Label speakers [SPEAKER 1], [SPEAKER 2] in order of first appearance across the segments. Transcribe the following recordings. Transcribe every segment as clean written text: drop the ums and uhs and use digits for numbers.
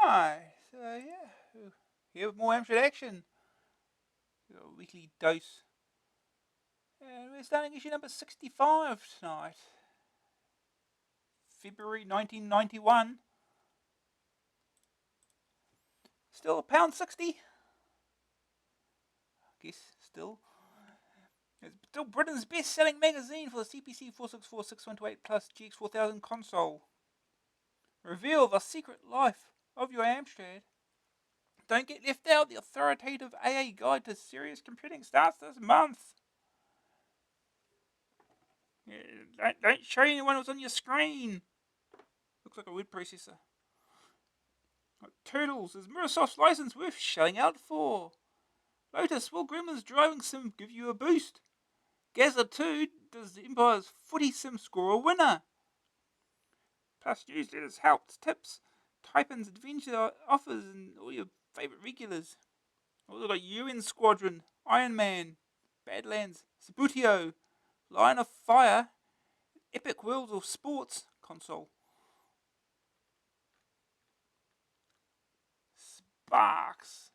[SPEAKER 1] Hi. So yeah, here with more Amstrad Action. Your weekly dose. And we're starting issue number 65 tonight. February 1991. Still £1.60. I guess still. It's still Britain's best-selling magazine for the CPC 464-6128 plus GX4000 console. Reveal the secret life of your Amstrad. Don't get left out. The authoritative AA guide to serious computing starts this month. Yeah, don't show anyone what's on your screen. Looks like a word processor. Turtles, is Microsoft's license worth shelling out for? Lotus, will Gremlin's driving sim give you a boost? Gazza II, does the Empire's footy sim score a winner? Plus newsletters, helps, tips, type-ins, adventure offers, and all your favourite regulars. Also got UN Squadron, Iron Man, Badlands, Sabutio, Line of Fire, Epyx World of Sports console. Sparks.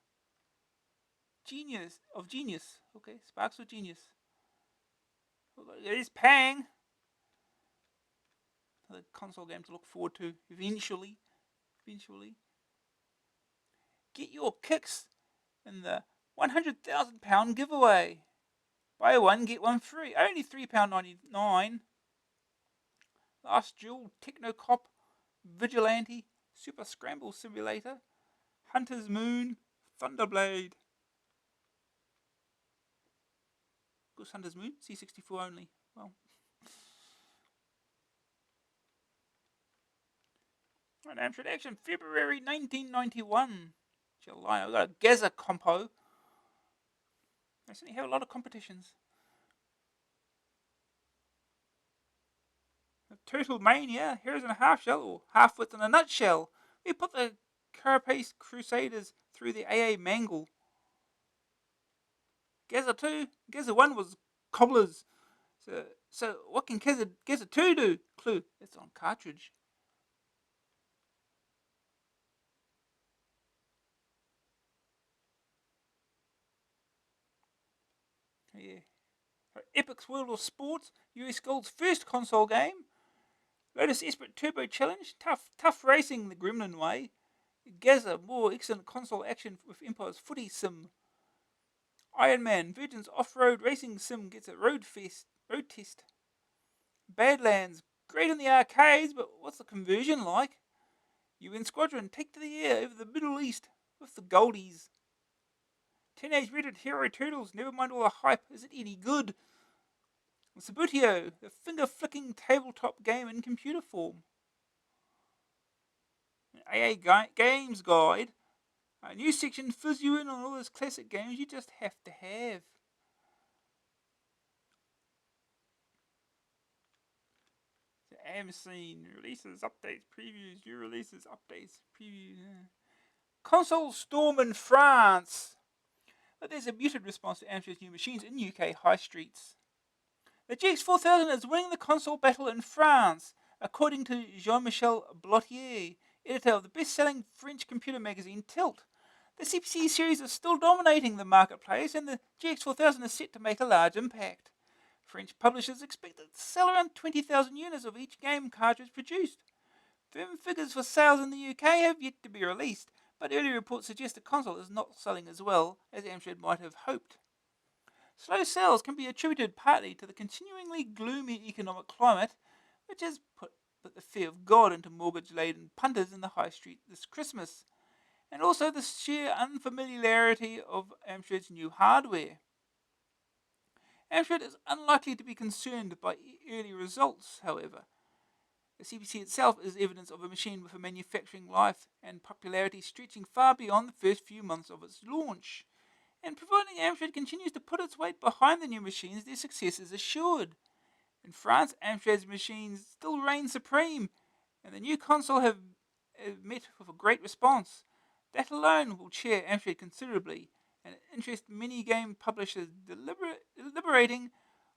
[SPEAKER 1] Genius. Okay, Sparks of Genius. It is Pang. Another console game to look forward to eventually. Get your kicks in the £100,000 giveaway. Buy one, get one free. Only £3.99. Last Duel, Technocop, Vigilante, Super Scramble Simulator, Hunter's Moon, Thunderblade. Goes Hunter's Moon, C64 only. Well. Right, Amstrad Action, February 1991. July, I've got a Gazza compo. I certainly have a lot of competitions. Turtle Mania, Heroes in a Half Shell, or Half Wits in a Nutshell. We put the Carapace Crusaders through the AA Mangle. Gazza 2, Gazza 1 was Cobblers. So what can Gazza 2 do? Clue, it's on cartridge. Yeah. Epyx World of Sports, US Gold's first console game. Lotus Esprit Turbo Challenge, tough racing the Gremlin way. Gazza, more excellent console action with Empire's footy sim. Iron Man, Virgin's off-road racing sim gets a road test. Badlands, great in the arcades, but what's the conversion like? UN Squadron, take to the air over the Middle East with the Goldies. Teenage Mutant Hero Turtles, never mind all the hype, is it any good? Sabutio, the finger-flicking tabletop game in computer form. AA Games Guide, a new section fills you in on all those classic games you just have to have. The AM scene, releases, updates, previews, new releases, updates, previews. Console storm in France. But there's a muted response to Amstrad's new machines in UK high streets. The GX4000 is winning the console battle in France, according to Jean-Michel Blottier, editor of the best-selling French computer magazine Tilt. The CPC series is still dominating the marketplace, and the GX4000 is set to make a large impact. French publishers expect it to sell around 20,000 units of each game cartridge produced. Firm figures for sales in the UK have yet to be released, but early reports suggest the console is not selling as well as Amstrad might have hoped. Slow sales can be attributed partly to the continuingly gloomy economic climate, which has put the fear of God into mortgage-laden punters in the high street this Christmas, and also the sheer unfamiliarity of Amstrad's new hardware. Amstrad is unlikely to be concerned by early results, however. The CPC itself is evidence of a machine with a manufacturing life and popularity stretching far beyond the first few months of its launch. And providing Amstrad continues to put its weight behind the new machines, their success is assured. In France, Amstrad's machines still reign supreme, and the new console have met with a great response. That alone will cheer Amstrad considerably, and interest many game publishers deliberating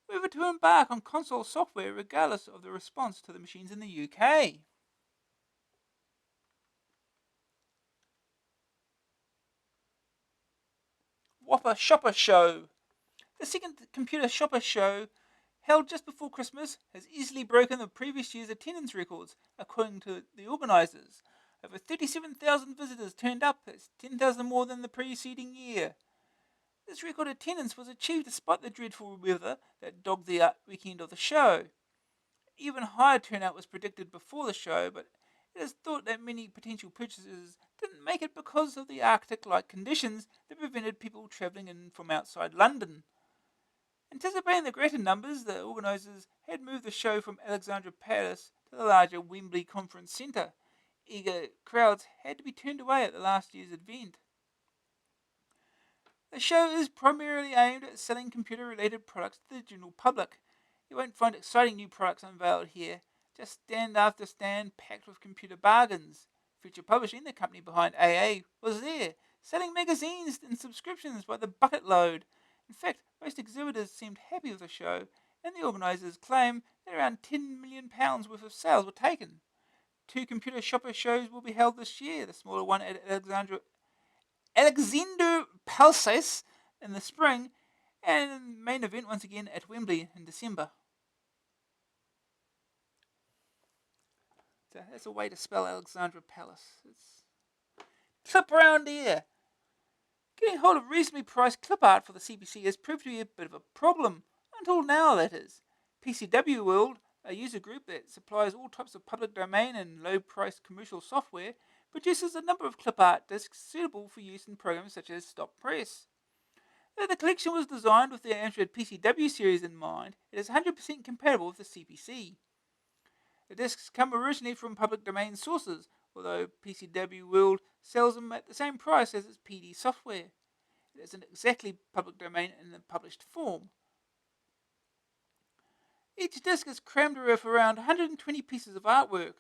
[SPEAKER 1] whether to embark on console software regardless of the response to the machines in the UK. Shopper Show. The second Computer Shopper Show, held just before Christmas, has easily broken the previous year's attendance records, according to the organisers. Over 37,000 visitors turned up. That's 10,000 more than the preceding year. This record attendance was achieved despite the dreadful weather that dogged the weekend of the show. Even higher turnout was predicted before the show, but it is thought that many potential purchasers didn't make it because of the Arctic-like conditions that prevented people travelling in from outside London. Anticipating the greater numbers, the organisers had moved the show from Alexandra Palace to the larger Wembley Conference Centre. Eager crowds had to be turned away at the last year's event. The show is primarily aimed at selling computer-related products to the general public. You won't find exciting new products unveiled here, just stand after stand packed with computer bargains. Future Publishing, the company behind AA, was there, selling magazines and subscriptions by the bucket load. In fact, most exhibitors seemed happy with the show, and the organisers claim that around £10 million worth of sales were taken. 2 computer shopper shows will be held this year, the smaller one at Alexander Palace in the spring, and the main event once again at Wembley in December. So that's a way to spell Alexandra Palace. It's clip round here. Getting hold of reasonably priced clip art for the CPC has proved to be a bit of a problem. Until now, that is. PCW World, a user group that supplies all types of public domain and low-priced commercial software, produces a number of clip art discs suitable for use in programs such as Stop Press. Though the collection was designed with the Amstrad PCW series in mind, it is 100% compatible with the CPC. The discs come originally from public domain sources, although PCW World sells them at the same price as its PD software. It isn't exactly public domain in the published form. Each disc is crammed with around 120 pieces of artwork.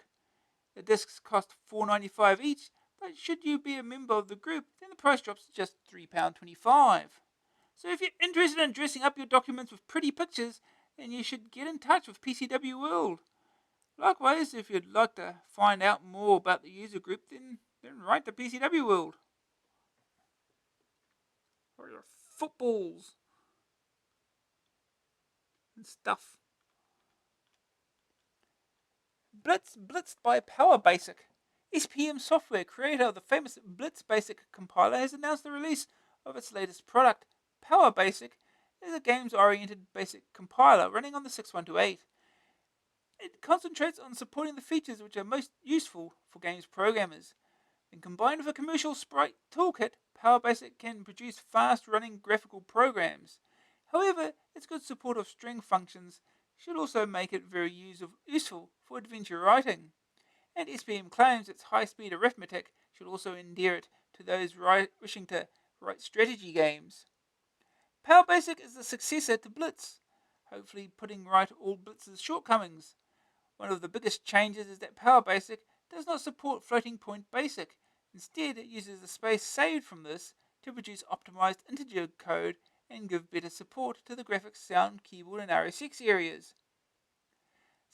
[SPEAKER 1] The discs cost $4.95 each, but should you be a member of the group, then the price drops to just £3.25. So if you're interested in dressing up your documents with pretty pictures, then you should get in touch with PCW World. Likewise, if you'd like to find out more about the user group, then write to PCW World. Or your footballs and stuff. Blitzed by Power Basic. SPM Software, creator of the famous Blitz Basic compiler, has announced the release of its latest product. Power Basic is a games-oriented basic compiler running on the 6128. It concentrates on supporting the features which are most useful for games programmers. When combined with a commercial sprite toolkit, Power Basic can produce fast-running graphical programs. However, its good support of string functions should also make it very useful for adventure writing. And SPM claims its high-speed arithmetic should also endear it to those wishing to write strategy games. Power Basic is the successor to Blitz, hopefully putting right all Blitz's shortcomings. One of the biggest changes is that Power Basic does not support floating point basic. Instead, it uses the space saved from this to produce optimized integer code and give better support to the graphics, sound, keyboard, and RSX areas.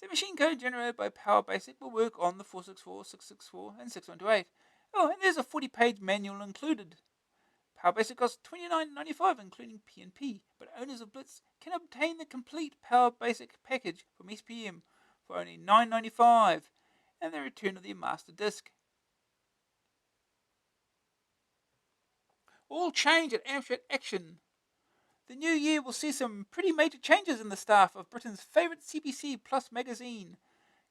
[SPEAKER 1] The machine code generated by Power Basic will work on the 464, 664, and 6128. Oh, and there's a 40-page manual included. Power Basic costs $29.95, including P&P, but owners of Blitz can obtain the complete Power Basic package from SPM for only $9.95 and the return of the master disc. All change at Amstrad Action. The new year will see some pretty major changes in the staff of Britain's favourite CPC Plus magazine.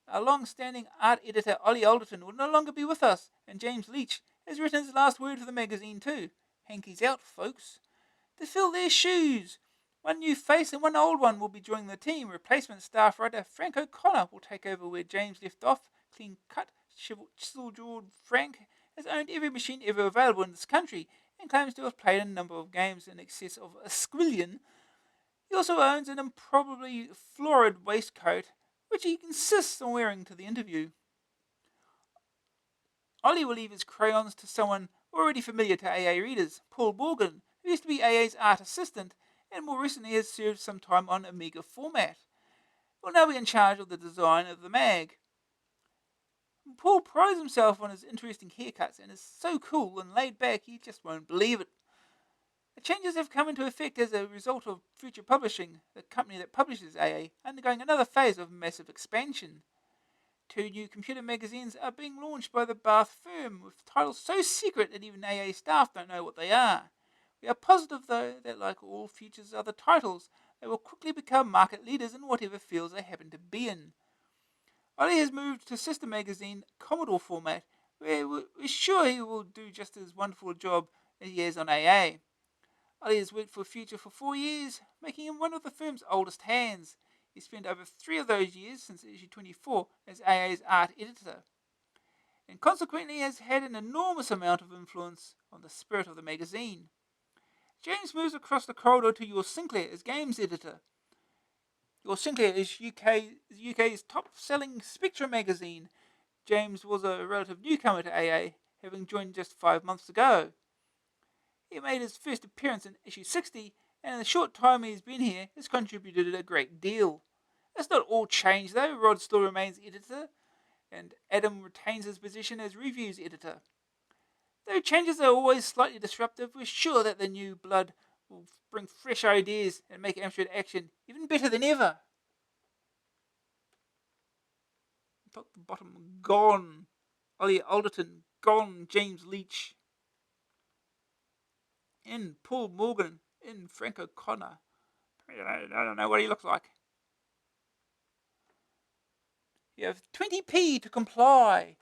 [SPEAKER 1] Our long-standing art editor Ollie Alderton will no longer be with us, and James Leach has written his last word for the magazine too. Hanky's out, folks. To fill their shoes, one new face and one old one will be joining the team. Replacement staff writer Frank O'Connor will take over where James left off. Clean-cut, chisel-jawed Frank has owned every machine ever available in this country and claims to have played a number of games in excess of a squillion. He also owns an improbably florid waistcoat, which he insists on wearing to the interview. Ollie will leave his crayons to someone already familiar to AA readers, Paul Morgan, who used to be AA's art assistant and more recently has served some time on Amiga format. Will now be in charge of the design of the mag. Paul prides himself on his interesting haircuts and is so cool and laid back you just won't believe it. The changes have come into effect as a result of Future Publishing, the company that publishes AA, undergoing another phase of massive expansion. 2 new computer magazines are being launched by the Bath firm, with titles so secret that even AA staff don't know what they are. We are positive, though, that like all Future's other titles, they will quickly become market leaders in whatever fields they happen to be in. Ollie has moved to sister magazine Commodore format, where we're sure he will do just as wonderful a job as he has on AA. Ollie has worked for Future for 4 years, making him one of the firm's oldest hands. He spent over 3 of those years, since issue 24, as AA's art editor, and consequently has had an enormous amount of influence on the spirit of the magazine. James moves across the corridor to Your Sinclair as games editor. Your Sinclair is UK's top-selling Spectrum magazine. James was a relative newcomer to AA, having joined just 5 months ago. He made his first appearance in issue 60, and in the short time he's been here, has contributed a great deal. That's not all changed though. Rod still remains editor, and Adam retains his position as reviews editor. Though changes are always slightly disruptive, we're sure that the new blood will bring fresh ideas and make Amstrad Action even better than ever. Top to bottom, gone. Ollie Alderton, gone. James Leach. In Paul Morgan, in Frank O'Connor. I don't know what he looks like. You have 20p to comply.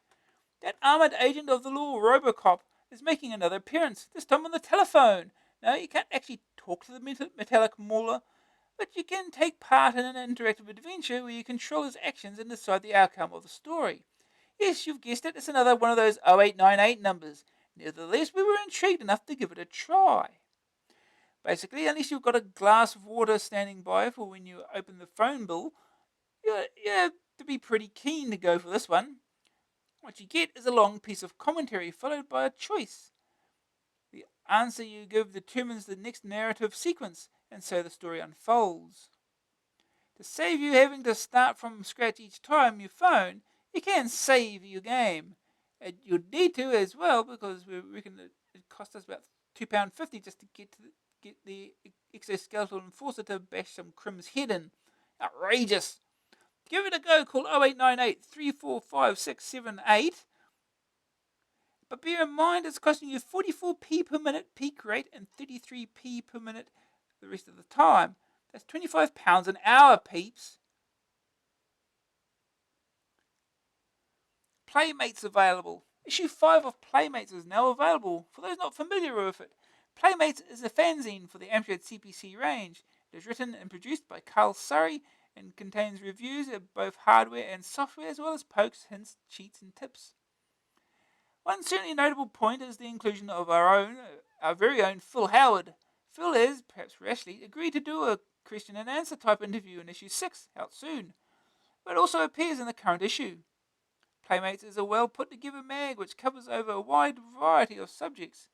[SPEAKER 1] That armoured agent of the law, Robocop, is making another appearance, this time on the telephone. Now, you can't actually talk to the metallic mauler, but you can take part in an interactive adventure where you control his actions and decide the outcome of the story. Yes, you've guessed it, it's another one of those 0898 numbers. Nevertheless, we were intrigued enough to give it a try. Basically, unless you've got a glass of water standing by for when you open the phone bill, you have to be pretty keen to go for this one. What you get is a long piece of commentary followed by a choice. The answer you give determines the next narrative sequence, and so the story unfolds. To save you having to start from scratch each time you phone, you can save your game. You'd need to as well, because we reckon that it cost us about £2.50 just to get the exoskeletal enforcer to bash some crim's head in. Outrageous! Give it a go. Call 0898 345 678. But bear in mind, it's costing you 44p per minute peak rate and 33p per minute the rest of the time. That's £25 an hour, peeps. Playmates available. Issue 5 of Playmates is now available. For those not familiar with it, Playmates is a fanzine for the Amstrad CPC range. It is written and produced by Carl Surrey and contains reviews of both hardware and software, as well as pokes, hints, cheats, and tips. One certainly notable point is the inclusion of our very own Phil Howard. Phil has, perhaps rashly, agreed to do a question and answer type interview in issue 6, out soon, but also appears in the current issue. Playmates is a well put together mag which covers over a wide variety of subjects.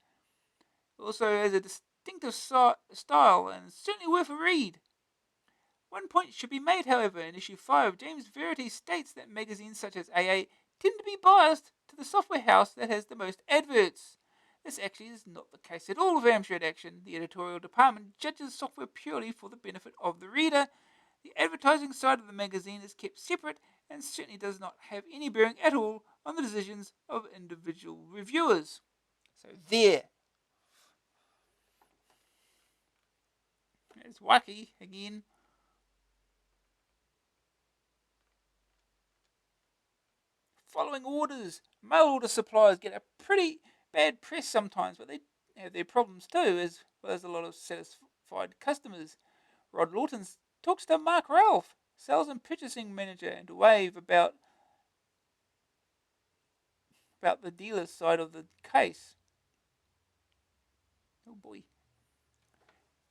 [SPEAKER 1] It also has a distinctive style and is certainly worth a read. One point should be made, however. In issue 5, James Verity states that magazines such as AA tend to be biased to the software house that has the most adverts. This actually is not the case at all with Amstrad Action. The editorial department judges software purely for the benefit of the reader. The advertising side of the magazine is kept separate and certainly does not have any bearing at all on the decisions of individual reviewers. So there. There's Wacky again. Following orders. Mail order suppliers get a pretty bad press sometimes, but they have their problems too, as well as a lot of satisfied customers. Rod Lawton talks to Mark Ralph, sales and purchasing manager, and Wave about the dealer's side of the case. Oh boy.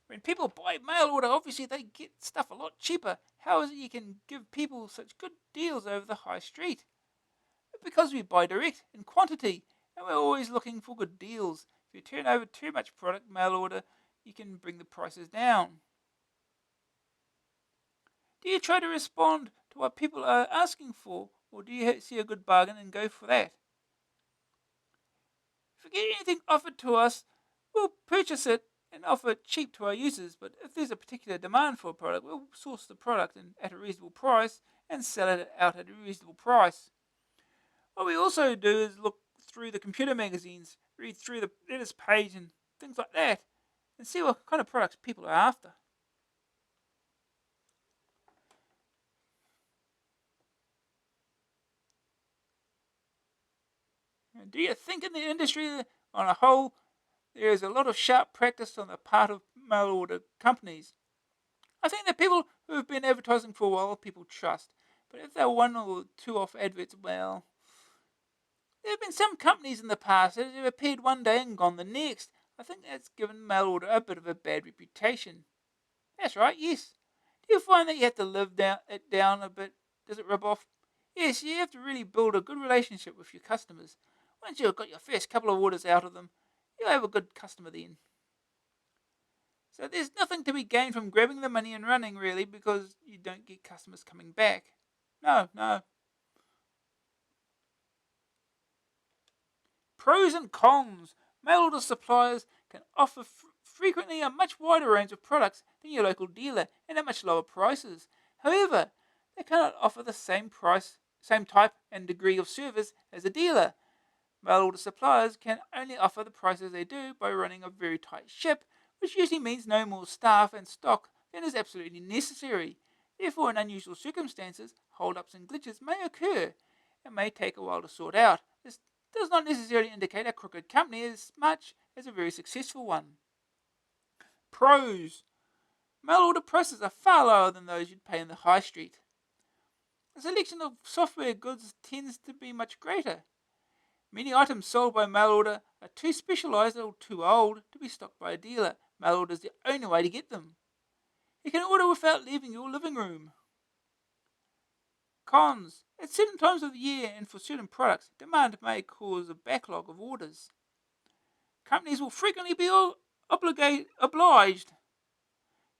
[SPEAKER 1] When people buy mail order, obviously they get stuff a lot cheaper. How is it you can give people such good deals over the high street? Because we buy direct in quantity, and we're always looking for good deals. If you turn over too much product mail order, you can bring the prices down. Do you try to respond to what people are asking for, or do you see a good bargain and go for that? If we get anything offered to us, we'll purchase it and offer it cheap to our users, but if there's a particular demand for a product, we'll source the product at a reasonable price and sell it out at a reasonable price. What we also do is look through the computer magazines, read through the letters page and things like that, and see what kind of products people are after. Do you think in the industry on a whole there is a lot of sharp practice on the part of mail order companies? I think that people who have been advertising for a while people trust, but if they're one or two off adverts, well, there have been some companies in the past that have appeared one day and gone the next. I think that's given mail order a bit of a bad reputation. That's right, yes. Do you find that you have to live it down a bit? Does it rub off? Yes, you have to really build a good relationship with your customers. Once you've got your first couple of orders out of them, you'll have a good customer then. So there's nothing to be gained from grabbing the money and running, really, because you don't get customers coming back. No. Pros and cons. Mail order suppliers can offer frequently a much wider range of products than your local dealer and at much lower prices. However, they cannot offer the same type and degree of service as a dealer. Mail order suppliers can only offer the prices they do by running a very tight ship, which usually means no more staff and stock than is absolutely necessary. Therefore, in unusual circumstances, hold-ups and glitches may occur and may take a while to sort out. This does not necessarily indicate a crooked company as much as a very successful one. Pros. Mail order prices are far lower than those you'd pay in the high street. The selection of software goods tends to be much greater. Many items sold by mail order are too specialised or too old to be stocked by a dealer. Mail order is the only way to get them. You can order without leaving your living room. Cons. At certain times of the year and for certain products, demand may cause a backlog of orders. Companies will frequently be obliged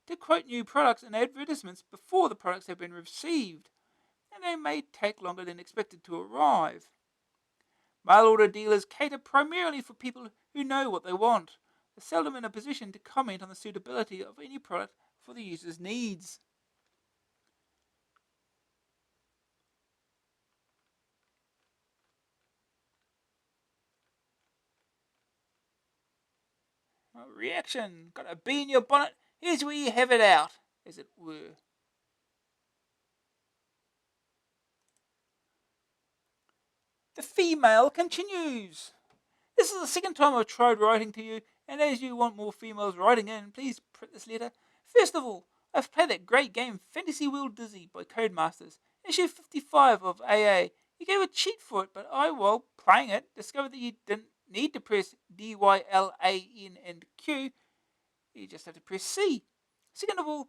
[SPEAKER 1] to quote new products in advertisements before the products have been received, and they may take longer than expected to arrive. Mail order dealers cater primarily for people who know what they want. They're seldom in a position to comment on the suitability of any product for the user's needs. Reaction. Got a bee in your bonnet? Here's where you have it out, as it were. The female continues. This is the second time I've tried writing to you, and as you want more females writing in, please print this letter. First of all, I've played that great game Fantasy Wheel Dizzy by Codemasters, issue 55 of AA. You gave a cheat for it, but I, while playing it, discovered that you didn't need to press DYLAN and Q, you just have to press C. Second of all,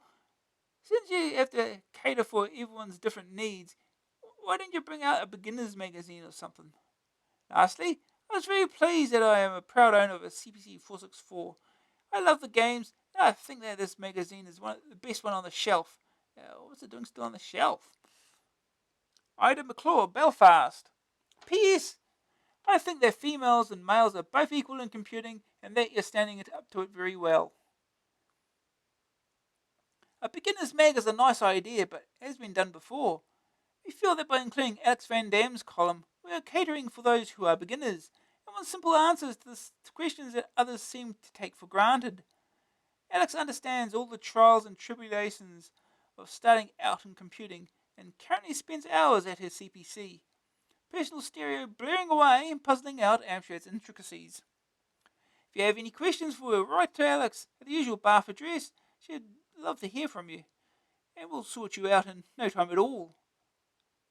[SPEAKER 1] since you have to cater for everyone's different needs, why don't you bring out a beginner's magazine or something? Lastly, I was very pleased that I am a proud owner of a CPC 464. I love the games, and I think that this magazine is the best one on the shelf. What's it doing still on the shelf? Ida McClure, Belfast. P.S. I think that females and males are both equal in computing, and that you're standing up to it very well. A beginner's mag is a nice idea, but it has been done before. We feel that by including Alex Van Dam's column, we are catering for those who are beginners and want simple answers to questions that others seem to take for granted. Alex understands all the trials and tribulations of starting out in computing and currently spends hours at his CPC. Personal stereo blaring away and puzzling out Amstrad's intricacies. If you have any questions for her, write to Alex at the usual Bath address. She'd love to hear from you, and we'll sort you out in no time at all.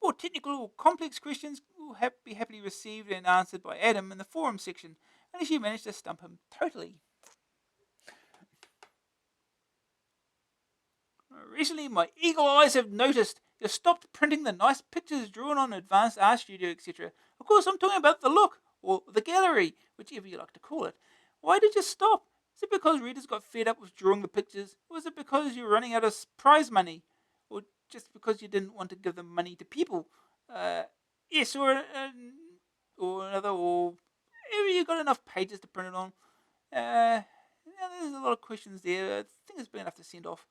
[SPEAKER 1] More technical or complex questions will be happily received and answered by Adam in the forum section, unless you manage to stump him totally. Recently, my eagle eyes have noticed you stopped printing the nice pictures drawn on Advanced Art Studio, etc. Of course, I'm talking about the look, or the gallery, whichever you like to call it. Why did you stop? Is it because readers got fed up with drawing the pictures? Or was it because you're running out of prize money? Or just because you didn't want to give them money to people? Yes, or another, or maybe you got enough pages to print it on. Now, there's a lot of questions there. I think it's big enough to send off.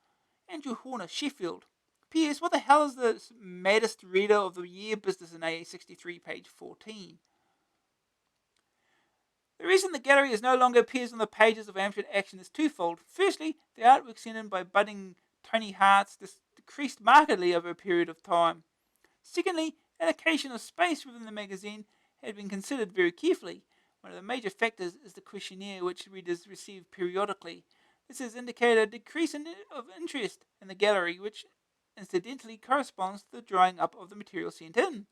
[SPEAKER 1] Andrew Horner, Sheffield. P.S. What the hell is the maddest reader of the year business in AA63, page 14? The reason the gallery is no longer appears on the pages of Amstrad Action is twofold. Firstly, the artwork sent in by budding Tony Hart's decreased markedly over a period of time. Secondly, allocation of space within the magazine had been considered very carefully. One of the major factors is the questionnaire which readers receive periodically. This has indicated a decrease of interest in the gallery, which incidentally corresponds to the drying up of the material sent in.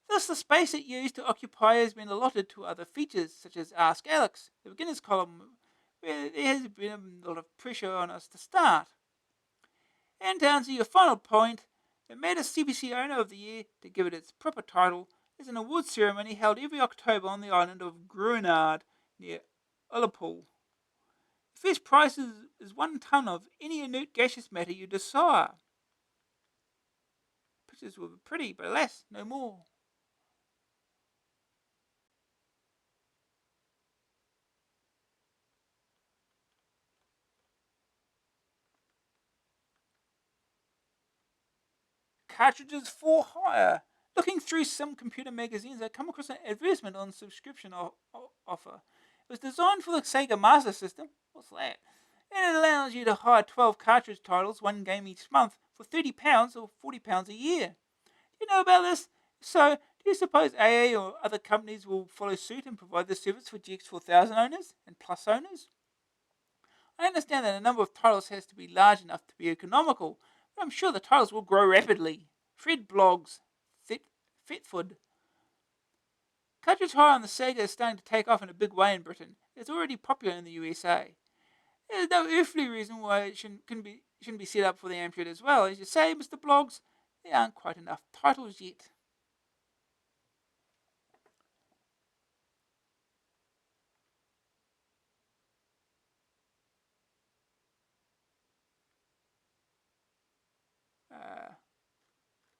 [SPEAKER 1] Thus, the space it used to occupy has been allotted to other features, such as Ask Alex, the beginner's column, where there has been a lot of pressure on us to start. And to answer your final point, the maddest CBC owner of the year, to give it its proper title, is an awards ceremony held every October on the island of Gruinard, near Ullapool. The first prize is 1 ton of any inert gaseous matter you desire. Pictures were pretty, but alas, no more. Cartridges for hire. Looking through some computer magazines, I come across an advertisement on subscription offer. It was designed for the Sega Master System. What's that? And it allows you to hire 12 cartridge titles, 1 game each month, for £30 or £40 a year. Do you know about this? So, do you suppose AA or other companies will follow suit and provide this service for GX4000 owners and Plus owners? I understand that the number of titles has to be large enough to be economical, but I'm sure the titles will grow rapidly. Fred blogs, Fitfood. Cartridge hire on the Sega is starting to take off in a big way in Britain. It's already popular in the USA. There's no earthly reason why it shouldn't be set up for the Amstrad as well. As you say, Mr. Blogs, there aren't quite enough titles yet.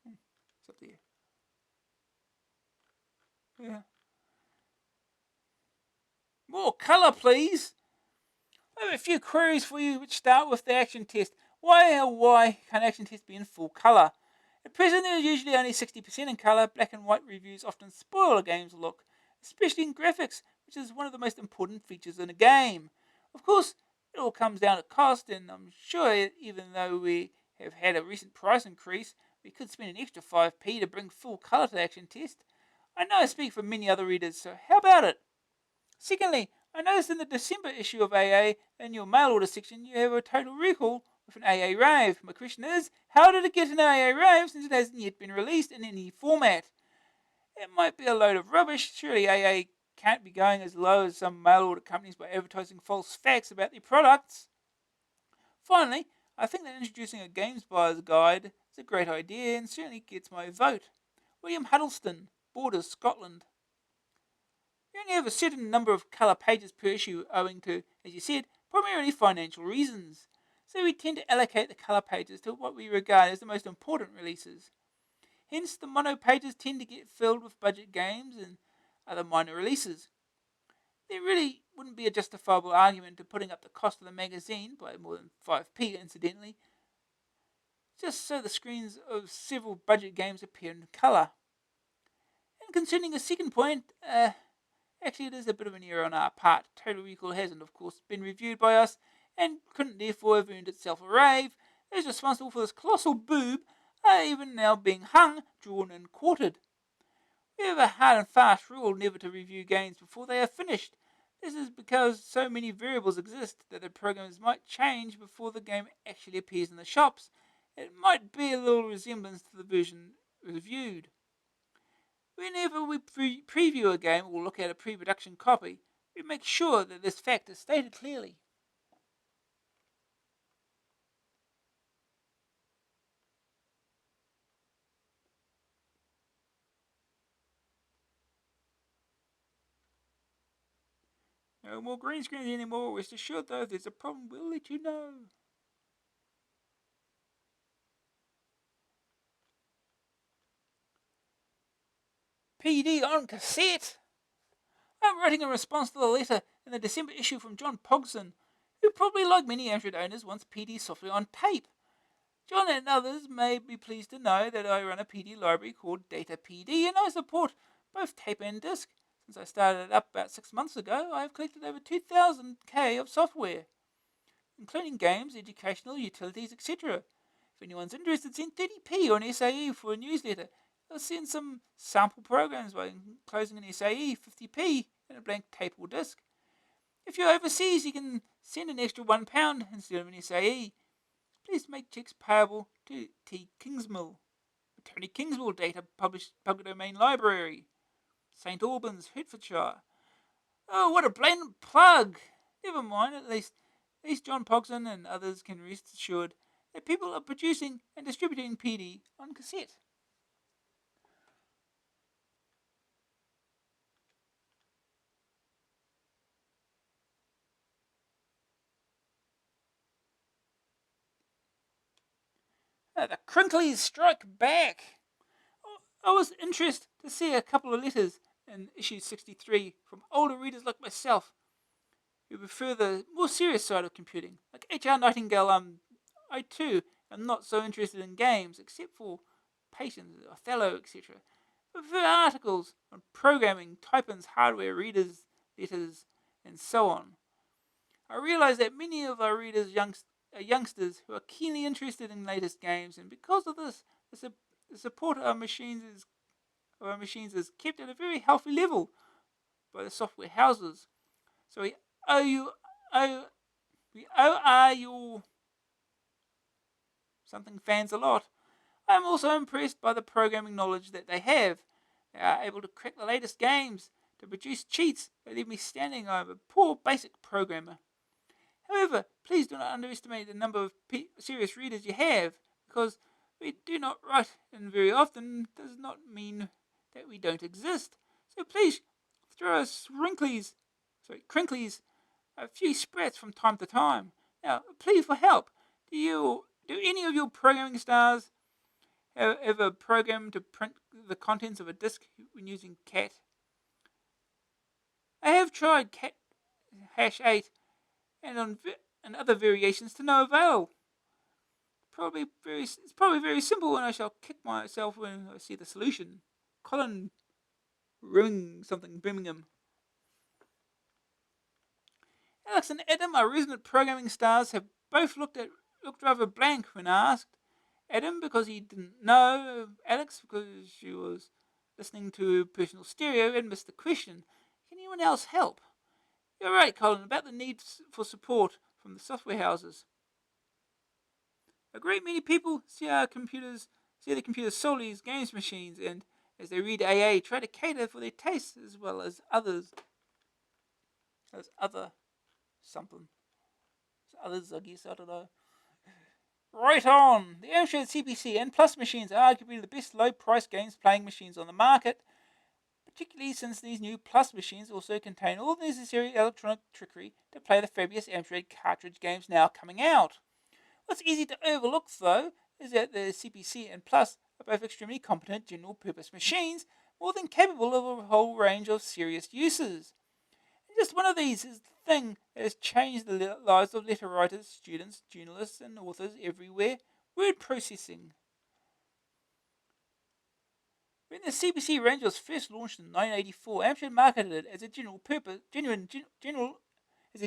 [SPEAKER 1] It's up there. Yeah. More colour, please. I have a few queries for you which start with the action test. Why can action test be in full colour? At present there is usually only 60% in colour. Black and white reviews often spoil a game's look, especially in graphics, which is one of the most important features in a game. Of course, it all comes down to cost, and I'm sure even though we have had a recent price increase, we could spend an extra 5p to bring full colour to the action test. I know I speak for many other readers, so how about it? Secondly, I noticed in the December issue of AA, in your mail order section, you have a total recall with an AA rave. My question is, how did it get an AA rave since it hasn't yet been released in any format? It might be a load of rubbish. Surely AA can't be going as low as some mail order companies by advertising false facts about their products. Finally, I think that introducing a games buyer's guide is a great idea and certainly gets my vote. William Huddleston, Borders, Scotland. You only have a certain number of colour pages per issue owing to, as you said, primarily financial reasons. So we tend to allocate the colour pages to what we regard as the most important releases. Hence, the mono pages tend to get filled with budget games and other minor releases. There really wouldn't be a justifiable argument to putting up the cost of the magazine by more than 5p, incidentally, just so the screens of several budget games appear in colour. And concerning the second point, actually, it is a bit of an error on our part. Total Recall hasn't, of course, been reviewed by us and couldn't therefore have earned itself a rave. Those responsible for this colossal boob are even now being hung, drawn and quartered. We have a hard and fast rule never to review games before they are finished. This is because so many variables exist that the programs might change before the game actually appears in the shops. It might bear little resemblance to the version reviewed. Whenever we preview a game or look at a pre-production copy, we make sure that this fact is stated clearly. No more green screens anymore. Rest assured though, if there's a problem, we'll let you know. PD on cassette. I'm writing a response to the letter in the December issue from John Pogson, probably, like many Amstrad owners, wants PD software on tape. John and others may be pleased to know that I run a PD library called Data PD, and I support both tape and disc. Since I started it up about 6 months ago, I have collected over 2,000 of software, including games, educational, utilities, etc. If anyone's interested, send 30p or an SAE for a newsletter. I'll send some sample programs by enclosing an SAE, 50p, and a blank tape or disc. If you're overseas, you can send an extra £1 instead of an SAE. Please make checks payable to T. Kingsmill, Tony Kingsmill Data Public Domain Library, St Albans, Hertfordshire. Oh, what a blatant plug! Never mind, at least John Pogson and others can rest assured that people are producing and distributing PD on cassette. The Crinklies strike back. I was interested to see a couple of letters in issue 63 from older readers like myself who prefer the more serious side of computing. Like H.R. Nightingale, I too am not so interested in games, except for Patience, Othello, etc. I prefer articles on programming, type-ins, hardware, readers, letters, and so on. I realise that many of our readers are youngsters who are keenly interested in latest games, and because of this, the support of our machines is kept at a very healthy level by the software houses. So we owe you something fans a lot. I am also impressed by the programming knowledge that they have. They are able to crack the latest games, to produce cheats that leave me standing over a poor basic programmer. However, please do not underestimate the number of serious readers you have, because we do not write in very often does not mean that we don't exist. So please throw us crinklies, a few sprats from time to time. Now, a plea for help. Do any of your programming stars ever program to print the contents of a disk when using CAT? I have tried CAT #8 and other variations to no avail. It's probably very simple, and I shall kick myself when I see the solution. Colin Birmingham. Alex and Adam, our resident programming stars, have both looked rather blank when asked. Adam because he didn't know, Alex because she was listening to personal stereo and missed the question. Can anyone else help? You're right, Colin, about the need for support from the software houses. A great many people see the computers solely as games machines, and as they read AA, try to cater for their tastes as well as others. Something. Others, I guess, I don't know. Right on! The Amstrad CPC and Plus machines are arguably the best low-price games playing machines on the market, particularly since these new Plus machines also contain all the necessary electronic trickery to play the fabulous Amstrad cartridge games now coming out. What's easy to overlook, though, is that the CPC and Plus are both extremely competent general-purpose machines, more than capable of a whole range of serious uses. And just one of these is the thing that has changed the lives of letter writers, students, journalists, and authors everywhere: word processing. When the CPC range was first launched in 1984, Amstrad marketed it as a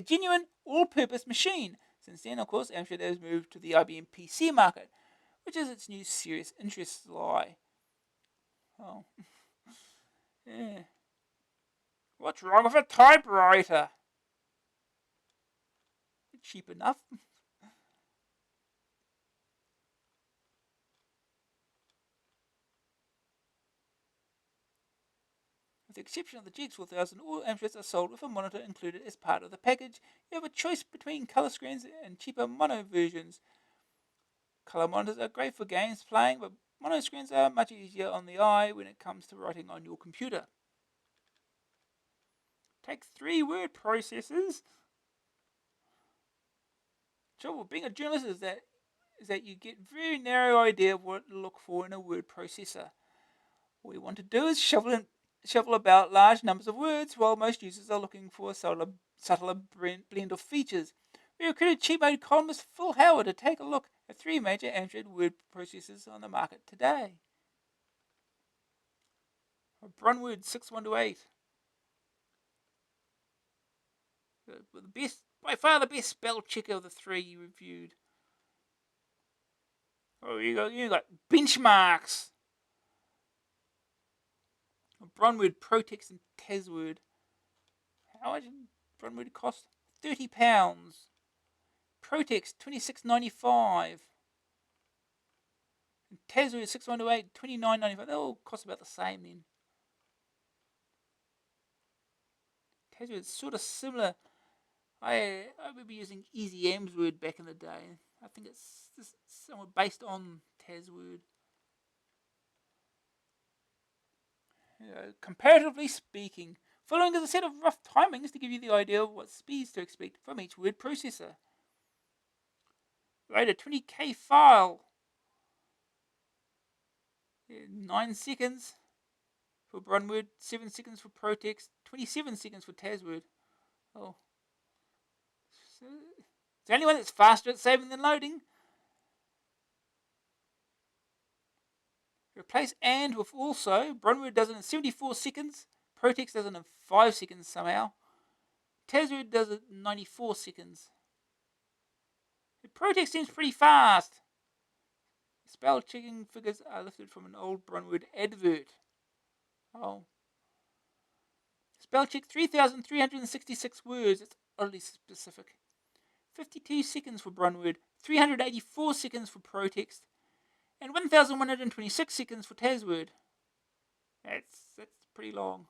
[SPEAKER 1] genuine all-purpose machine. Since then, of course, Amstrad has moved to the IBM PC market, which is its new serious interests lie. Oh. Yeah. What's wrong with a typewriter? Cheap enough. With the exception of the GX4000, all Amstrads are sold with a monitor included as part of the package. You have a choice between color screens and cheaper mono versions. Color monitors are great for games playing, but mono screens are much easier on the eye when it comes to writing on your computer. Take 3 word processors. The trouble with being a journalist is that you get a very narrow idea of what to look for in a word processor. All you want to do is shuffle about large numbers of words, while most users are looking for a subtler blend of features. We recruited cheap mode columnist Phil Howard to take a look at 3 major Amstrad word processors on the market today. A Brunwood 6128. The best, by far the best spell checker of the 3 you reviewed. Oh, you got benchmarks. Brunwood, Protex, and Tasword. How much did Brunwood cost? £30. Protex $26.95. And Tasword 6128 $29.95. They all cost about the same then. Tasword's sort of similar. I remember using Easy Amsword back in the day. I think it's somewhat based on Tasword. Comparatively speaking, following is a set of rough timings to give you the idea of what speeds to expect from each word processor. Load a 20K file. 9 seconds for Brunwood, 7 seconds for Protex, 27 seconds for Tasword. Oh. So, it's the only one that's faster at saving than loading. Replace and with also. Brunwood does it in 74 seconds. Protex does it in 5 seconds somehow. Tasword does it in 94 seconds. The Protex seems pretty fast. Spell checking figures are lifted from an old Brunwood advert. Oh. Spell check 3,366 words. It's oddly specific. 52 seconds for Brunwood, 384 seconds for Protex, and 1,126 seconds for Tasword. That's pretty long.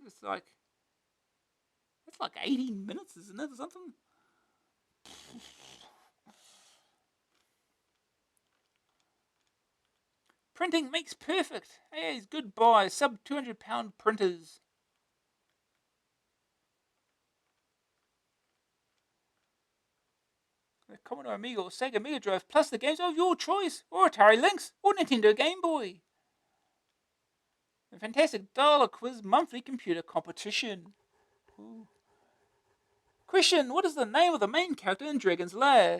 [SPEAKER 1] It's like 18 minutes, isn't it, or something? Printing makes perfect. Hey, goodbye, sub £200 printers. The Commodore Amiga or Sega Mega Drive, plus the games of your choice, or Atari Lynx, or Nintendo Game Boy. A fantastic dollar quiz monthly computer competition. Ooh. Question: what is the name of the main character in Dragon's Lair?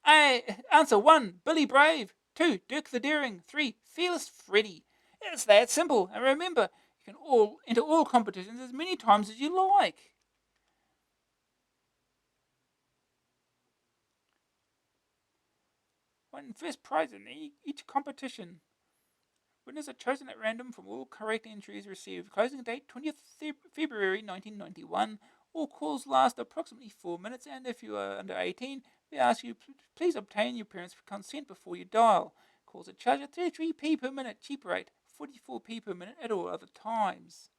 [SPEAKER 1] Answer 1, Billy Brave. 2, Dirk the Daring. 3, Fearless Freddy. It's that simple. And remember, you can enter all competitions as many times as you like. Win first prize in each competition. Winners are chosen at random from all correct entries received. Closing date 20th February 1991. All calls last approximately 4 minutes, and if you are under 18, we ask you please obtain your parents' consent before you dial. Calls are charged at 33p per minute, cheap rate 44p per minute at all other times.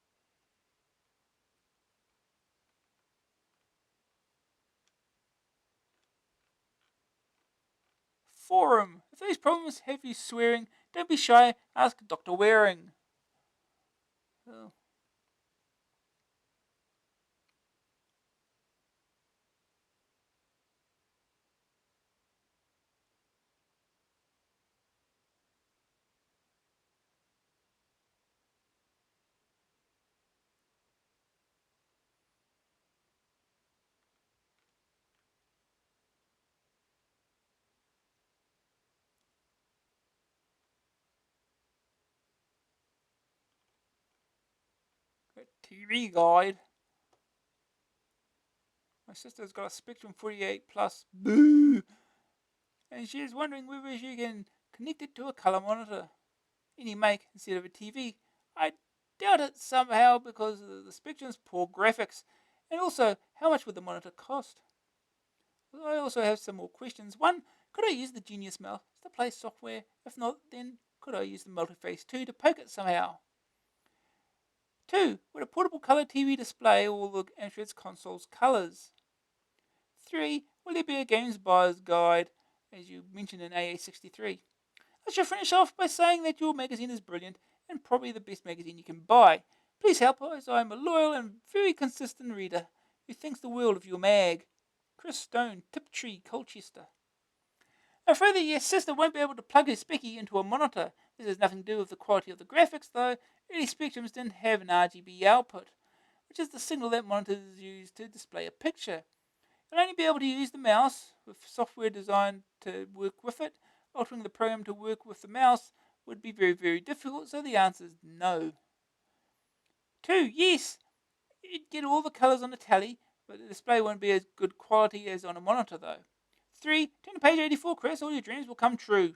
[SPEAKER 1] Forum. If these problems have you swearing, don't be shy, ask Dr. Waring. Oh. TV guide. My sister's got a Spectrum 48 Plus. Boo! And she is wondering whether she can connect it to a colour monitor. Any make instead of a TV. I doubt it somehow because of the Spectrum's poor graphics. And also, how much would the monitor cost? I also have some more questions. 1, could I use the Genius Mouse to play software? If not, then could I use the Multiface 2 to poke it somehow? 2, would a portable colour TV display all the Amstrad's console's colours? 3, will there be a games buyer's guide, as you mentioned in AA63? I shall finish off by saying that your magazine is brilliant and probably the best magazine you can buy. Please help, as I am a loyal and very consistent reader who thinks the world of your mag. Chris Stone, Tiptree, Colchester. I'm afraid that your sister won't be able to plug her Specky into a monitor. This has nothing to do with the quality of the graphics, though. Early Spectrums didn't have an RGB output. which is the signal that monitors use to display a picture. You'll only be able to use the mouse with software designed to work with it. Altering the program to work with the mouse would be very, very difficult, so the answer is no. 2. Yes, you'd get all the colours on the tally, but the display won't be as good quality as on a monitor though. 3. Turn to page 84, Chris. All your dreams will come true.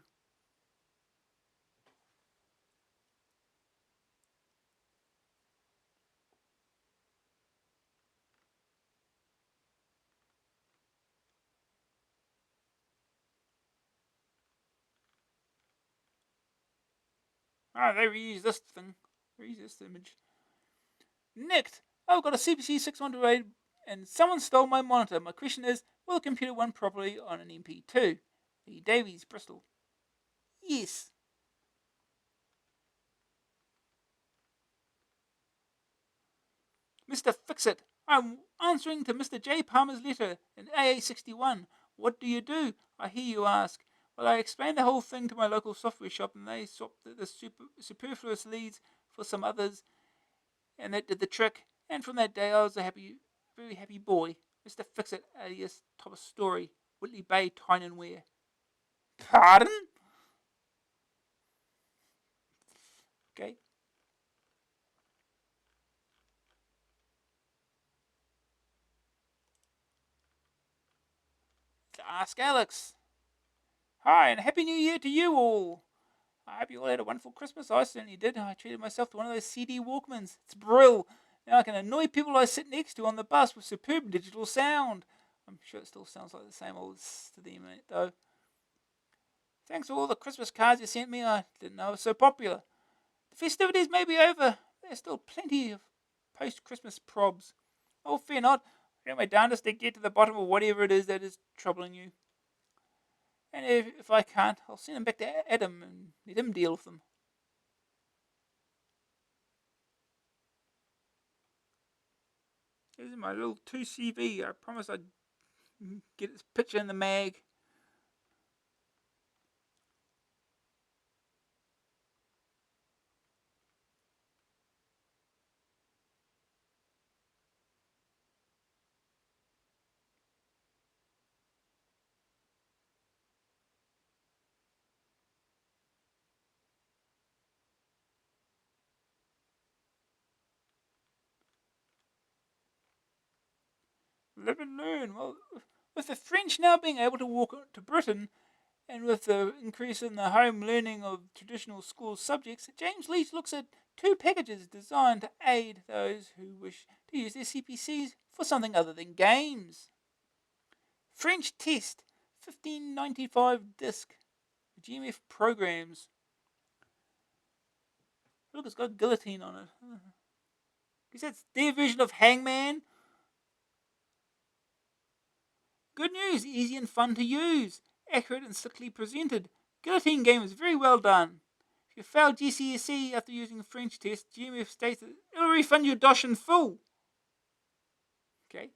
[SPEAKER 1] They reused this thing. Reused this image. Next, I've got a CPC 618 and someone stole my monitor. My question is, will the computer run properly on an MP2? Lee Davies, Bristol. Yes. Mr. Fixit, I'm answering to Mr. J. Palmer's letter in AA61. What do you do? I hear you ask. Well, I explained the whole thing to my local software shop, and they swapped the superfluous leads for some others, and that did the trick. And from that day, I was a very happy boy. Mr. Fixit, alias Thomas Story, Whitley Bay, Tyne-and-Wear. Pardon? Okay. Ask Alex. Hi, and Happy New Year to you all. I hope you all had a wonderful Christmas. I certainly did. I treated myself to one of those CD Walkmans. It's brill. Now I can annoy people I sit next to on the bus with superb digital sound. I'm sure it still sounds like the same old to them, though. Thanks for all the Christmas cards you sent me. I didn't know it was so popular. The festivities may be over. There's still plenty of post-Christmas probs. Oh, fear not. I'll do my darndest to get to the bottom of whatever it is that is troubling you. And if I can't, I'll send them back to Adam and let him deal with them. This is my little 2CV. I promise I'd get its picture in the mag. Live and learn. Well, with the French now being able to walk to Britain, and with the increase in the home learning of traditional school subjects, James Leach looks at 2 packages designed to aid those who wish to use their CPCs for something other than games. French Test, 1595 disc, GMF programs. Look, it's got guillotine on it. Guess that's their version of Hangman. Good news, easy and fun to use. Accurate and slickly presented. Guillotine game is very well done. If you failed GCSE after using the French test, GMF states that it'll refund your dosh in full. Okay.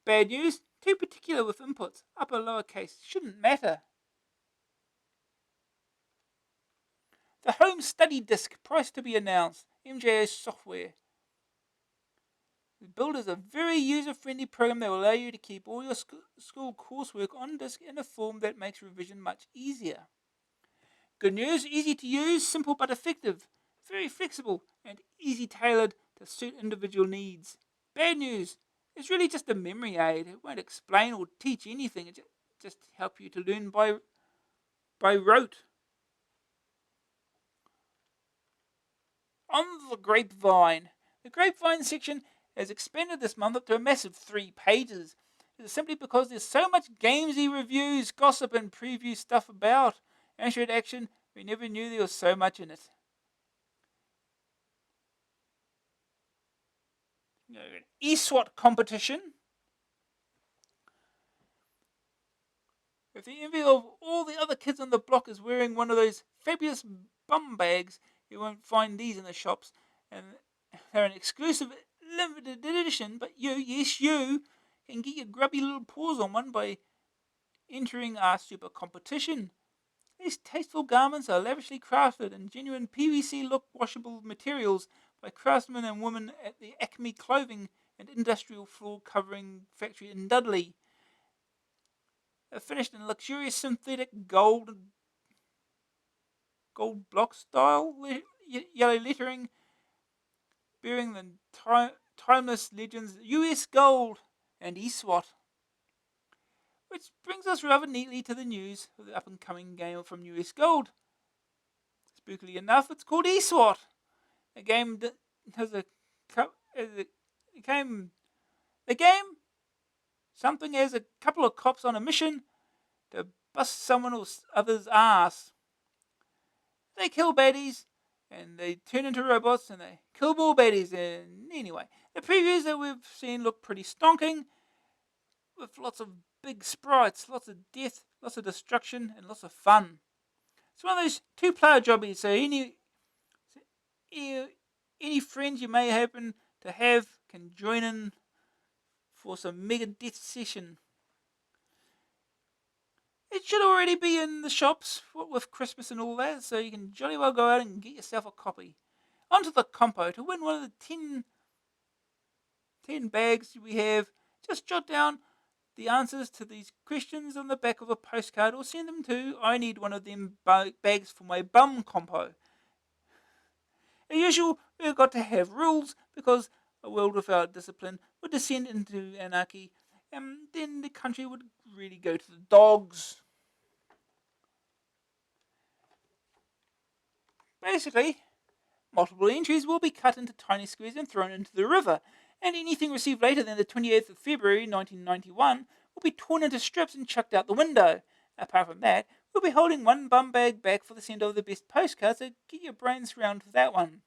[SPEAKER 1] Bad news, too particular with inputs. Upper, lower case. Shouldn't matter. The home study disc, price to be announced. MJO software. The build is a very user-friendly program that will allow you to keep all your school coursework on disk in a form that makes revision much easier. Good news, easy to use, simple but effective, very flexible, and easy tailored to suit individual needs. Bad news, it's really just a memory aid. It won't explain or teach anything. It just help you to learn by rote. On the grapevine. The grapevine section has expanded this month up to a massive 3 pages. It is simply because there's so much gamesy reviews, gossip, and preview stuff about Amstrad Action. We never knew there was so much in it. eSWAT competition. If the envy of all the other kids on the block is wearing one of those fabulous bum bags, you won't find these in the shops. And they're an exclusive limited edition, but you, yes you, can get your grubby little paws on one by entering our super competition. These tasteful garments are lavishly crafted in genuine PVC look washable materials by craftsmen and women at the Acme Clothing and Industrial Floor Covering Factory in Dudley. They're finished in luxurious synthetic gold block style yellow lettering bearing the timeless legends US Gold and eSWAT. Which brings us rather neatly to the news of the up-and-coming game from US Gold. Spookily enough, it's called eSWAT. A game that has the game something as a couple of cops on a mission to bust someone or other's ass. They kill baddies and they turn into robots and they kill more baddies. And anyway, the previews that we've seen look pretty stonking, with lots of big sprites, lots of death, lots of destruction, and lots of fun. It's one of those two-player jobbies, so any friends you may happen to have can join in for some mega death session. It should already be in the shops with Christmas and all that, so you can jolly well go out and get yourself a copy. Onto the compo. To win one of the 10 bags we have, just jot down the answers to these questions on the back of a postcard or send them to I need one of them bags for my bum compo. As usual, we've got to have rules because a world without discipline would descend into anarchy and then the country would really go to the dogs. Basically, multiple entries will be cut into tiny squares and thrown into the river, and anything received later than the 28th of February 1991 will be torn into strips and chucked out the window. Apart from that, we'll be holding one bum bag back for the send of the best postcard, so get your brains round for that one.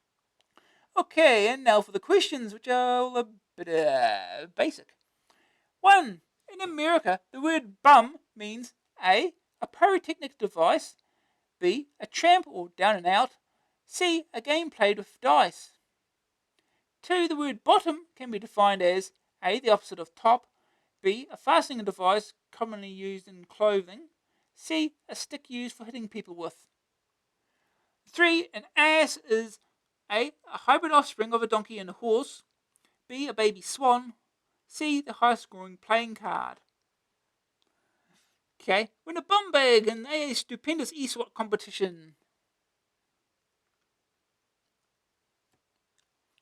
[SPEAKER 1] Okay, and now for the questions, which are all a bit basic. 1. In America, the word bum means A. A pyrotechnic device, B. A tramp or down and out, C. A game played with dice. 2. The word bottom can be defined as A. The opposite of top, B. A fastening device commonly used in clothing, C. A stick used for hitting people with. 3. An ass is A. A hybrid offspring of a donkey and a horse, B. A baby swan, C. The highest scoring playing card. Okay, win a bum bag in a stupendous eSWAT competition.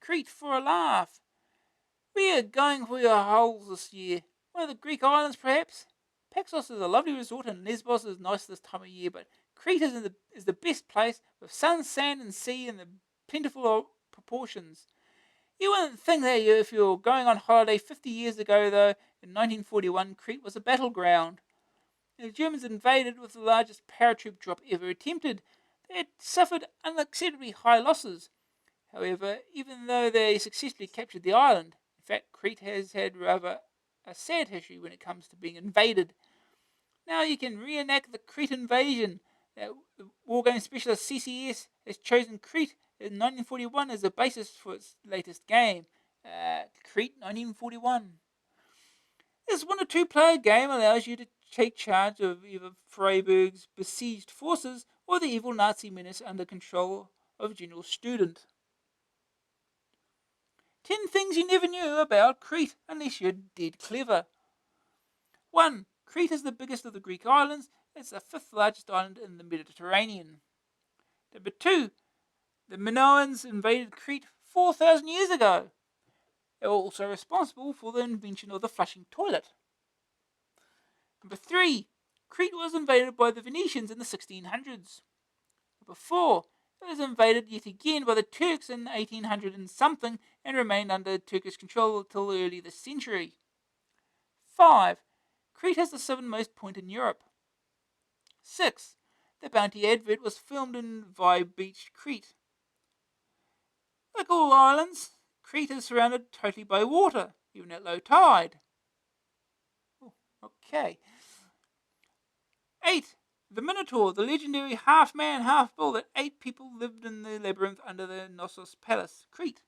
[SPEAKER 1] Crete for a laugh. We are going for your holes this year. One of the Greek islands, perhaps? Paxos is a lovely resort and Lesbos is nice this time of year, but Crete is the best place with sun, sand and sea in the plentiful proportions. You wouldn't think that if you were going on holiday 50 years ago, though, in 1941, Crete was a battleground. The Germans invaded with the largest paratroop drop ever attempted. They had suffered unacceptably high losses. However, even though they successfully captured the island, in fact, Crete has had rather a sad history when it comes to being invaded. Now you can reenact the Crete invasion. The wargame specialist CCS has chosen Crete in 1941 as the basis for its latest game, Crete 1941. This 1 or 2 player game allows you to take charge of either Freiburg's besieged forces or the evil Nazi menace under control of General Student. 10 things you never knew about Crete unless you're dead clever. 1. Crete is the biggest of the Greek islands. It's the 5th largest island in the Mediterranean. Number 2. The Minoans invaded Crete 4,000 years ago. They were also responsible for the invention of the flushing toilet. Number 3. Crete was invaded by the Venetians in the 1600s. Number 4. It was invaded yet again by the Turks in 1800 and something and remained under Turkish control until early this century. 5. Crete has the 7th point in Europe. 6. The Bounty advert was filmed in Vi Beach, Crete. Like all islands, Crete is surrounded totally by water, even at low tide. Okay. 8. The Minotaur, the legendary half-man, half-bull that 8 people lived in the labyrinth under the Knossos Palace, Crete.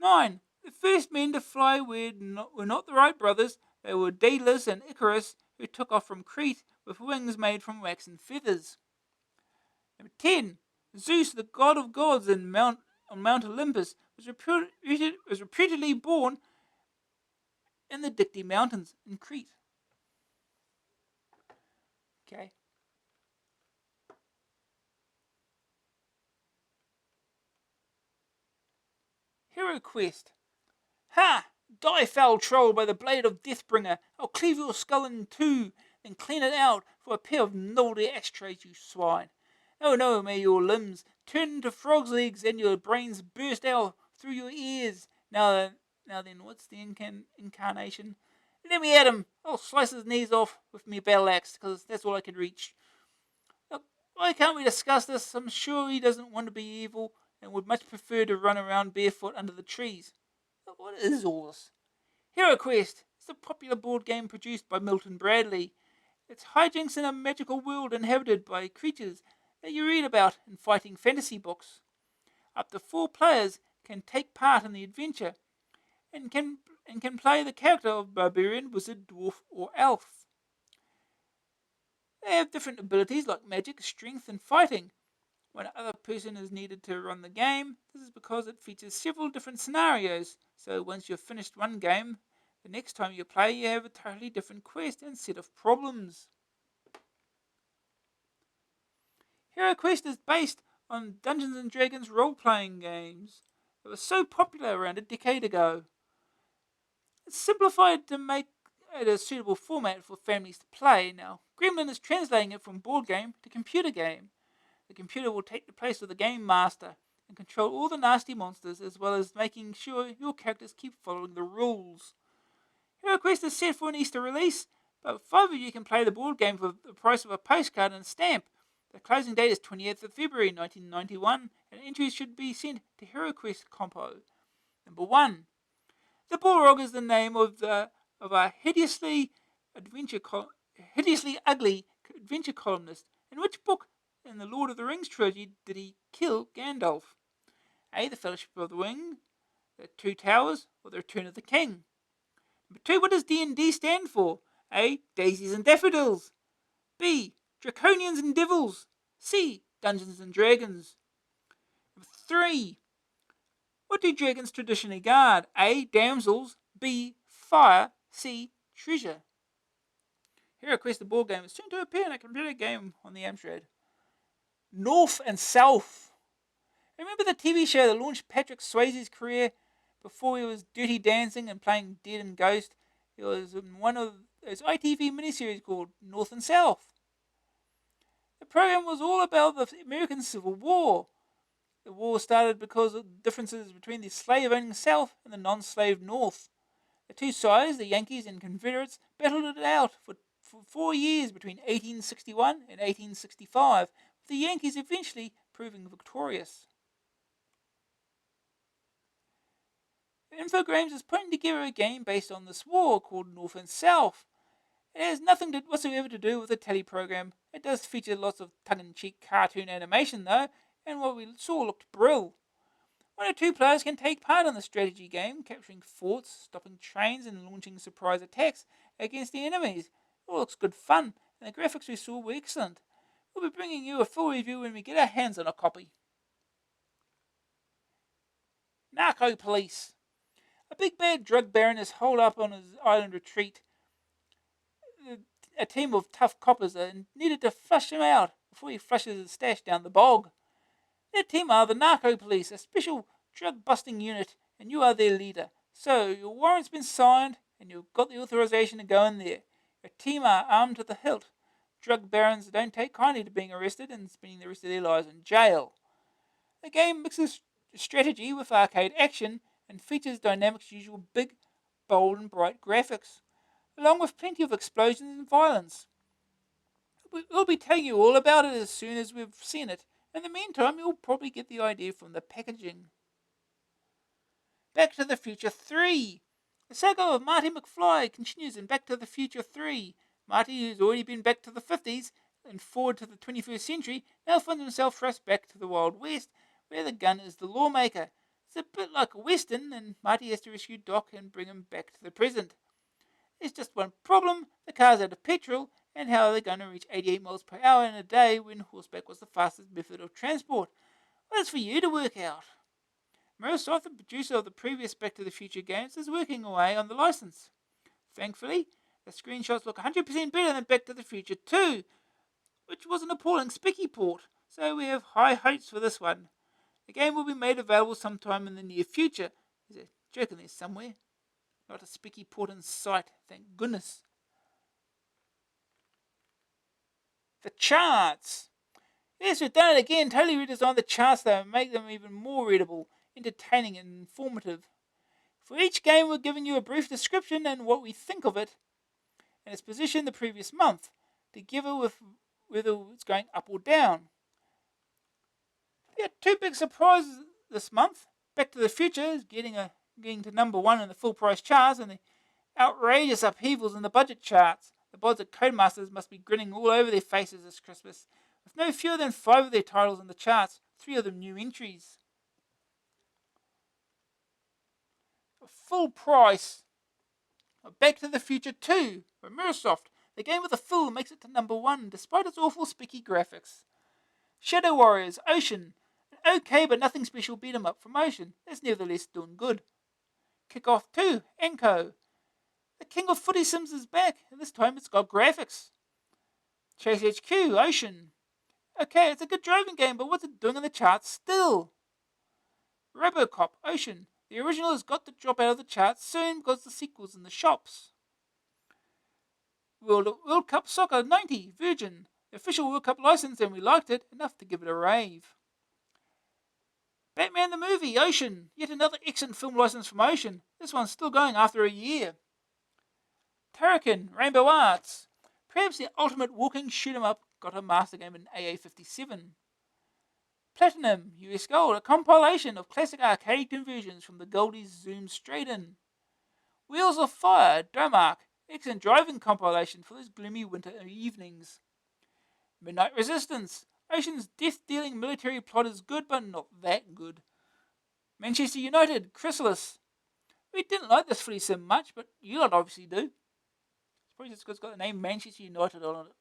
[SPEAKER 1] 9. The first men to fly were not the Wright brothers, they were Daedalus and Icarus, who took off from Crete with wings made from wax and feathers. Number 10. Zeus, the god of gods, and Mount on Mount Olympus was reputedly born in the Dictys Mountains in Crete. Okay. Hero Quest. Ha! Die, foul troll, by the blade of Deathbringer. I'll cleave your skull in two, then clean it out for a pair of novelty ashtrays, you swine. Oh no, may your limbs turn into frog's legs and your brains burst out through your ears. Now then, what's the incarnation? Let me at him. I'll slice his knees off with me battle axe, because that's all I can reach. Look, why can't we discuss this? I'm sure he doesn't want to be evil and would much prefer to run around barefoot under the trees. But what is all this? Hero Quest is a popular board game produced by Milton Bradley. It's hijinks in a magical world inhabited by creatures that you read about in fighting fantasy books. Up to 4 players can take part in the adventure and can play the character of barbarian, wizard, dwarf, or elf. They have different abilities like magic, strength, and fighting. When another person is needed to run the game, this is because it features several different scenarios. So once you've finished one game, the next time you play, you have a totally different quest and set of problems. Hero Quest is based on Dungeons & Dragons role-playing games that were so popular around a decade ago. It's simplified to make it a suitable format for families to play. Now, Gremlin is translating it from board game to computer game. The computer will take the place of the game master and control all the nasty monsters, as well as making sure your characters keep following the rules. Hero Quest is set for an Easter release, but 5 of you can play the board game for the price of a postcard and a stamp. The closing date is 28th of February 1991, and entries should be sent to Hero Quest Compo. Number 1. The Balrog is the name of a hideously ugly adventure columnist. In which book in the Lord of the Rings trilogy did he kill Gandalf? A. The Fellowship of the Ring, The Two Towers, or The Return of the King? Number 2. What does D&D stand for? A. Daisies and Daffodils. B. Draconians and Devils. C. Dungeons and Dragons. Number 3. What do dragons traditionally guard? A. Damsels. B. Fire. C. Treasure. Hero Quest, the board game, is soon to appear in a computer game on the Amstrad. North and South. Remember the TV show that launched Patrick Swayze's career before he was Dirty Dancing and playing Dead and Ghost? He was in one of those ITV miniseries called North and South. The program was all about the American Civil War. The war started because of differences between the slave-owning South and the non-slave North. The two sides, the Yankees and Confederates, battled it out for 4 years between 1861 and 1865, with the Yankees eventually proving victorious. Infogrames is putting together a game based on this war called North and South. It has nothing whatsoever to do with the telly program. It does feature lots of tongue-in-cheek cartoon animation though, and what we saw looked brill. 1 or 2 players can take part in the strategy game, capturing forts, stopping trains, and launching surprise attacks against the enemies. It all looks good fun, and the graphics we saw were excellent. We'll be bringing you a full review when we get our hands on a copy. Narco Police. A big bad drug baron is holed up on his island retreat. A team of tough coppers are needed to flush him out before he flushes his stash down the bog. Their team are the Narco Police, a special drug-busting unit, and you are their leader. So, your warrant's been signed, and you've got the authorization to go in there. Your team are armed to the hilt. Drug barons don't take kindly to being arrested and spending the rest of their lives in jail. The game mixes strategy with arcade action and features dynamic's usual big, bold and bright graphics, along with plenty of explosions and violence. We'll be telling you all about it as soon as we've seen it. In the meantime, you'll probably get the idea from the packaging. Back to the Future 3. The saga of Marty McFly continues in Back to the Future 3. Marty, who's already been back to the 50s and forward to the 21st century, now finds himself thrust back to the Wild West, where the gun is the lawmaker. It's a bit like a western, and Marty has to rescue Doc and bring him back to the present. There's just one problem: the car's out of petrol, and how are they going to reach 88 miles per hour in a day when horseback was the fastest method of transport? Well, it's for you to work out. Microsoft, the producer of the previous Back to the Future games, is working away on the license. Thankfully, the screenshots look 100% better than Back to the Future 2, which was an appalling Spicky port, so we have high hopes for this one. The game will be made available sometime in the near future. There's a joke in there somewhere. Not a Spicky port in sight, thank goodness. The charts. Yes, we've done it again. Totally redesigned the charts though and make them even more readable, entertaining and informative. For each game we're giving you a brief description and what we think of it and its position the previous month, together with whether it's going up or down. We had two big surprises this month. Back to the Future is getting to number 1 in the full price charts, and the outrageous upheavals in the budget charts. The bods at Codemasters must be grinning all over their faces this Christmas, with no fewer than 5 of their titles in the charts, 3 of them new entries. A full price of Back to the Future 2 from Microsoft. The game with a fill makes it to number 1, despite its awful spicky graphics. Shadow Warriors Ocean. An okay but nothing special beat 'em up from Ocean. It's nevertheless doing good. Kickoff 2, Enco. The king of footy sims is back, and this time it's got graphics. Chase HQ, Ocean. Okay, it's a good driving game, but what's it doing in the charts still? Robocop, Ocean. The original has got to drop out of the charts soon because the sequel's in the shops. World Cup Soccer 90, Virgin. The official World Cup license, and we liked it enough to give it a rave. Batman the Movie, Ocean. Yet another excellent film license from Ocean. This one's still going after a year. Turrican, Rainbow Arts. Perhaps the ultimate walking shoot-'em-up got a master game in AA57. Platinum, US Gold, a compilation of classic arcade conversions from the Goldies Zoom Straight In. Wheels of Fire, Domark, excellent driving compilation for those gloomy winter evenings. Midnight Resistance, Ocean's death-dealing military plot is good, but not that good. Manchester United, Chrysalis. We didn't like this footy sim much, but you lot obviously do. It's probably just because it's got the name Manchester United on it.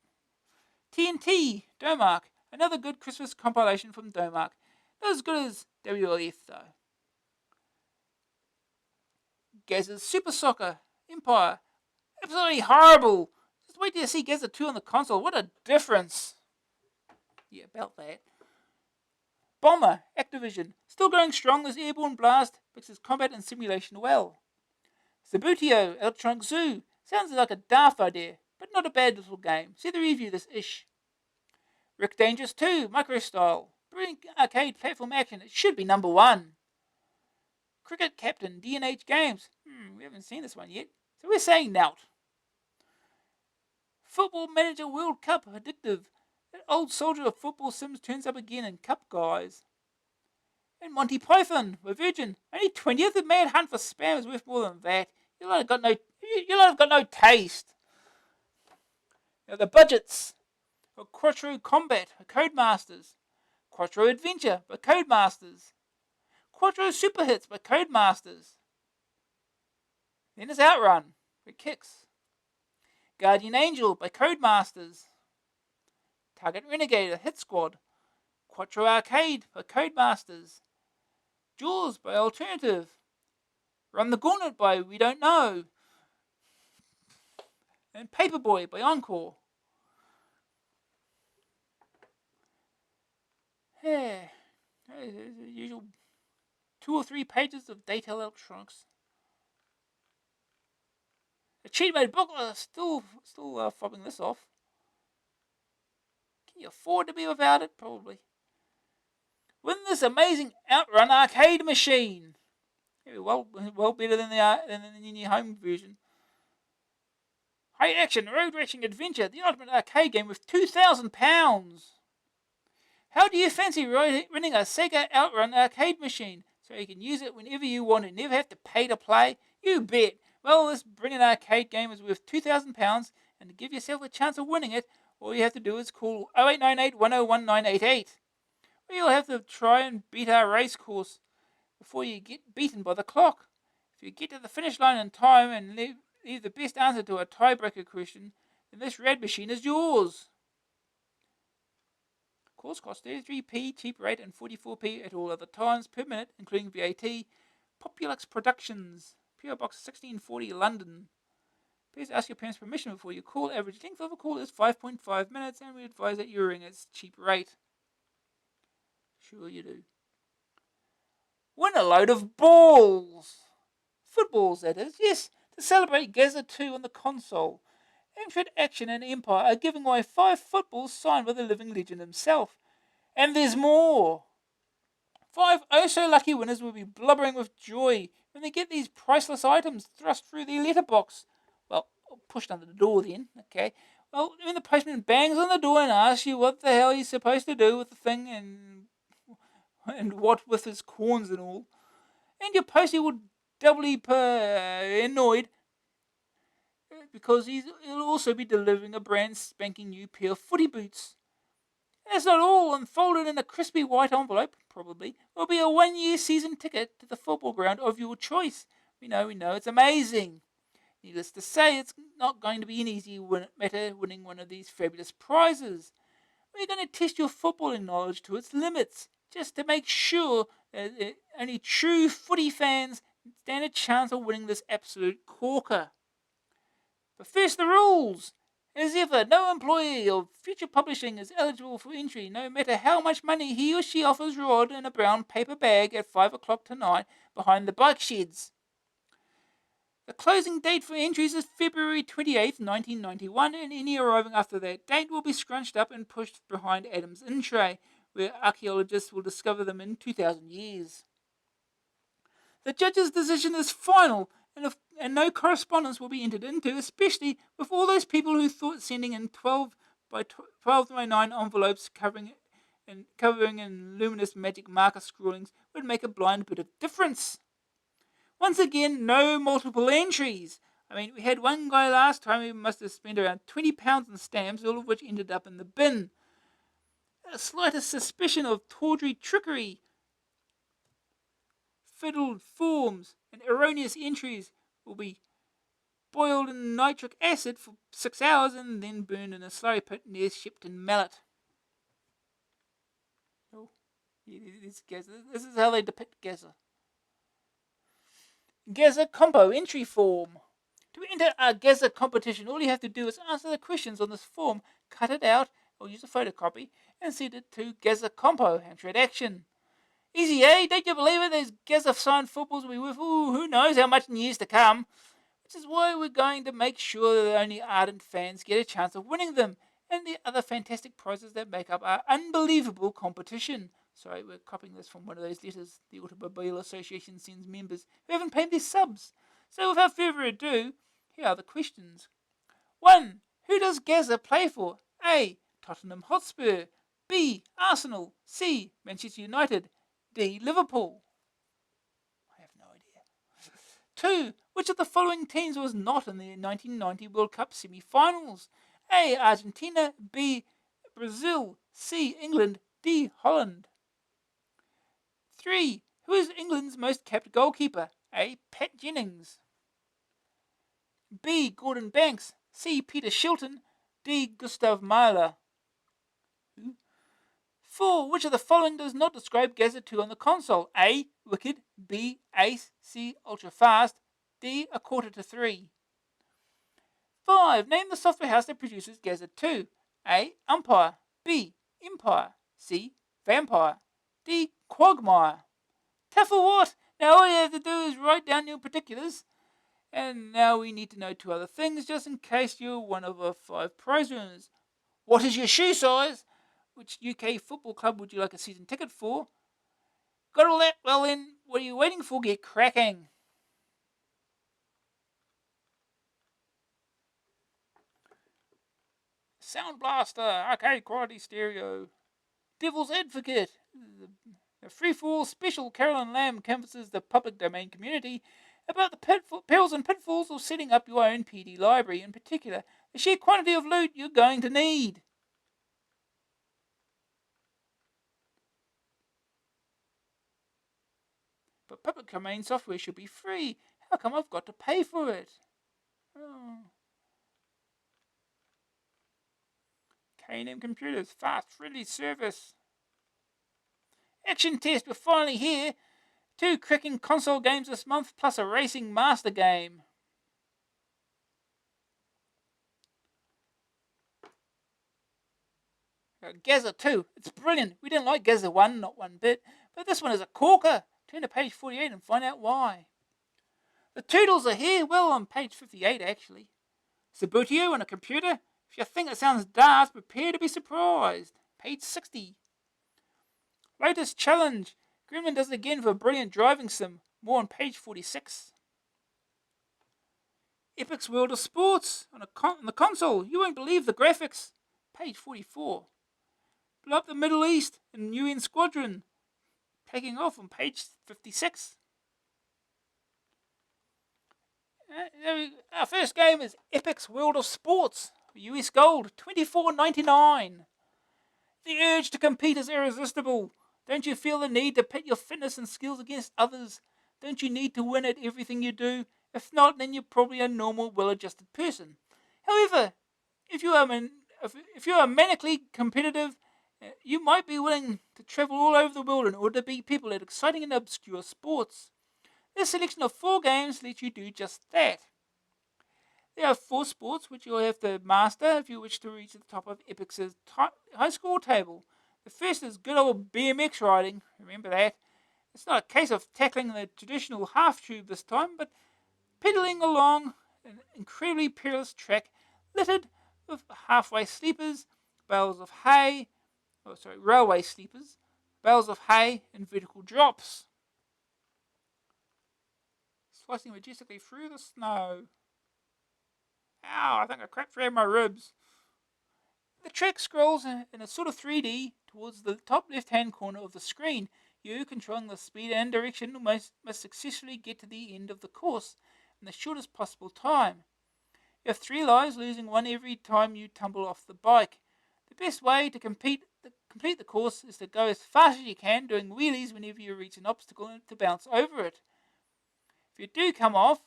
[SPEAKER 1] TNT, Domark, another good Christmas compilation from Domark. Not as good as WLF though. Gazza's Super Soccer, Empire. Absolutely horrible. Just wait till you see Gazza II on the console. What a difference. Yeah, about that. Bomber, Activision. Still going strong as Airborne Blast mixes combat and simulation well. Sabutio, Electronic Zoo. Sounds like a daft idea, but not a bad little game. See the review this ish. Rick Dangerous 2, Microstyle. Brilliant arcade platform action. It should be number 1. Cricket Captain, D&H Games. We haven't seen this one yet, so we're saying Nout. Football Manager World Cup, addictive. That old soldier of football sims turns up again in Cup Guys. And Monty Python, with Virgin. Only 20th. The Mad Hunt for Spam is worth more than that. You lot have got no taste. Now the budgets. For Quattro Combat, Codemasters. Quattro Adventure, by Codemasters. Quattro Super Hits, by Codemasters. Then there's Outrun, by Kicks. Guardian Angel, by Codemasters. Target Renegade, a Hit Squad. Quattro Arcade, by Codemasters. Jaws, by Alternative. Run the Gauntlet, by We Don't Know. And Paperboy, by Encore. Yeah, there's the usual 2 or 3 pages of Daytale Electronics. A cheat mode booklet, still fobbing this off. Can you afford to be without it? Probably. Win this amazing Outrun arcade machine. Yeah, well better than the new home version. High action road racing adventure, the ultimate arcade game with £2,000. How do you fancy running a Sega Outrun arcade machine so you can use it whenever you want and never have to pay to play? You bet. Well, this brilliant arcade game is worth £2,000, and to give yourself a chance of winning it, all you have to do is call 0898 101 988. Or you'll have to try and beat our race course before you get beaten by the clock. If you get to the finish line in time and leave the best answer to a tiebreaker question, then this red machine is yours. course, costs 33p, cheap rate, and 44p at all other times per minute, including VAT. Populux Productions, PO Box 1640, London. Please ask your parents' permission before you call. Average length of a call is 5.5 minutes, and we advise that you ring its cheap rate. Sure you do. Win a load of balls! Footballs, that is. Yes, to celebrate Gazza II on the console. Amstrad Action and Empire are giving away 5 footballs signed by the living legend himself. And there's more! 5 oh-so-lucky winners will be blubbering with joy when they get these priceless items thrust through their letterbox. Well, pushed under the door then, okay? Well, when the postman bangs on the door and asks you what the hell he's supposed to do with the thing and what with his corns and all, and your postie will doubly annoyed because he'll also be delivering a brand spanking new pair of footy boots. That's not all. Unfolded in a crispy white envelope, probably, will be a 1-year season ticket to the football ground of your choice. We know, it's amazing. Needless to say, it's not going to be an easy matter winning one of these fabulous prizes. We're going to test your footballing knowledge to its limits, just to make sure that only true footy fans stand a chance of winning this absolute corker. But first, the rules. As ever, no employee of Future Publishing is eligible for entry, no matter how much money he or she offers Rod in a brown paper bag at 5 o'clock tonight behind the bike sheds. The closing date for entries is February 28th, 1991, and any arriving after that date will be scrunched up and pushed behind Adam's in-tray, where archaeologists will discover them in 2,000 years. The judge's decision is final, and no correspondence will be entered into, especially with all those people who thought sending in 12 by 9 envelopes covering in luminous magic marker scrawlings would make a blind bit of difference. Once again, no multiple entries. I mean, we had one guy last time who must have spent around £20 in stamps, all of which ended up in the bin. A slightest suspicion of tawdry trickery, fiddled forms, and erroneous entries will be boiled in nitric acid for 6 hours and then burned in a slurry pit near Shepton Mallet. Oh, this is how they depict Gazza. Gazza Compo entry form. To enter our Gazza competition, all you have to do is answer the questions on this form, cut it out, or use a photocopy, and send it to Gazza Compo, Amstrad Action. Easy, eh? Don't you believe it? Those Gazza signed footballs will be worth who knows how much in years to come. Which is why we're going to make sure that only ardent fans get a chance of winning them, and the other fantastic prizes that make up our unbelievable competition. Sorry, we're copying this from one of those letters the Automobile Association sends members who haven't paid their subs. So without further ado, here are the questions. 1. Who does Gazza play for? A. Tottenham Hotspur. B. Arsenal. C. Manchester United. D. Liverpool. I have no idea. 2. Which of the following teams was not in the 1990 World Cup semi-finals? A. Argentina. B. Brazil. C. England. D. Holland. 3. Who is England's most capped goalkeeper? A. Pat Jennings. B. Gordon Banks. C. Peter Shilton. D. Gustav Mahler. 4. Which of the following does not describe Gazza II on the console? A. Wicked. B. Ace. C. Ultra Fast. D. A quarter to 3. 5. Name the software house that produces Gazza II. A. Umpire. B. Empire. C. Vampire. D. Quagmire. Tough or what? Now all you have to do is write down your particulars. And now we need to know 2 other things, just in case you're one of our 5 prize winners. What is your shoe size? Which UK football club would you like a season ticket for? Got all that? Well then, what are you waiting for? Get cracking. Sound Blaster, arcade quality stereo. Devil's Advocate. The free-for-all special Carolyn Lamb canvasses the public domain community about the perils and pitfalls of setting up your own PD library, in particular, the sheer quantity of loot you're going to need. But public domain software should be free. How come I've got to pay for it? Oh. K&M Computers, fast, friendly service. Action test, we're finally here. 2 cracking console games this month, plus a racing master game. Gazza II. It's brilliant. We didn't like Gazza 1, not one bit. But this one is a corker. Turn to page 48 and find out why. The Toodles are here. Well, on page 58, actually. Sabutio on a computer. If you think it sounds daft, prepare to be surprised. Page 60. Lotus Challenge. Gremlin does it again for a brilliant driving sim. More on page 46. Epyx World of Sports on the console. You won't believe the graphics. Page 44. Blow up the Middle East in UN Squadron. Taking off on page 56. Our first game is Epyx World of Sports. US Gold, $24.99. The urge to compete is irresistible. Don't you feel the need to pit your fitness and skills against others? Don't you need to win at everything you do? If not, then you're probably a normal, well-adjusted person. However, if you are manically competitive, you might be willing to travel all over the world in order to beat people at exciting and obscure sports. This selection of 4 games lets you do just that. There are 4 sports which you'll have to master if you wish to reach the top of Epyx's high score table. The first is good old BMX riding. Remember that. It's not a case of tackling the traditional half tube this time, but pedaling along an incredibly perilous track littered with railway sleepers, bales of hay, and vertical drops. Slicing majestically through the snow. Ow, I think I cracked 3 of my ribs. The track scrolls in a sort of 3D towards the top left-hand corner of the screen. You, controlling the speed and direction, must successfully get to the end of the course in the shortest possible time. You have 3 lives, losing 1 every time you tumble off the bike. The best way to complete the course is to go as fast as you can, doing wheelies whenever you reach an obstacle and to bounce over it. If you do come off,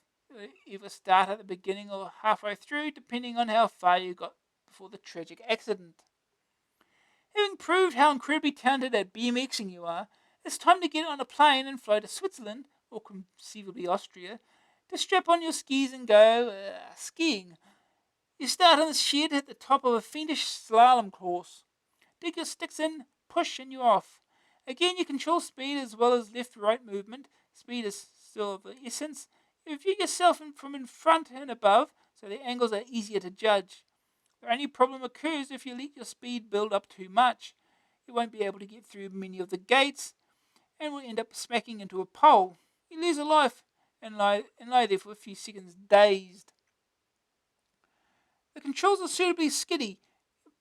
[SPEAKER 1] either start at the beginning or halfway through, depending on how far you got before the tragic accident. Having proved how incredibly talented at BMXing you are, it's time to get on a plane and fly to Switzerland, or conceivably Austria, to strap on your skis and go skiing. You start on the shed at the top of a fiendish slalom course. Dig your sticks in, push, and you're off. Again, you control speed as well as left-right movement. Speed is still of the essence. You view yourself from in front and above, so the angles are easier to judge. The only problem occurs if you let your speed build up too much. You won't be able to get through many of the gates and will end up smacking into a pole. You lose a life and lie there for a few seconds dazed. The controls are suitably skiddy.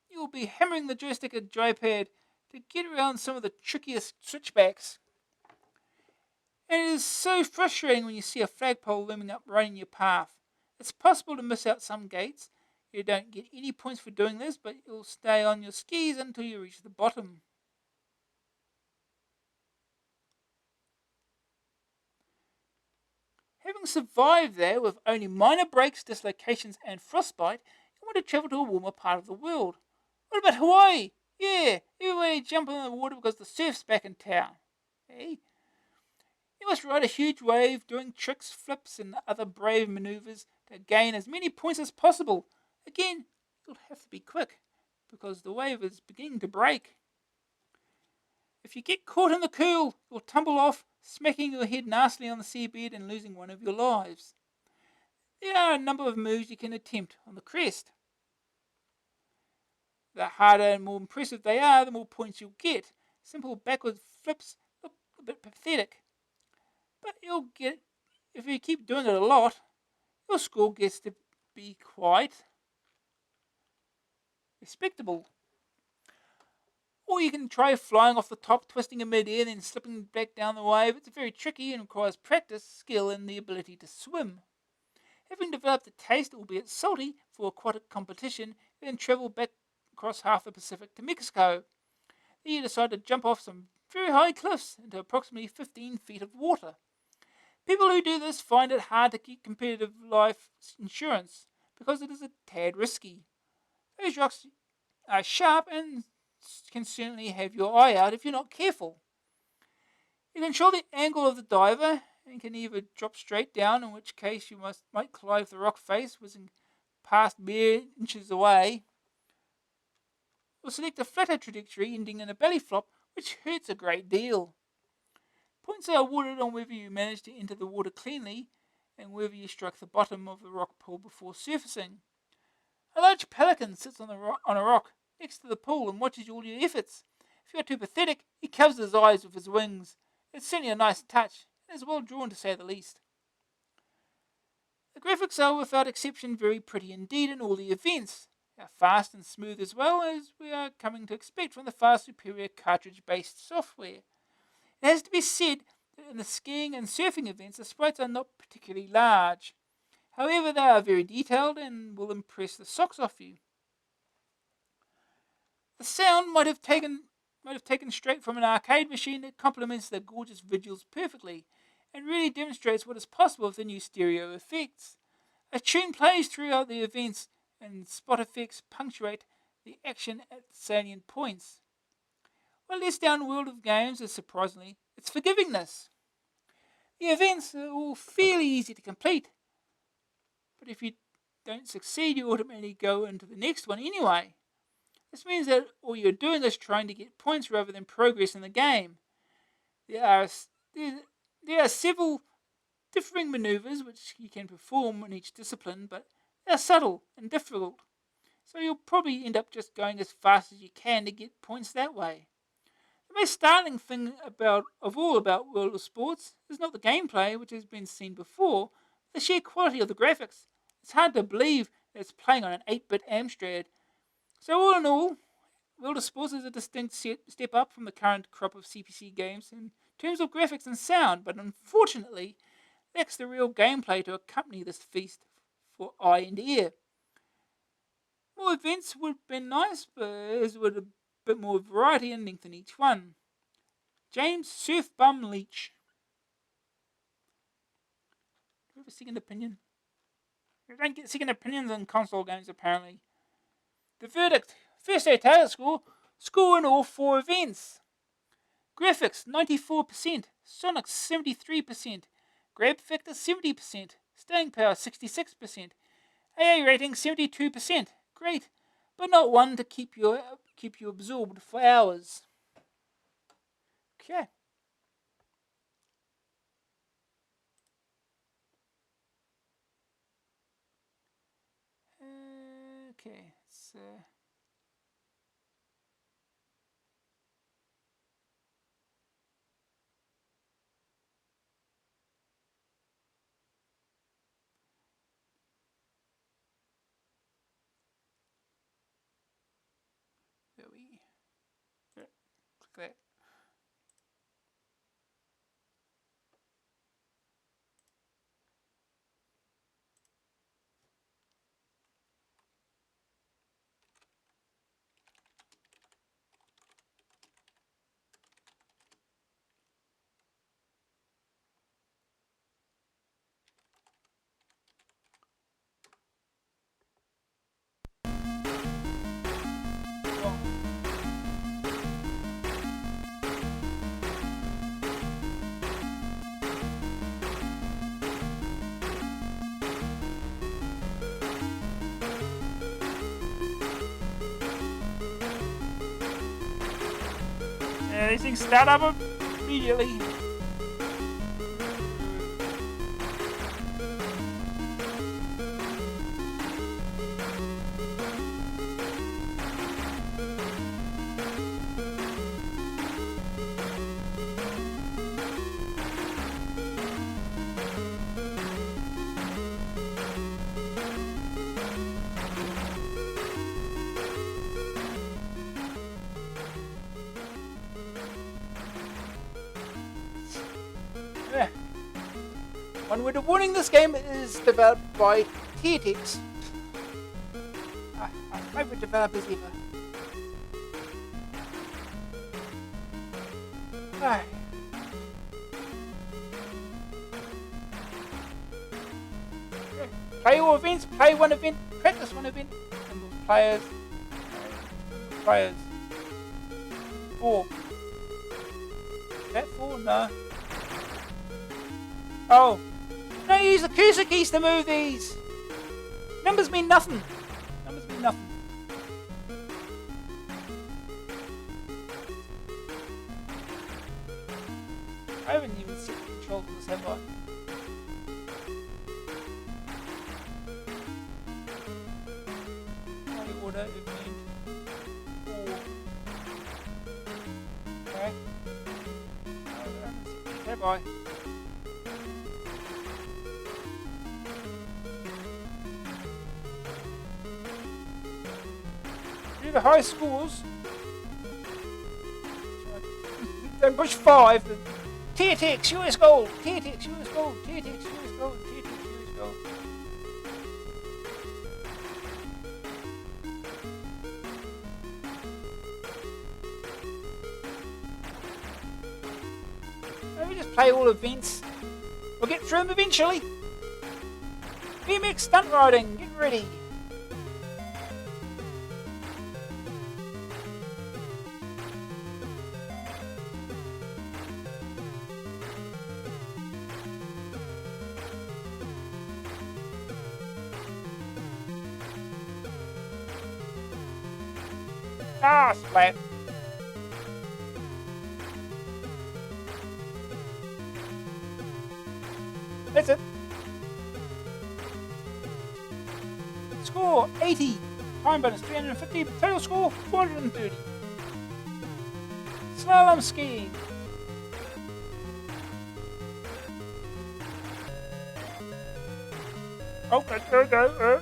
[SPEAKER 1] You will be hammering the joystick and joypad to get around some of the trickiest switchbacks. And it is so frustrating when you see a flagpole looming up right in your path. It's possible to miss out some gates. You don't get any points for doing this, but you'll stay on your skis until you reach the bottom. Having survived there with only minor breaks, dislocations, and frostbite, you want to travel to a warmer part of the world. What about Hawaii? Yeah, everybody jump in the water because the surf's back in town. Hey? You must ride a huge wave, doing tricks, flips, and other brave maneuvers to gain as many points as possible. Again, you'll have to be quick, because the wave is beginning to break. If you get caught in the curl, you'll tumble off, smacking your head nastily on the seabed and losing 1 of your lives. There are a number of moves you can attempt on the crest. The harder and more impressive they are, the more points you'll get. Simple backward flips look a bit pathetic, but if you keep doing it a lot, your score gets to be quite respectable. Or you can try flying off the top, twisting in mid-air, then slipping back down the wave. It's very tricky and requires practice, skill, and the ability to swim. Having developed a taste, albeit salty, for aquatic competition, you then travel back across half the Pacific to Mexico. Then you decide to jump off some very high cliffs into approximately 15 feet of water. People who do this find it hard to keep competitive life insurance because it is a tad risky. Those rocks are sharp and can certainly have your eye out if you're not careful. You control the angle of the diver and can either drop straight down, in which case you might collide with the rock face, which is past mere inches away, or select a flatter trajectory ending in a belly flop, which hurts a great deal. Points are awarded on whether you manage to enter the water cleanly and whether you strike the bottom of the rock pool before surfacing. A large pelican sits on a rock next to the pool and watches all your efforts. If you are too pathetic, he covers his eyes with his wings. It's certainly a nice touch, and is well drawn to say the least. The graphics are without exception very pretty indeed in all the events. They are fast and smooth as well, as we are coming to expect from the far superior cartridge-based software. It has to be said that in the skiing and surfing events the sprites are not particularly large. However, they are very detailed and will impress the socks off you. The sound might have taken straight from an arcade machine that complements the gorgeous visuals perfectly, and really demonstrates what is possible with the new stereo effects. A tune plays throughout the events, and spot effects punctuate the action at salient points. What lets down World of Games is surprisingly its forgivingness. The events are all fairly easy to complete, but if you don't succeed, you automatically go into the next one anyway. This means that all you're doing is trying to get points rather than progress in the game. There are several differing maneuvers which you can perform in each discipline, but they are subtle and difficult, so you'll probably end up just going as fast as you can to get points that way. The most startling thing of all about World of Sports is not the gameplay, which has been seen before, but the sheer quality of the graphics. It's hard to believe that it's playing on an 8-bit Amstrad. So all in all, World of Sports is a distinct step up from the current crop of CPC games in terms of graphics and sound, but unfortunately lacks the real gameplay to accompany this feast for eye and ear. More events would have been nice, but as would a bit more variety and length in each one. James Surf Bum Leach. Do you have a second opinion? You don't get second opinions on console games, apparently. The verdict. First day total score in all 4 events. Graphics 94%, Sonic 73%, grab factor 70%, staying power 66%, AA rating 72%. Great, but not one to keep you absorbed for hours. Okay. Okay, so click that. These things start up immediately. One word of warning, this game is developed by Epyx. My favourite developers ever. Right. Play all events, play one event, practice one event, and players. 4. Is that 4? No. Oh. No, use the cursor keys to move these. Numbers mean nothing. Numbers mean nothing. I haven't even set the controls on this, have I? Order event 4. Okay. Have I? Do the high scores. Then push 5. Epyx US Gold. Epyx US Gold. Epyx US Gold. Epyx US Gold. Let me just play all events. We'll get through them eventually. BMX stunt riding. Get ready. Ah, splat. That's it. Score 80. Time bonus 350. Total score 430. Slalom skiing. Oh, go.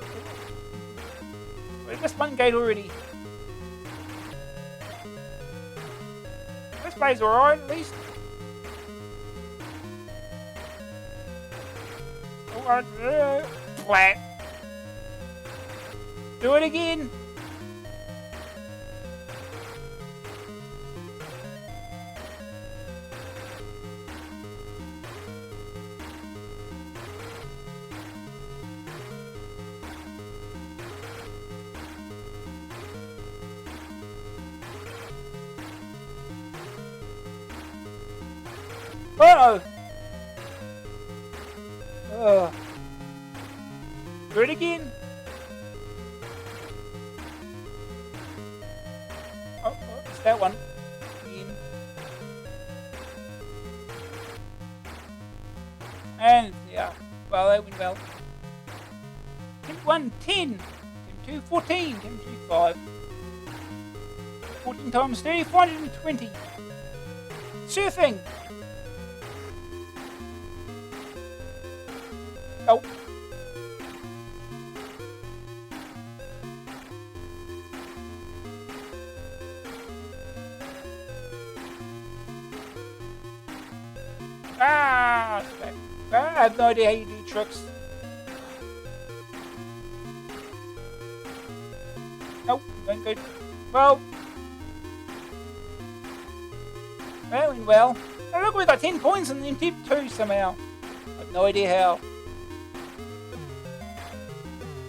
[SPEAKER 1] We missed one gate already. This plays alright at least. Flat. Do it again. Uh-oh. Do it again. Oh, it's that one. Again. And, yeah. Well, that went well. Temp 1, 10. Temp 2, 14. Temp 3, 5. 14 times 30, 420. Surfing. Oh. Ah, I have no idea how you do tricks. Nope, going good. Well, that went well. Oh, look, we got 10 points in the tip 2 somehow. I have no idea how.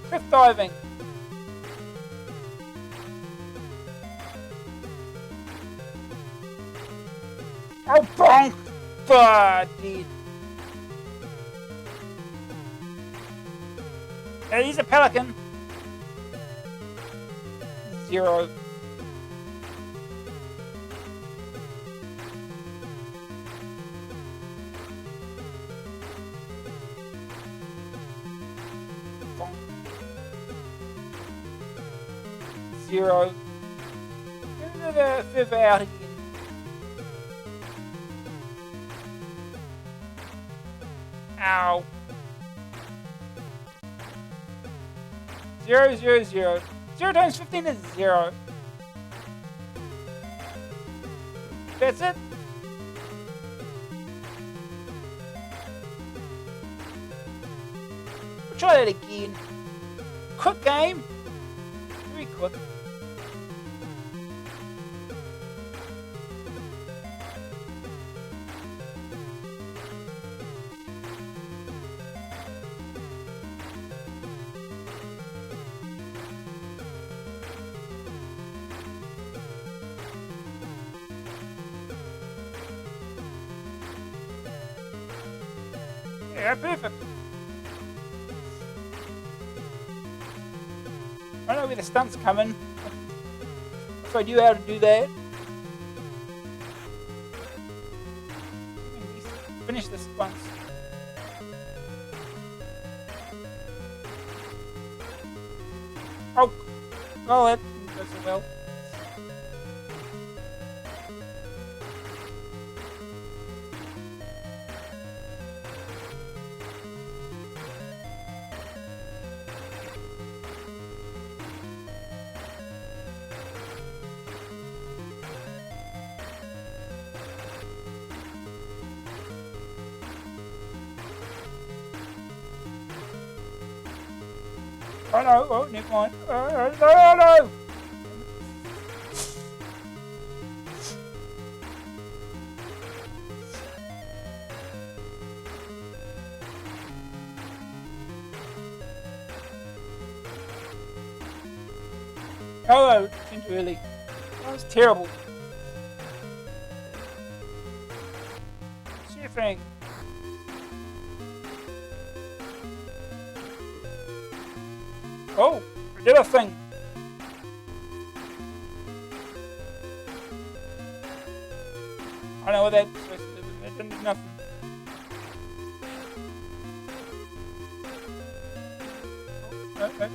[SPEAKER 1] Cliff diving. Oh, bonk! Dead. Now, he's a pelican. 0. Bonk. 0. Further out again. Ow. 0, 0, 0. 0 times 15 is 0. That's it. We'll try that again. Quick game. Very quick. Yeah, perfect. I don't know where the stunt's coming. If I knew how to do that. Finish this once. Oh! Well, that didn't go so well. Oh no, oh, never mind. No! Oh, too early. That was terrible. Surfing. Oh, I did a thing. I know what that's supposed to do, but it didn't do nothing. Oh, no.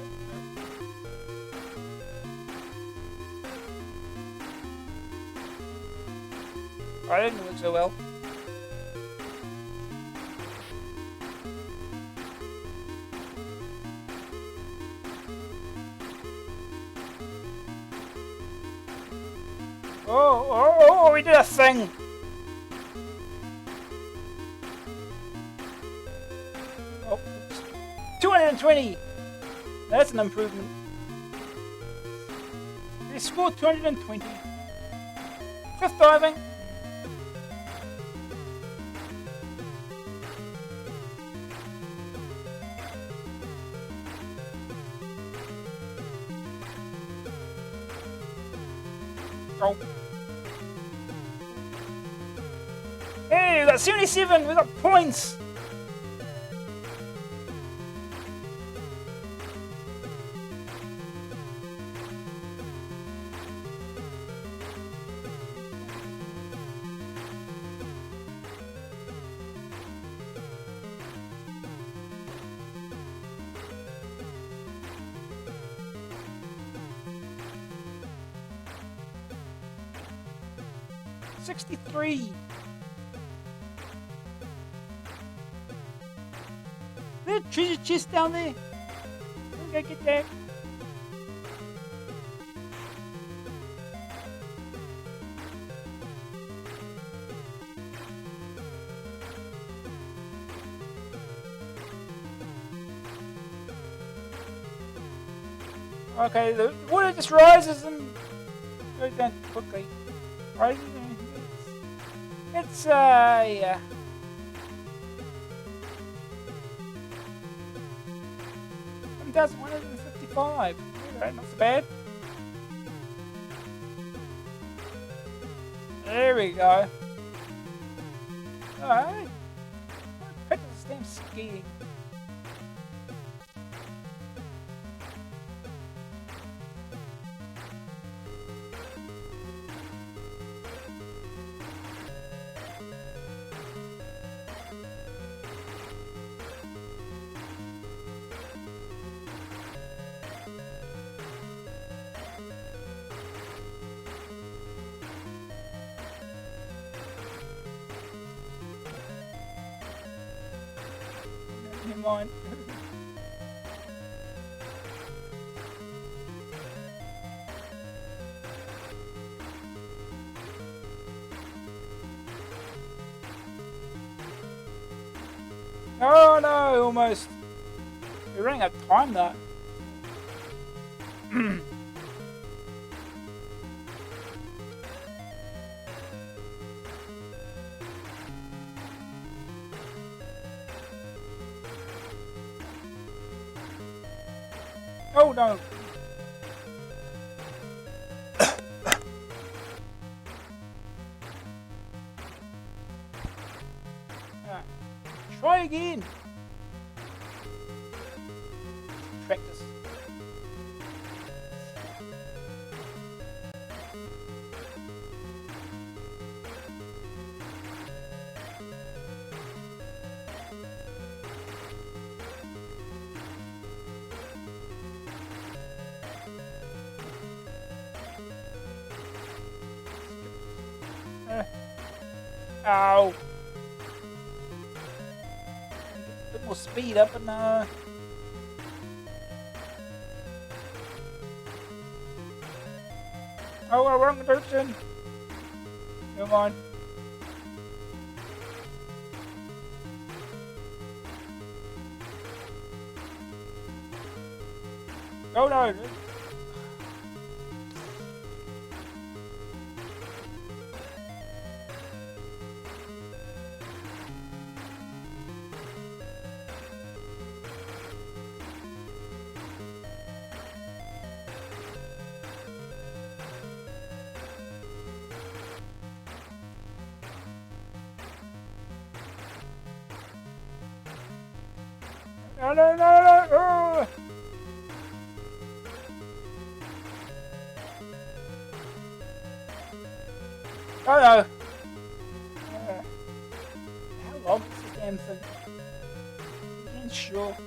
[SPEAKER 1] I didn't look so well. Oh, we did a thing! Oh, oops. 220! That's an improvement. We scored 220. Fifth diving. Oh. Hey, we got 77, we got points! $63. There's a treasure chest down there. Let me go get that. Okay, the water just rises and goes down quickly. Rises and it's yeah. $1,155. Okay, not so bad. There we go. Alright. Practice damn skiing. Never mind. Oh no, almost. We're running out of time though. Oh no. Try again. practice. Ow. Get a bit more speed up, but no. Oh, wrong direction. Never mind. Oh no. No, no, no, no. Oh. Oh no. How long is this damn thing? I'm not sure.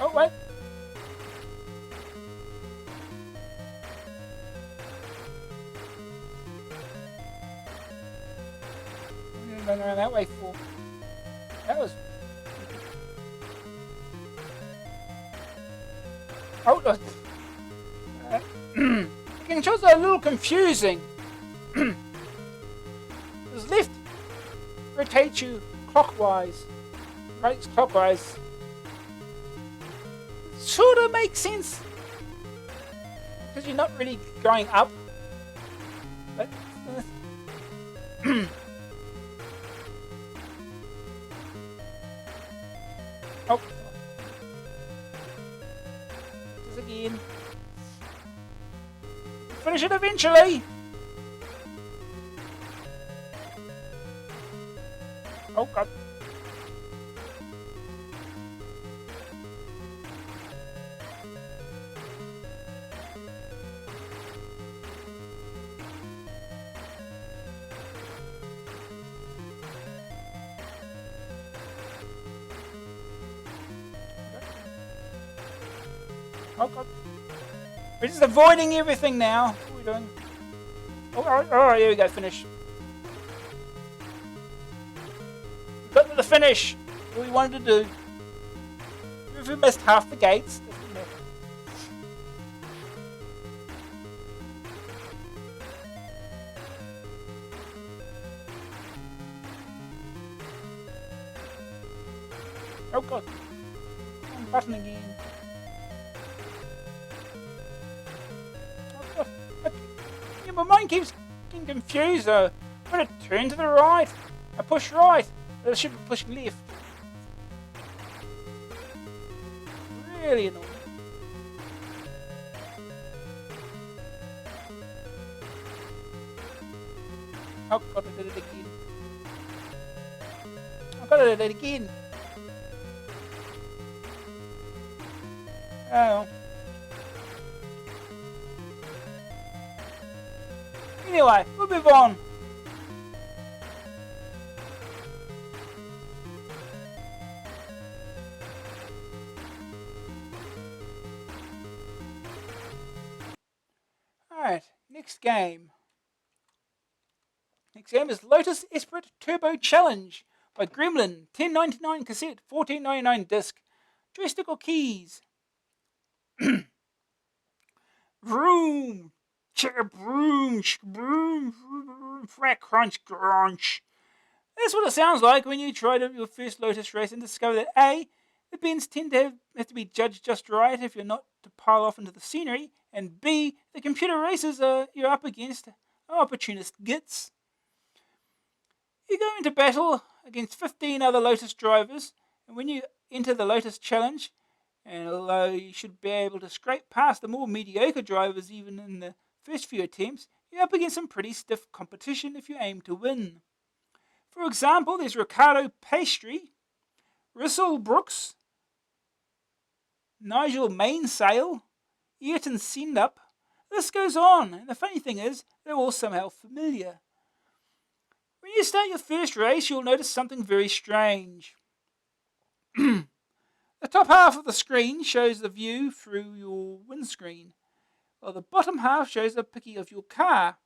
[SPEAKER 1] Oh, wait. What are you going around that way for? That was... Oh, the controls are a little confusing. Because left rotates you clockwise. Right, clockwise. Sort of makes sense. Because you're not really going up. But... oh. Just again. Finish it eventually. Oh god. Oh god. We're just avoiding everything now. What are we doing? Oh, here we go, finish. We got to the finish. What we wanted to do. If we missed half the gates, doesn't matter. Oh god. Wrong button again. My mind keeps getting confused. I'm going to turn to the right. I push right. I should be pushing left. Really annoying. Oh god, I did it again. Oh god, I did it again. Oh. Anyway, we'll move on. Alright, next game. Next game is Lotus Esprit Turbo Challenge by Gremlin. $10.99 cassette, $14.99 disc. Joystick or keys? Vroom! Chicka broom, broom, frack crunch crunch. That's what it sounds like when you try your first Lotus race and discover that A, the bends tend to have to be judged just right if you're not to pile off into the scenery, and B, the computer races you're up against are opportunist gits. You go into battle against 15 other Lotus drivers, and when you enter the Lotus challenge, And although you should be able to scrape past the more mediocre drivers even in the first few attempts, you're up against some pretty stiff competition if you aim to win. For example, there's Ricardo Pastry, Russell Brooks, Nigel Mainsail, Ayrton Sendup. This goes on, and the funny thing is, they're all somehow familiar. When you start your first race, you'll notice something very strange. The top half of the screen shows the view through your windscreen, while the bottom half shows a picture of your car.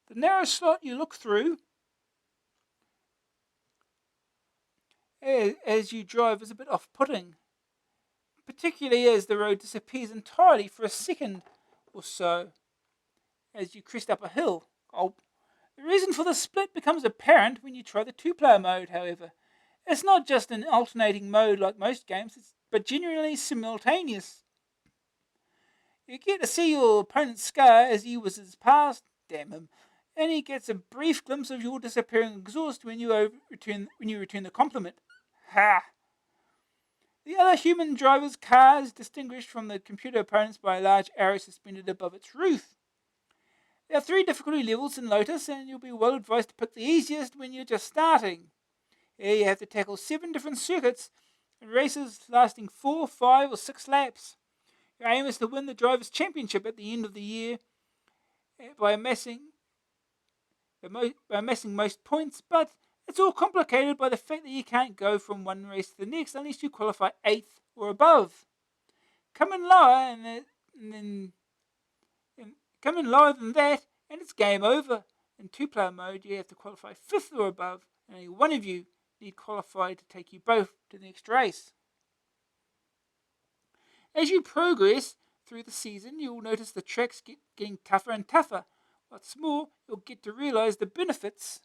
[SPEAKER 1] The narrow slot you look through as you drive is a bit off-putting, particularly as the road disappears entirely for a second or so as you crest up a hill. The reason for the split becomes apparent when you try the two-player mode, however. It's not just an alternating mode like most games, but genuinely simultaneous. You get to see your opponent's scar as he whizzes past, damn him, and he gets a brief glimpse of your disappearing exhaust when you return the compliment. Ha! The other human driver's car is distinguished from the computer opponent's by a large arrow suspended above its roof. There are 3 difficulty levels in Lotus, and you'll be well advised to pick the easiest when you're just starting. Here you have to tackle 7 different circuits and races lasting 4, 5 or 6 laps. Your aim is to win the Drivers' Championship at the end of the year by amassing most points, but it's all complicated by the fact that you can't go from one race to the next unless you qualify 8th or above. Come in lower than that, and it's game over. In two-player mode, you have to qualify 5th or above, and only one of you need qualify to take you both to the next race. As you progress through the season, you'll notice the tracks getting tougher and tougher. What's more, you'll get to realise the benefits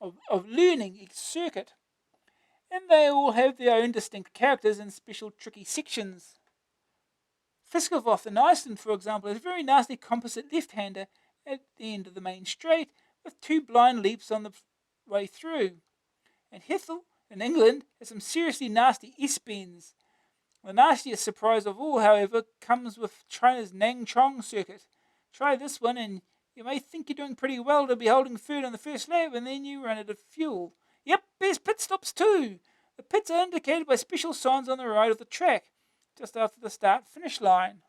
[SPEAKER 1] of learning each circuit. And they all have their own distinct characters and special tricky sections. Fiskavoth in Iceland, for example, is a very nasty composite left-hander at the end of the main straight, with 2 blind leaps on the way through. And Hethel in England has some seriously nasty S-bends. The nastiest surprise of all, however, comes with China's Nangchong circuit. Try this one and you may think you're doing pretty well to be holding third on the first lap, and then you run out of fuel. Yep, there's pit stops too. The pits are indicated by special signs on the right of the track, just after the start-finish line.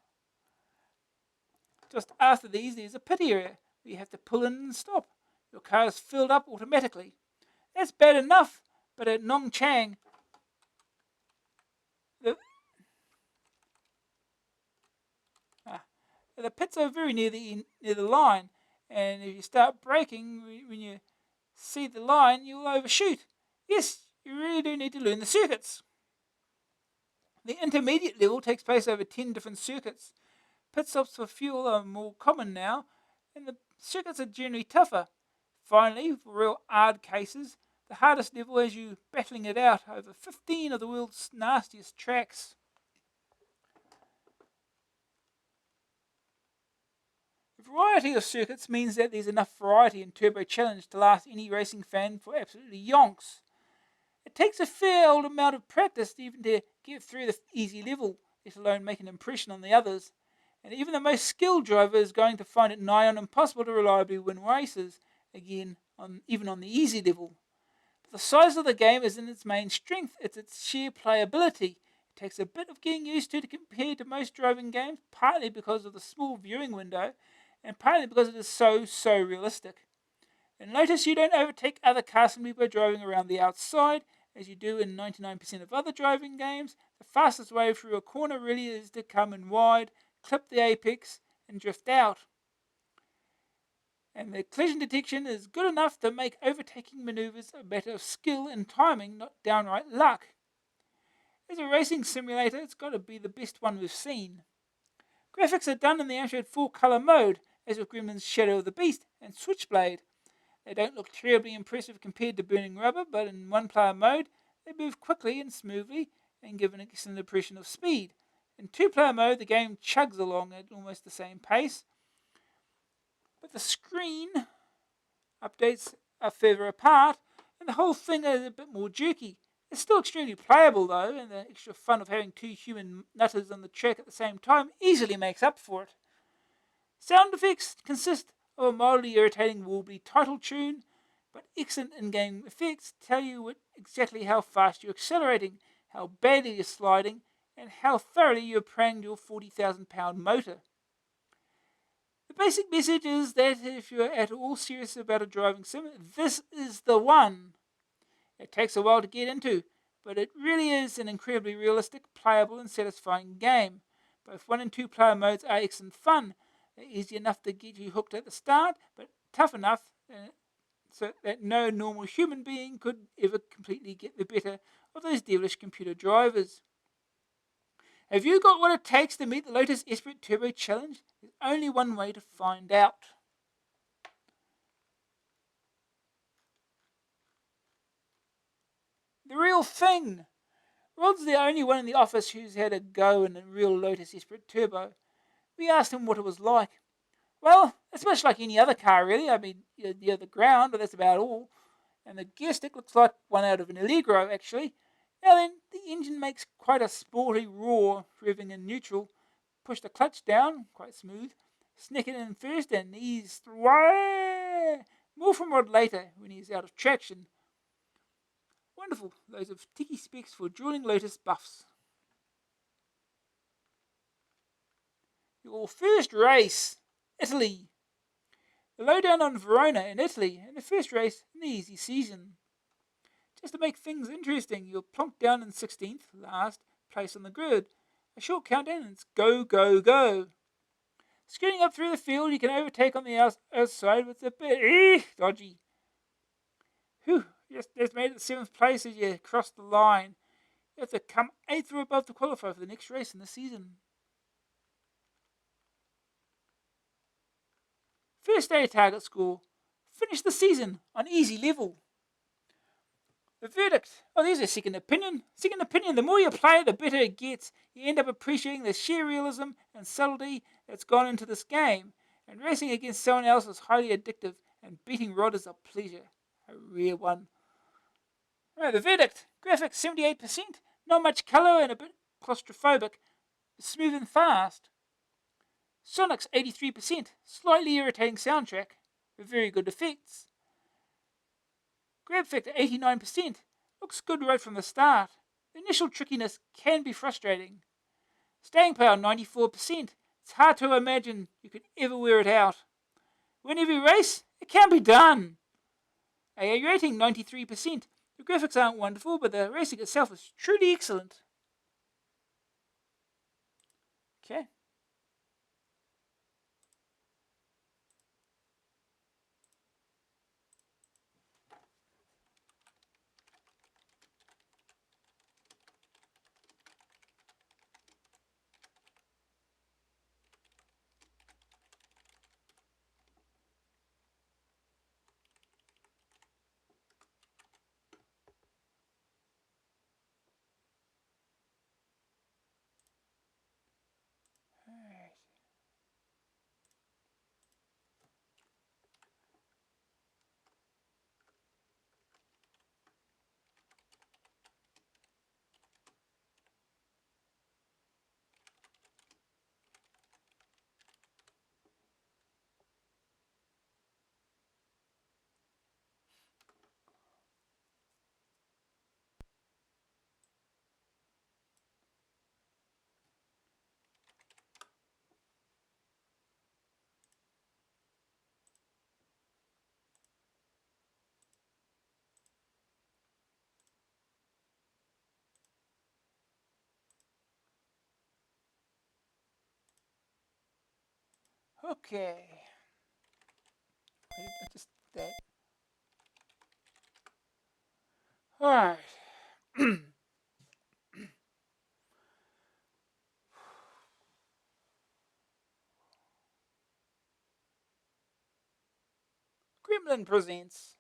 [SPEAKER 1] Just after these, there's a pit area where you have to pull in and stop. Your car is filled up automatically. That's bad enough, but at Nongchang, the pits are very near the line, and if you start braking when you see the line, you'll overshoot. Yes, you really do need to learn the circuits. The intermediate level takes place over 10 different circuits. Pit stops for fuel are more common now, and the circuits are generally tougher. Finally, for real hard cases, the hardest level has you battling it out over 15 of the world's nastiest tracks. The variety of circuits means that there's enough variety in Turbo Challenge to last any racing fan for absolutely yonks. It takes a fair old amount of practice even to get through the easy level, let alone make an impression on the others. And even the most skilled driver is going to find it nigh on impossible to reliably win races, even on the easy level. But the size of the game isn't its main strength, it's its sheer playability. It takes a bit of getting used to compared to most driving games, partly because of the small viewing window, and partly because it is so realistic. In Lotus, you don't overtake other cars simply by driving around the outside, as you do in 99% of other driving games. The fastest way through a corner really is to come in wide, clip the apex, and drift out. And the collision detection is good enough to make overtaking maneuvers a matter of skill and timing, not downright luck. As a racing simulator, it's got to be the best one we've seen. Graphics are done in the Amstrad 4-colour mode, as with Gremlin's Shadow of the Beast and Switchblade. They don't look terribly impressive compared to Burning Rubber, but in one-player mode, they move quickly and smoothly and give an excellent impression of speed. In two-player mode, the game chugs along at almost the same pace, but the screen updates are further apart, and the whole thing is a bit more jerky. It's still extremely playable though, and the extra fun of having two human nutters on the track at the same time easily makes up for it. Sound effects consist of a mildly irritating warbly title tune, but excellent in-game effects tell you exactly how fast you're accelerating, how badly you're sliding, and how thoroughly you're praying your 40,000 pound motor. The basic message is that if you're at all serious about a driving sim, this is the one. It takes a while to get into, but it really is an incredibly realistic, playable, and satisfying game. Both 1 and 2 player modes are excellent fun. They're easy enough to get you hooked at the start, but tough enough so that no normal human being could ever completely get the better of those devilish computer drivers. Have you got what it takes to meet the Lotus Esprit Turbo Challenge? There's only one way to find out. The real thing. Rod's the only one in the office who's had a go in a real Lotus Esprit Turbo. We asked him what it was like. Well, it's much like any other car, really. I mean, you're the ground, but that's about all. And the gear stick looks like one out of an Allegro, actually. Now then, the engine makes quite a sporty roar, revving in neutral. Push the clutch down, quite smooth. Sneak it in first and ease through. More from Rod later, when he's out of traction. Wonderful, loads of ticky specs for drooling Lotus buffs. Your first race, Italy. The lowdown on Verona in Italy, and the first race in the easy season. Just to make things interesting, you're plonked down in 16th, last place on the grid. A short countdown and it's go, go, go. Scooting up through the field, you can overtake on the outside, but it's a bit dodgy. Whew, just made it 7th place as you crossed the line. You have to come 8th or above to qualify for the next race in the season. First day target score. Finish the season on easy level. The verdict. Oh, there's a second opinion. Second opinion, the more you play it, the better it gets. You end up appreciating the sheer realism and subtlety that's gone into this game. And racing against someone else is highly addictive, and beating Rod is a pleasure. A rare one. Right, the verdict. Graphics 78%. Not much colour and a bit claustrophobic. Smooth and fast. Sonics 83%. Slightly irritating soundtrack. With very good effects. Grab factor 89%. Looks good right from the start. The initial trickiness can be frustrating. Staying power 94%. It's hard to imagine you could ever wear it out. Win every race? It can be done. AA rating 93%. The graphics aren't wonderful, but the racing itself is truly excellent. Okay. Okay. Just that. Alright. Gremlin presents.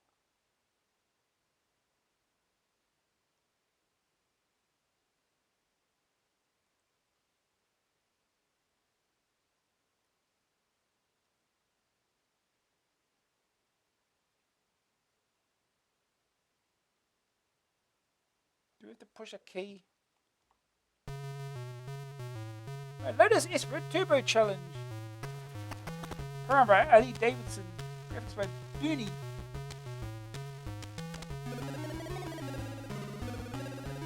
[SPEAKER 1] we have to push a key? Lotus Esprit Turbo Challenge. Programmed by Ali Davidson. Graphics by Booney.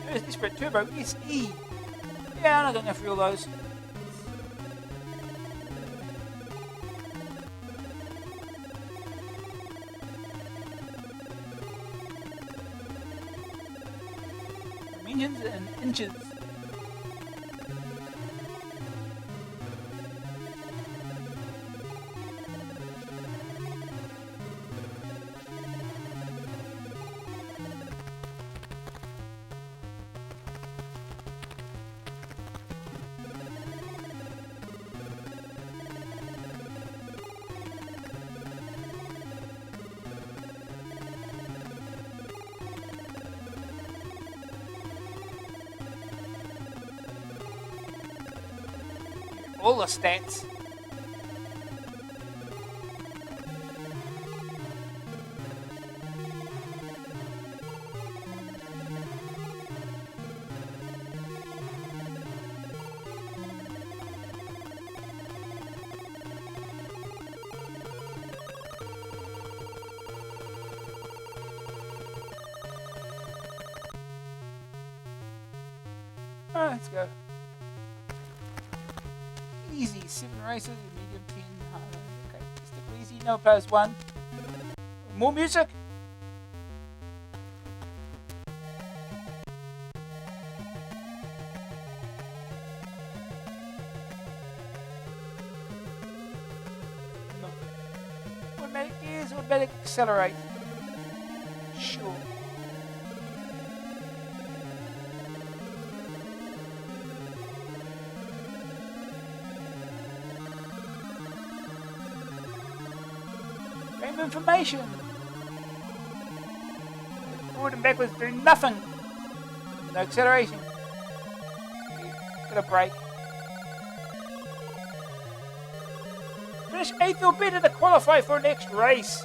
[SPEAKER 1] Lotus Esprit Turbo SE. Yeah, I'm not going to go through all those. Dimensions and inches. All the stats. Alright, let's go. Easy, 7 races, medium 10, hard. Okay, stick easy, no players 1. More music! No. Automatic gears, automatic accelerate. Sure. Information. Forward and backwards do nothing. No acceleration. Got a brake. Finish 8th or better to qualify for next race.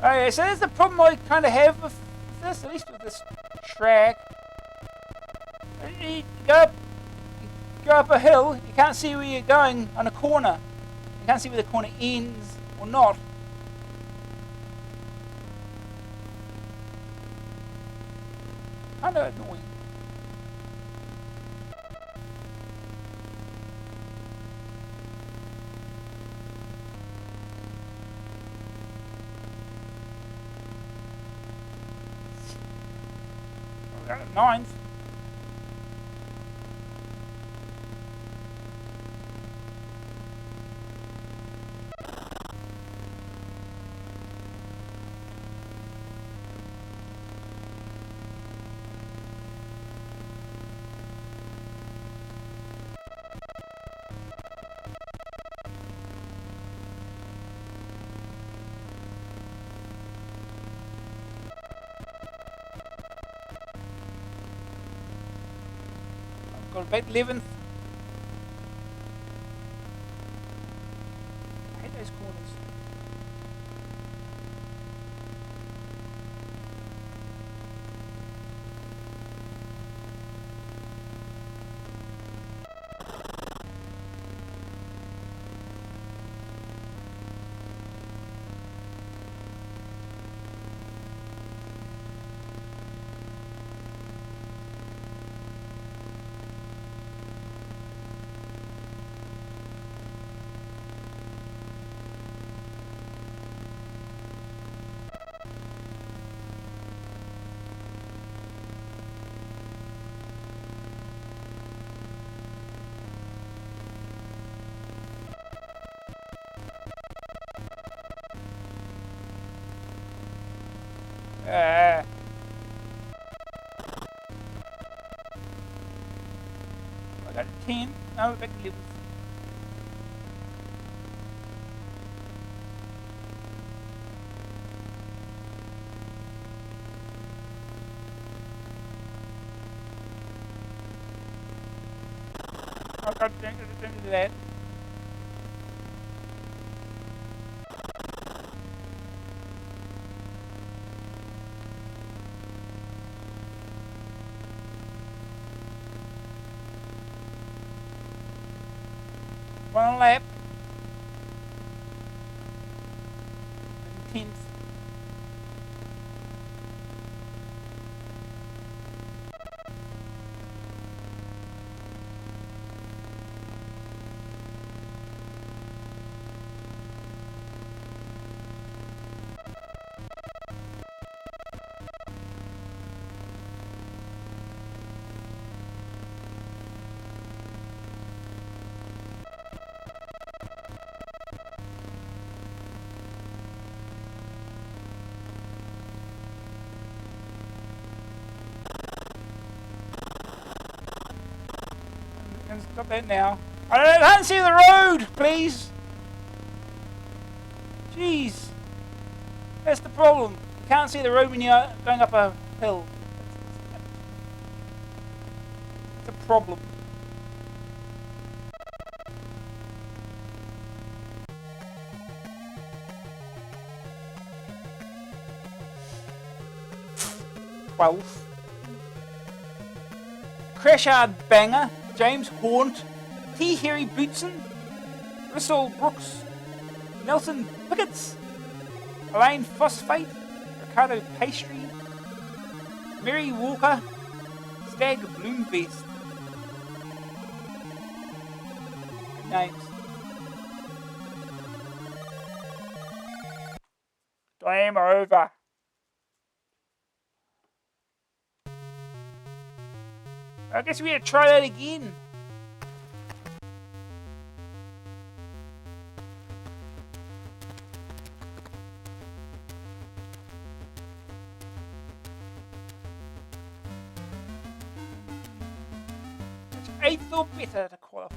[SPEAKER 1] Okay, so there's the problem I kind of have with this, at least with this track. You go up a hill, you can't see where you're going on a corner. You can't see where the corner ends or not. Kind of annoying. Got a 9th. Got about 11th. I hate those corners. I got a 10. Now we're back to levels. I got to do that. One lap. 10th. Stop that now. I don't see the road, please. Jeez. That's the problem. You can't see the road when you're going up a hill. It's a problem. Crashard Banger, James Haunt, T. Harry Bootson, Russell Brooks, Nelson Pickets, Elaine Phosphate, Ricardo Pastry, Mary Walker, Stag Bloomvest. Good names. Game over. I guess we gotta try that again. It's 8th or better to qualify.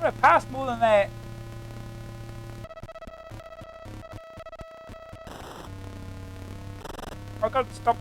[SPEAKER 1] I would have passed more than that. I got to stop.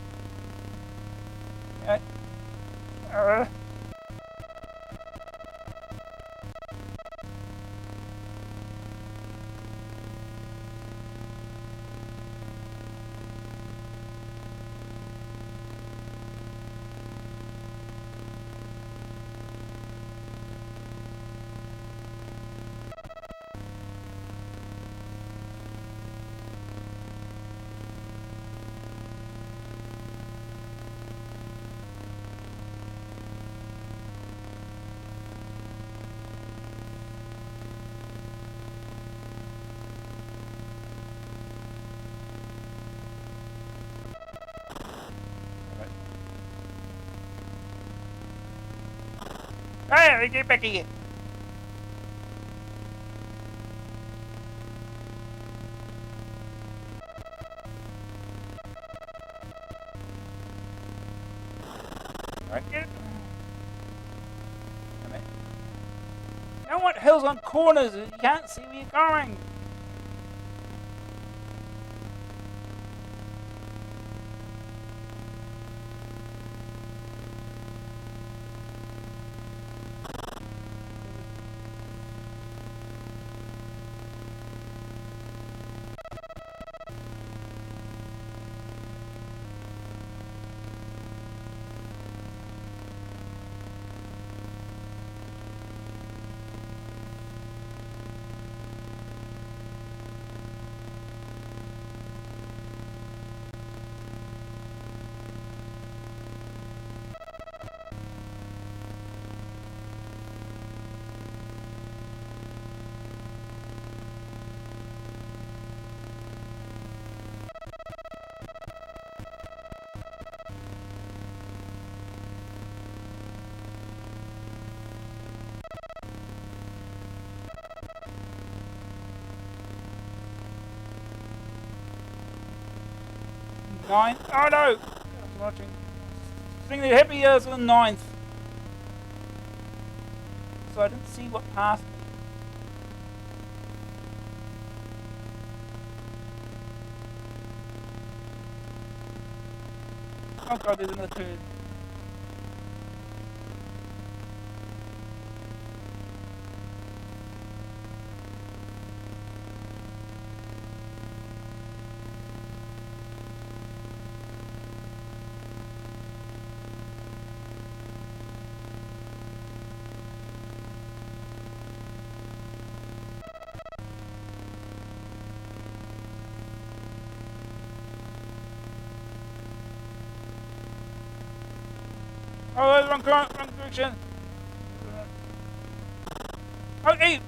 [SPEAKER 1] Hey, get back here. Right, get it. You don't want hills on corners. You can't see where you're going. 9. Oh no! I was watching. Sing the happy years on the 9th. So I didn't see what passed me. Oh god, there's another turd. Oh, wrong direction. Okay.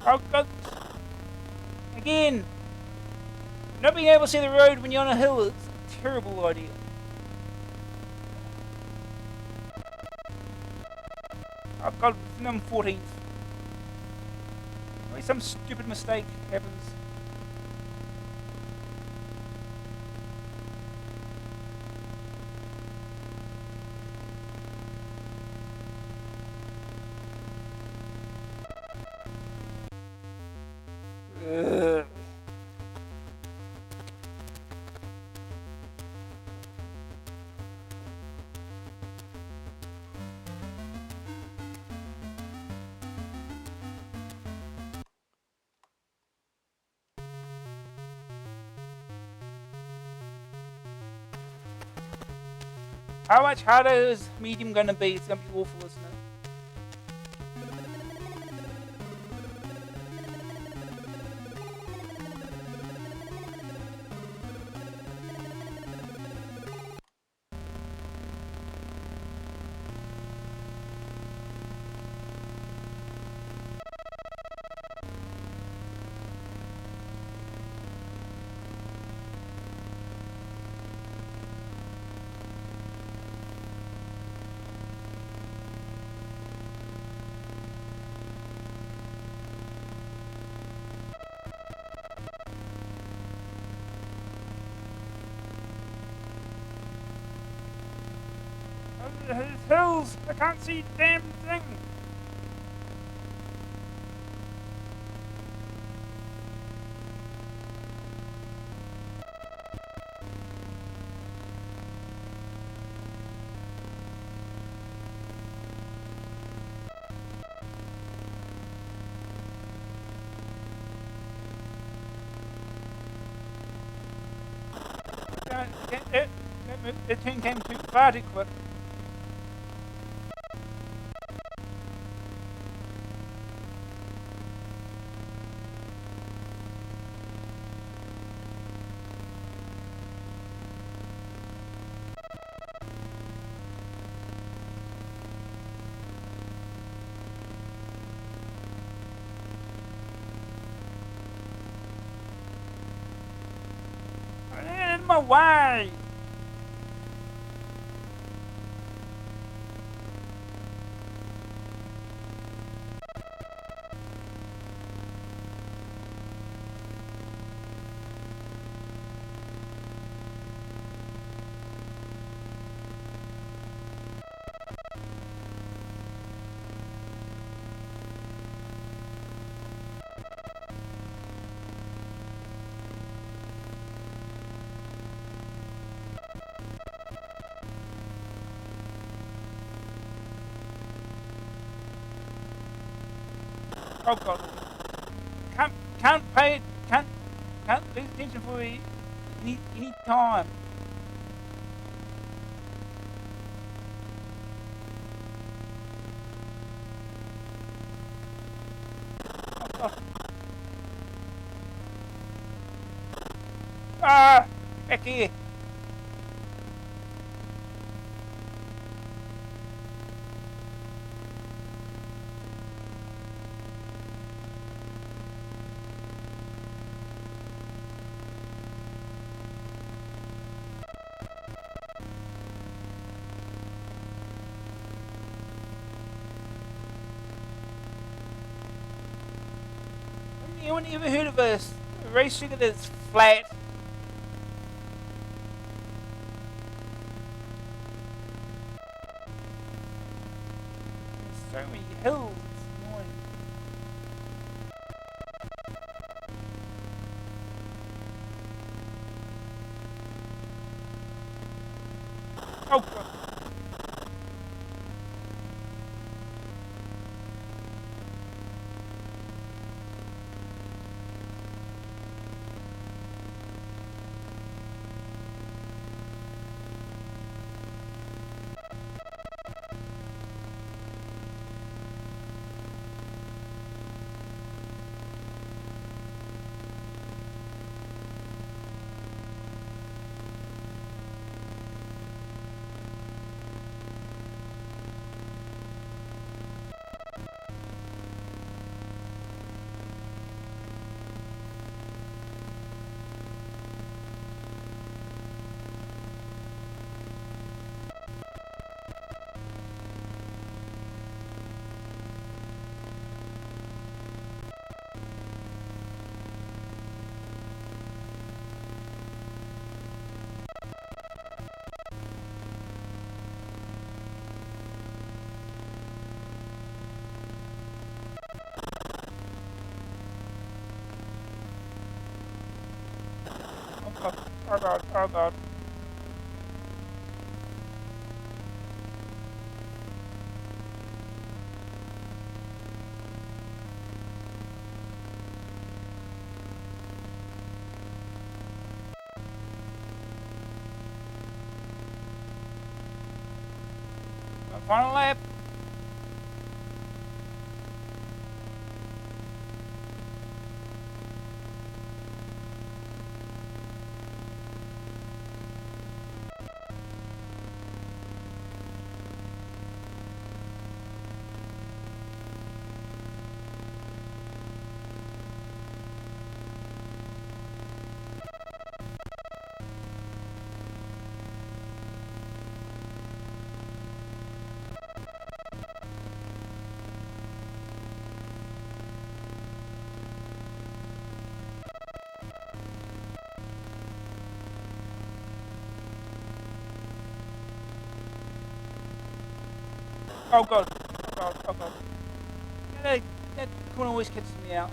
[SPEAKER 1] Oh god. Again. Not being able to see the road when you're on a hill is a terrible idea. Oh god, I'm 14th. Maybe some stupid mistake happens. How much harder is medium gonna be? It's gonna be awful, isn't it? There's hills! I can't see a damn thing! The thing came too far too quick. In my way! Oh god. Can't pay it, can't lose attention for any time. Oh god. Ah, back here. Anyone ever heard of a race circuit that's flat. There's so many hills. It's annoying. Oh god. Oh god, oh god. Final lap. Oh god, oh god, oh god. That corner always catches me out.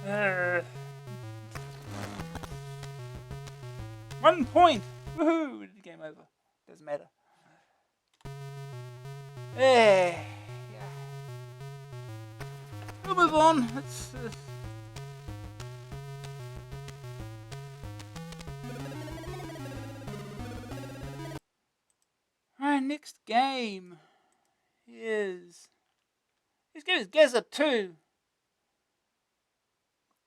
[SPEAKER 1] Uh, 1 point! Woohoo! Game over. Doesn't matter. Yeah. We'll move on. Let's. Alright, next game is. This game is Gazza II.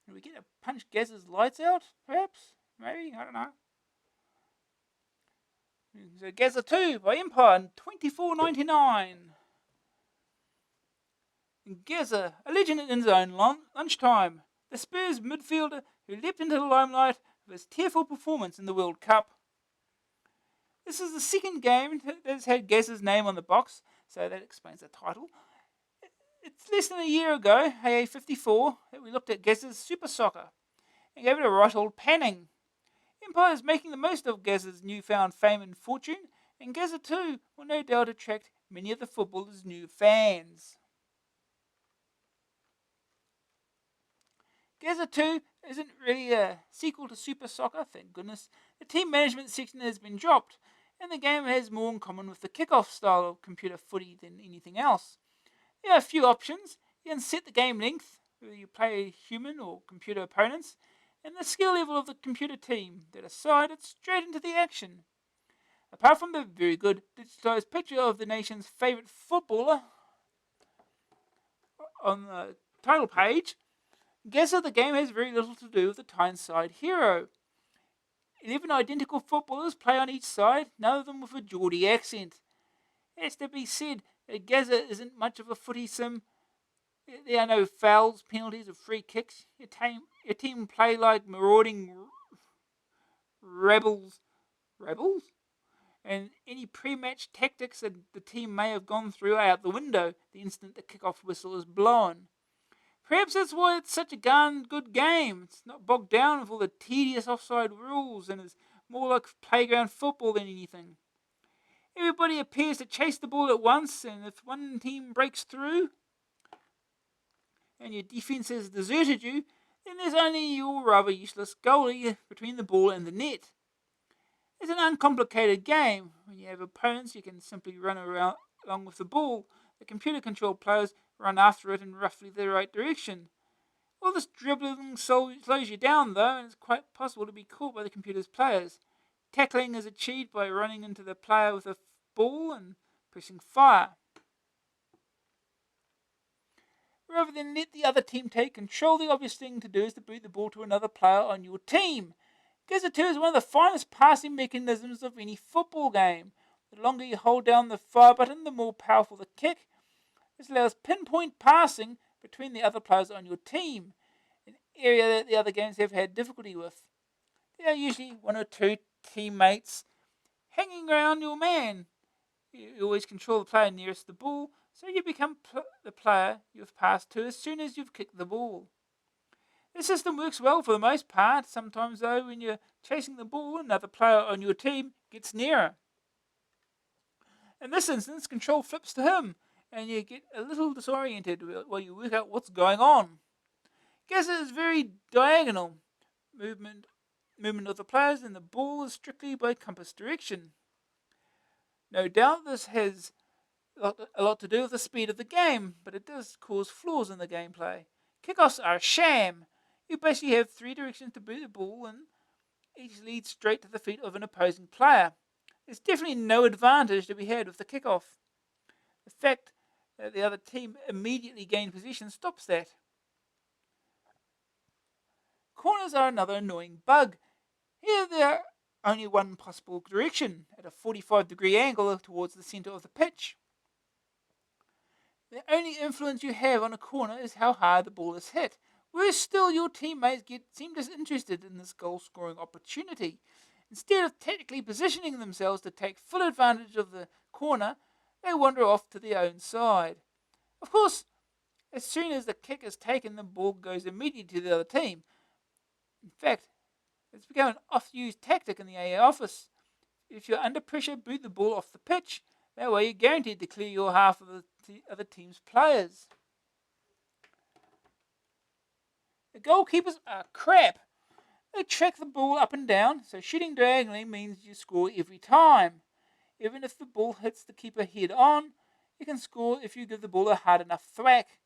[SPEAKER 1] Are we get to punch Gazza's lights out? Perhaps? Maybe? I don't know. So Gazza II by Empire in 24.99. Gazza, a legend in his own lunchtime. The Spurs midfielder who leapt into the limelight of his tearful performance in the World Cup. This is the second game that has had Gazza's name on the box, so that explains the title. It's less than a year ago, AA54, that we looked at Gazza's Super Soccer and gave it a right old panning. Empire is making the most of Gazza's newfound fame and fortune, and Gazza II will no doubt attract many of the footballer's new fans. Gazza II isn't really a sequel to Super Soccer, thank goodness. The team management section has been dropped, and the game has more in common with the kickoff style of computer footy than anything else. There are a few options. You can set the game length, whether you play human or computer opponents, and the skill level of the computer team. Then aside, it's straight into the action. Apart from the very good digitized picture of the nation's favourite footballer on the title page, Gazza the game has very little to do with the Tyneside hero. 11 identical footballers play on each side, none of them with a Geordie accent. It has to be said that Gazza isn't much of a footy sim. There are no fouls, penalties or free kicks. Your team play like marauding rebels, and any pre-match tactics that the team may have gone through are out the window the instant the kickoff whistle is blown. Perhaps that's why it's such a darn good game. It's not bogged down with all the tedious offside rules and is more like playground football than anything. Everybody appears to chase the ball at once, and if one team breaks through and your defense has deserted you, then there's only your rather useless goalie between the ball and the net. It's an uncomplicated game. When you have opponents, you can simply run around along with the ball. The computer-controlled players run after it in roughly the right direction. All this dribbling slows you down, though, and it's quite possible to be caught by the computer's players. Tackling is achieved by running into the player with a ball and pressing fire. Rather than let the other team take control, the obvious thing to do is to boot the ball to another player on your team. Gazza II is one of the finest passing mechanisms of any football game. The longer you hold down the fire button, the more powerful the kick. This allows pinpoint passing between the other players on your team, an area that the other games have had difficulty with. There are usually one or two teammates hanging around your man. You always control the player nearest the ball, so you become the player you've passed to as soon as you've kicked the ball. This system works well for the most part. Sometimes, though, when you're chasing the ball, another player on your team gets nearer. In this instance, control flips to him, and you get a little disoriented while you work out what's going on. Gazza is very diagonal. Movement of the players and the ball is strictly by compass direction. No doubt this has a lot to do with the speed of the game, but it does cause flaws in the gameplay. Kickoffs are a sham. You basically have three directions to boot the ball, and each leads straight to the feet of an opposing player. There's definitely no advantage to be had with the kickoff. The fact that the other team immediately gain possession stops that. Corners are another annoying bug. Here there are only one possible direction, at a 45-degree angle towards the centre of the pitch. The only influence you have on a corner is how hard the ball is hit. Worse still, your teammates seem disinterested in this goal-scoring opportunity. Instead of tactically positioning themselves to take full advantage of the corner, they wander off to their own side. Of course, as soon as the kick is taken, the ball goes immediately to the other team. In fact, it's become an oft-used tactic in the AA office. If you're under pressure, boot the ball off the pitch. That way you're guaranteed to clear your half of the other team's players. The goalkeepers are crap. They track the ball up and down, so shooting diagonally means you score every time. Even if the ball hits the keeper head on, you can score if you give the ball a hard enough thwack.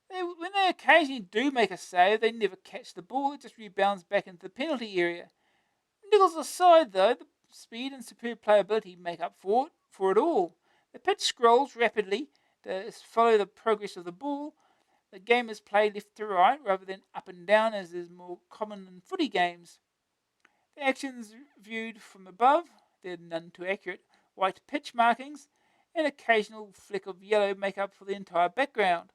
[SPEAKER 1] When they occasionally do make a save, they never catch the ball, it just rebounds back into the penalty area. Niggles aside, though, the speed and superb playability make up for it all. The pitch scrolls rapidly to follow the progress of the ball. The game is played left to right rather than up and down, as is more common in footy games. The actions viewed from above, they're none too accurate. White pitch markings and occasional flick of yellow make up for the entire background.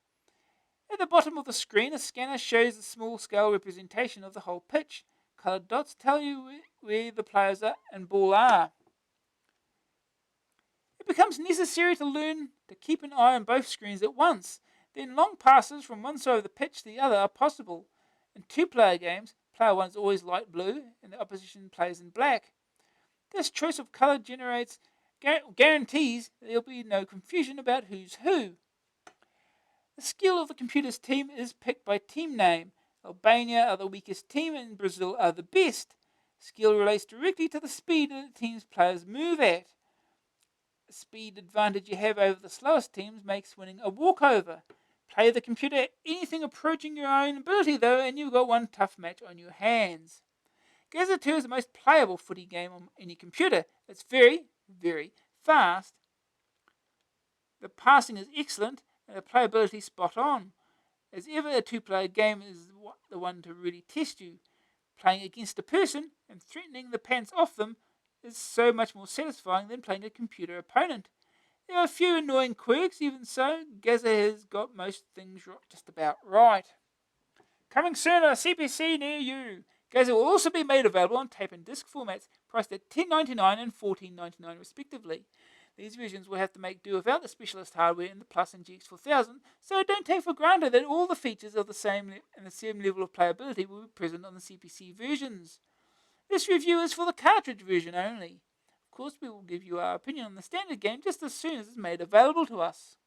[SPEAKER 1] At the bottom of the screen, a scanner shows a small-scale representation of the whole pitch. Coloured dots tell you where the players and ball are. It becomes necessary to learn to keep an eye on both screens at once. Then long passes from one side of the pitch to the other are possible. In two-player games, player 1 is always light blue and the opposition plays in black. This choice of colour guarantees there will be no confusion about who's who. The skill of the computer's team is picked by team name. Albania are the weakest team and Brazil are the best. Skill relates directly to the speed that the team's players move at. The speed advantage you have over the slowest teams makes winning a walkover. Play the computer anything approaching your own ability though, and you've got one tough match on your hands. Gazza II is the most playable footy game on any computer. It's very, very fast. The passing is excellent and the playability spot on. As ever, a two-player game is the one to really test you. Playing against a person and threatening the pants off them is so much more satisfying than playing a computer opponent. There are a few annoying quirks, even so, Gazza has got most things just about right. Coming soon, a CPC near you. Gazza will also be made available on tape and disc formats, priced at $10.99 and $14.99 respectively. These versions will have to make do without the specialist hardware in the Plus and GX4000, so don't take for granted that all the features of the same level of playability will be present on the CPC versions. This review is for the cartridge version only. Of course, we will give you our opinion on the standard game just as soon as it's made available to us.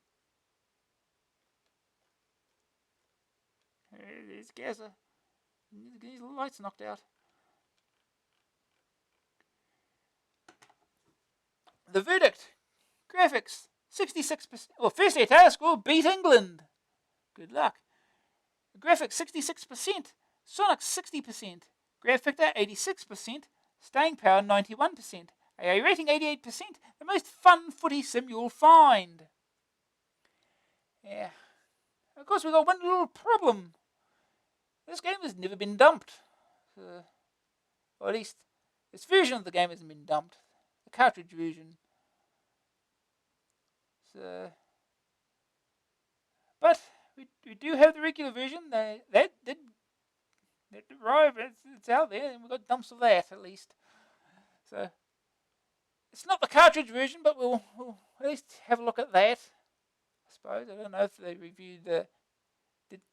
[SPEAKER 1] There's Gazza. His lights knocked out. The verdict. Graphics, 66%. Well, firstly, Taylor score beat England. Good luck. Graphics, 66%. Sonic, 60%. Graph factor, 86%. Staying power, 91%. AA rating, 88%. The most fun footy sim you'll find. Yeah. Of course, we've got one little problem. This game has never been dumped. Or at least, this version of the game hasn't been dumped. The cartridge version. But we do have the regular version. That did arrive. It's out there, and we've got dumps of that at least. So it's not the cartridge version, but we'll at least have a look at that. I suppose I don't know if they did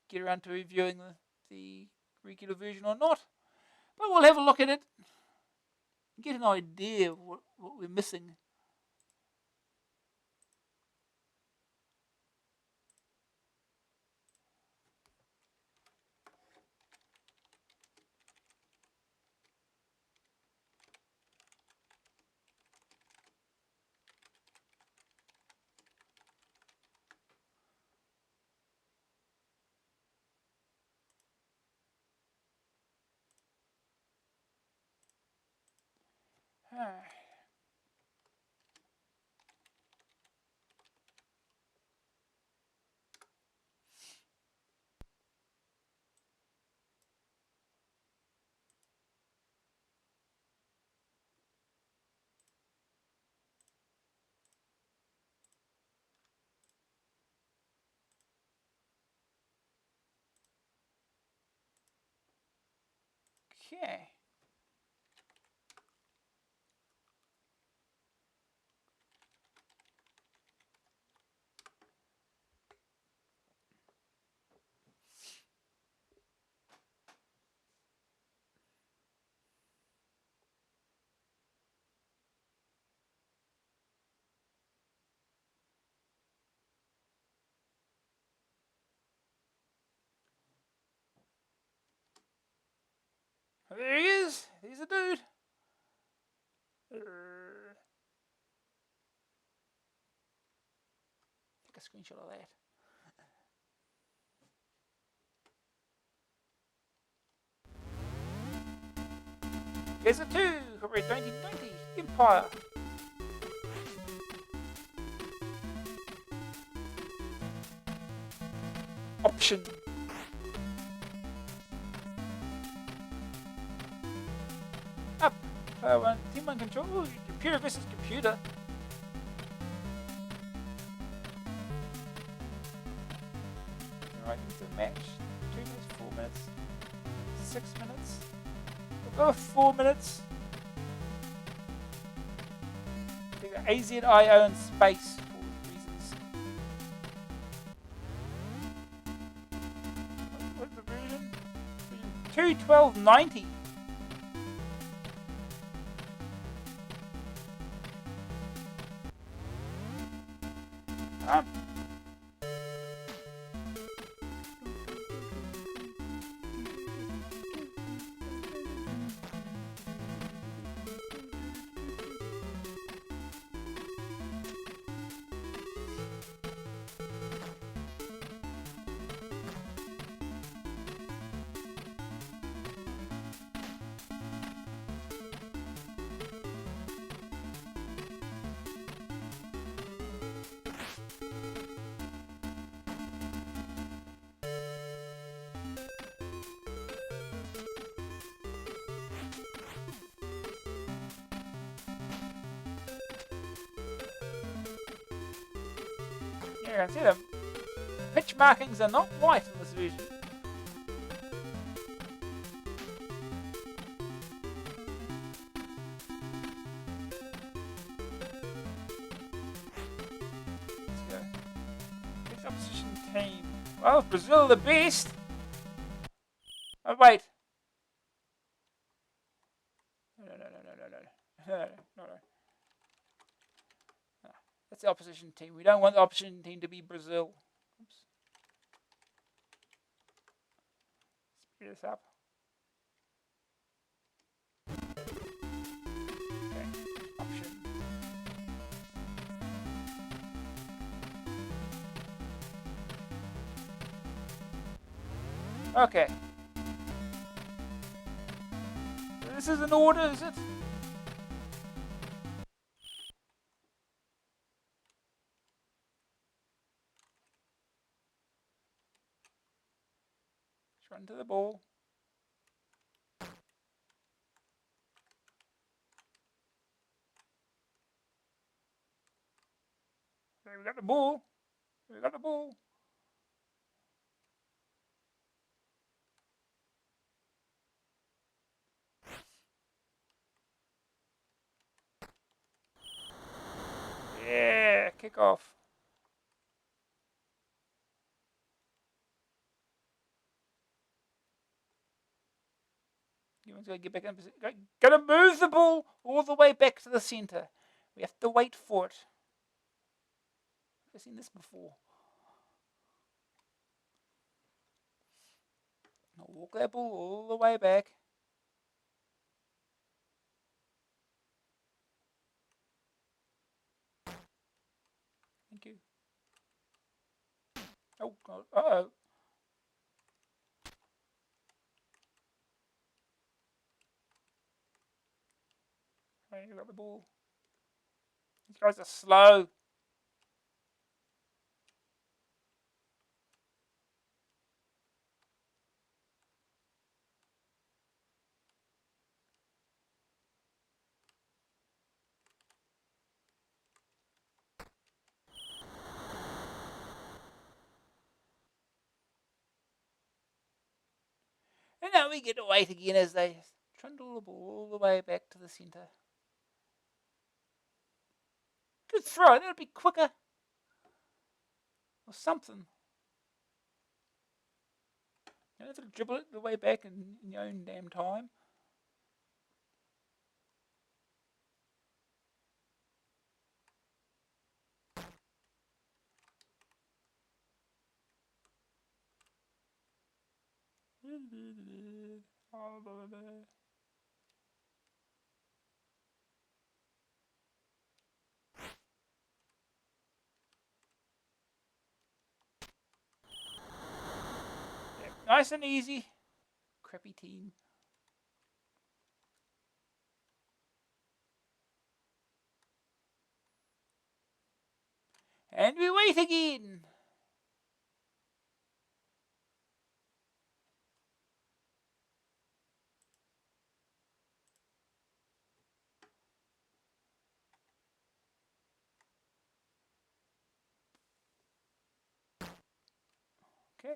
[SPEAKER 1] get around to reviewing the regular version or not, but we'll have a look at it and get an idea of what we're missing. Okay. There he is. He's a dude. Take a screenshot of that. Gazza II, copyright 1990, Empire. Option. Up. Team 1 control. Ooh, computer versus computer. Right into the match. 2 minutes, 4 minutes, 6 minutes. We'll go 4 minutes. AZIO and space for reasons. What's the version? Version 2.12.90. Yeah, I can see them. Pitch markings are not white in this version. Oh, Brazil the best. Oh, wait. No. No. That's the opposition team. We don't want the opposition team to be Brazil. Oops. Speed this up. Okay. Option. Okay. This is an order, is it? Let's run to the ball. Okay, we got the ball. We got the ball. Yeah, kick off. Everyone's got to get back in position. Got to move the ball all the way back to the center. We have to wait for it. I've seen this before. Now walk that ball all the way back. Thank you. Oh, God. Uh-oh. Okay, you got the ball. These guys are slow. And now we get to wait again as they trundle the ball all the way back to the center. Good throw. That'll be quicker. Or something. You don't have to dribble it the way back in your own damn time. Yeah, nice and easy. Crappy team. And we wait again. Okay.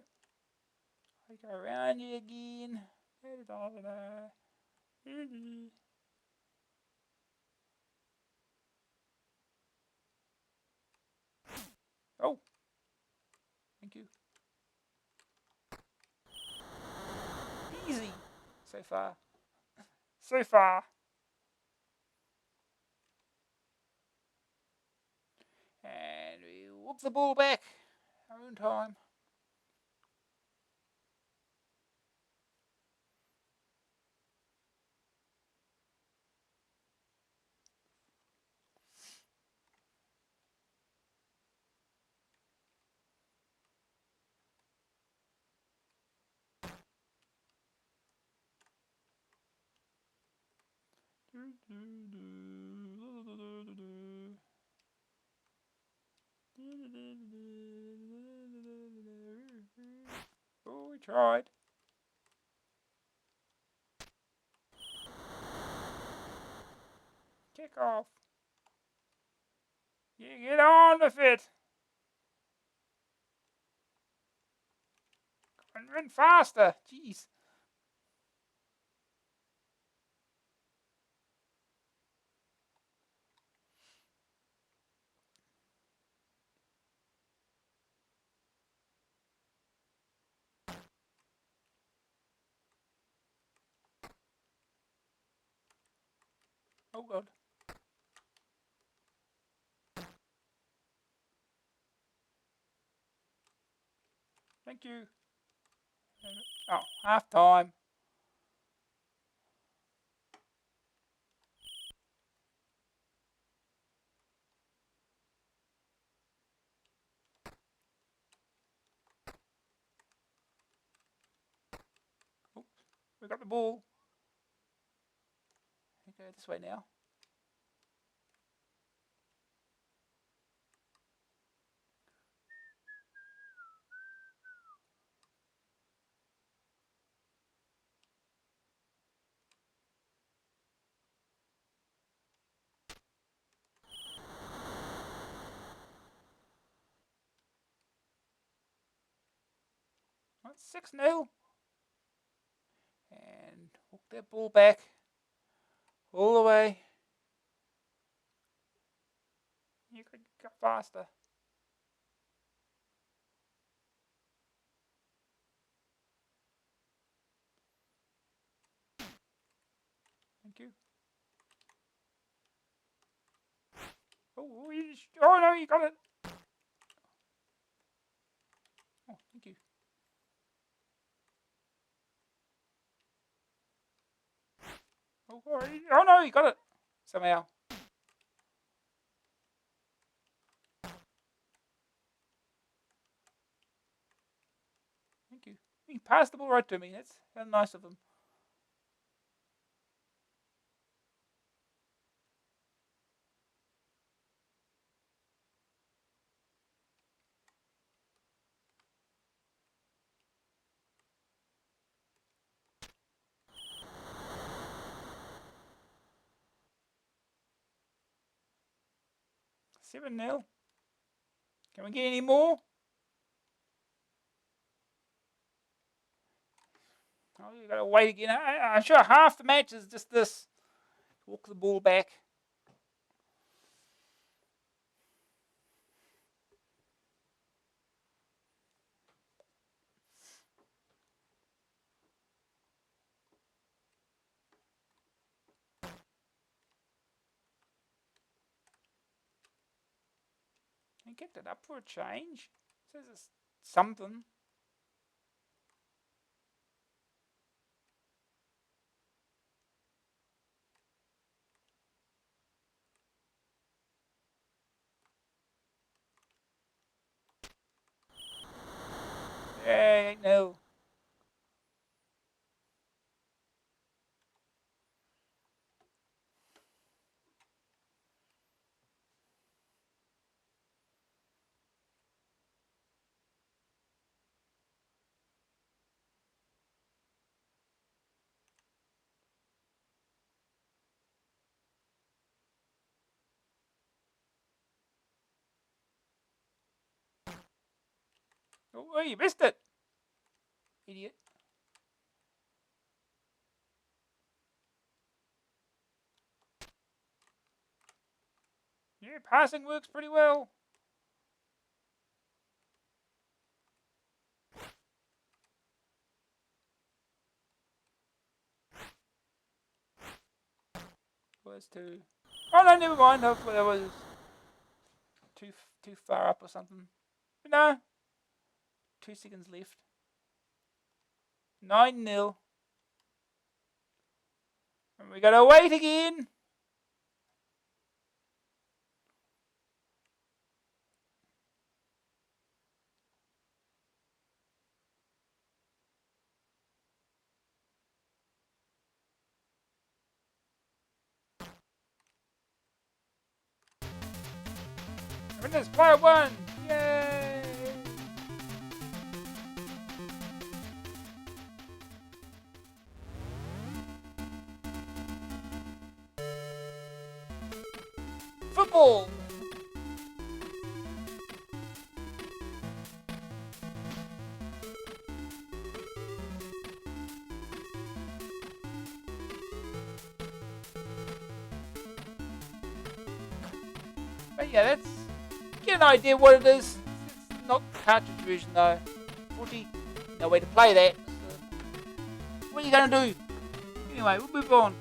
[SPEAKER 1] I go around you again. Oh. Thank you. Easy. So far. So far. And we walk the ball back. Our own time. Oh, we tried. Kick off. You get on with it. Come on, run faster. Jeez. Oh god. Thank you. Oh, half time. Oops, we got the ball. Okay, this way now. That's 6-0. And hook that ball back all the way. You could go faster. Thank you. Oh, oh no, you got it. Oh, thank you. Oh no, you got it. Somehow. Thank you. He passed the ball right to me. That's how nice of him. Seven 0. Can we get any more? Oh, you gotta wait again. I'm sure half the match is just this. Walk the ball back. And get that up for a change. It says it's something. Yeah, no. Oh, you missed it. Idiot. Yeah, passing works pretty well. Was too. Oh no, never mind. Hopefully that was too far up or something. But no. 2 seconds left. 9-0. And we gotta wait again. Winners, player 1. Yay! Football. But yeah, that's get an idea what it is. It's not the cartridge version though. 40, no way to play that. So what are you gonna do? Anyway, we'll move on.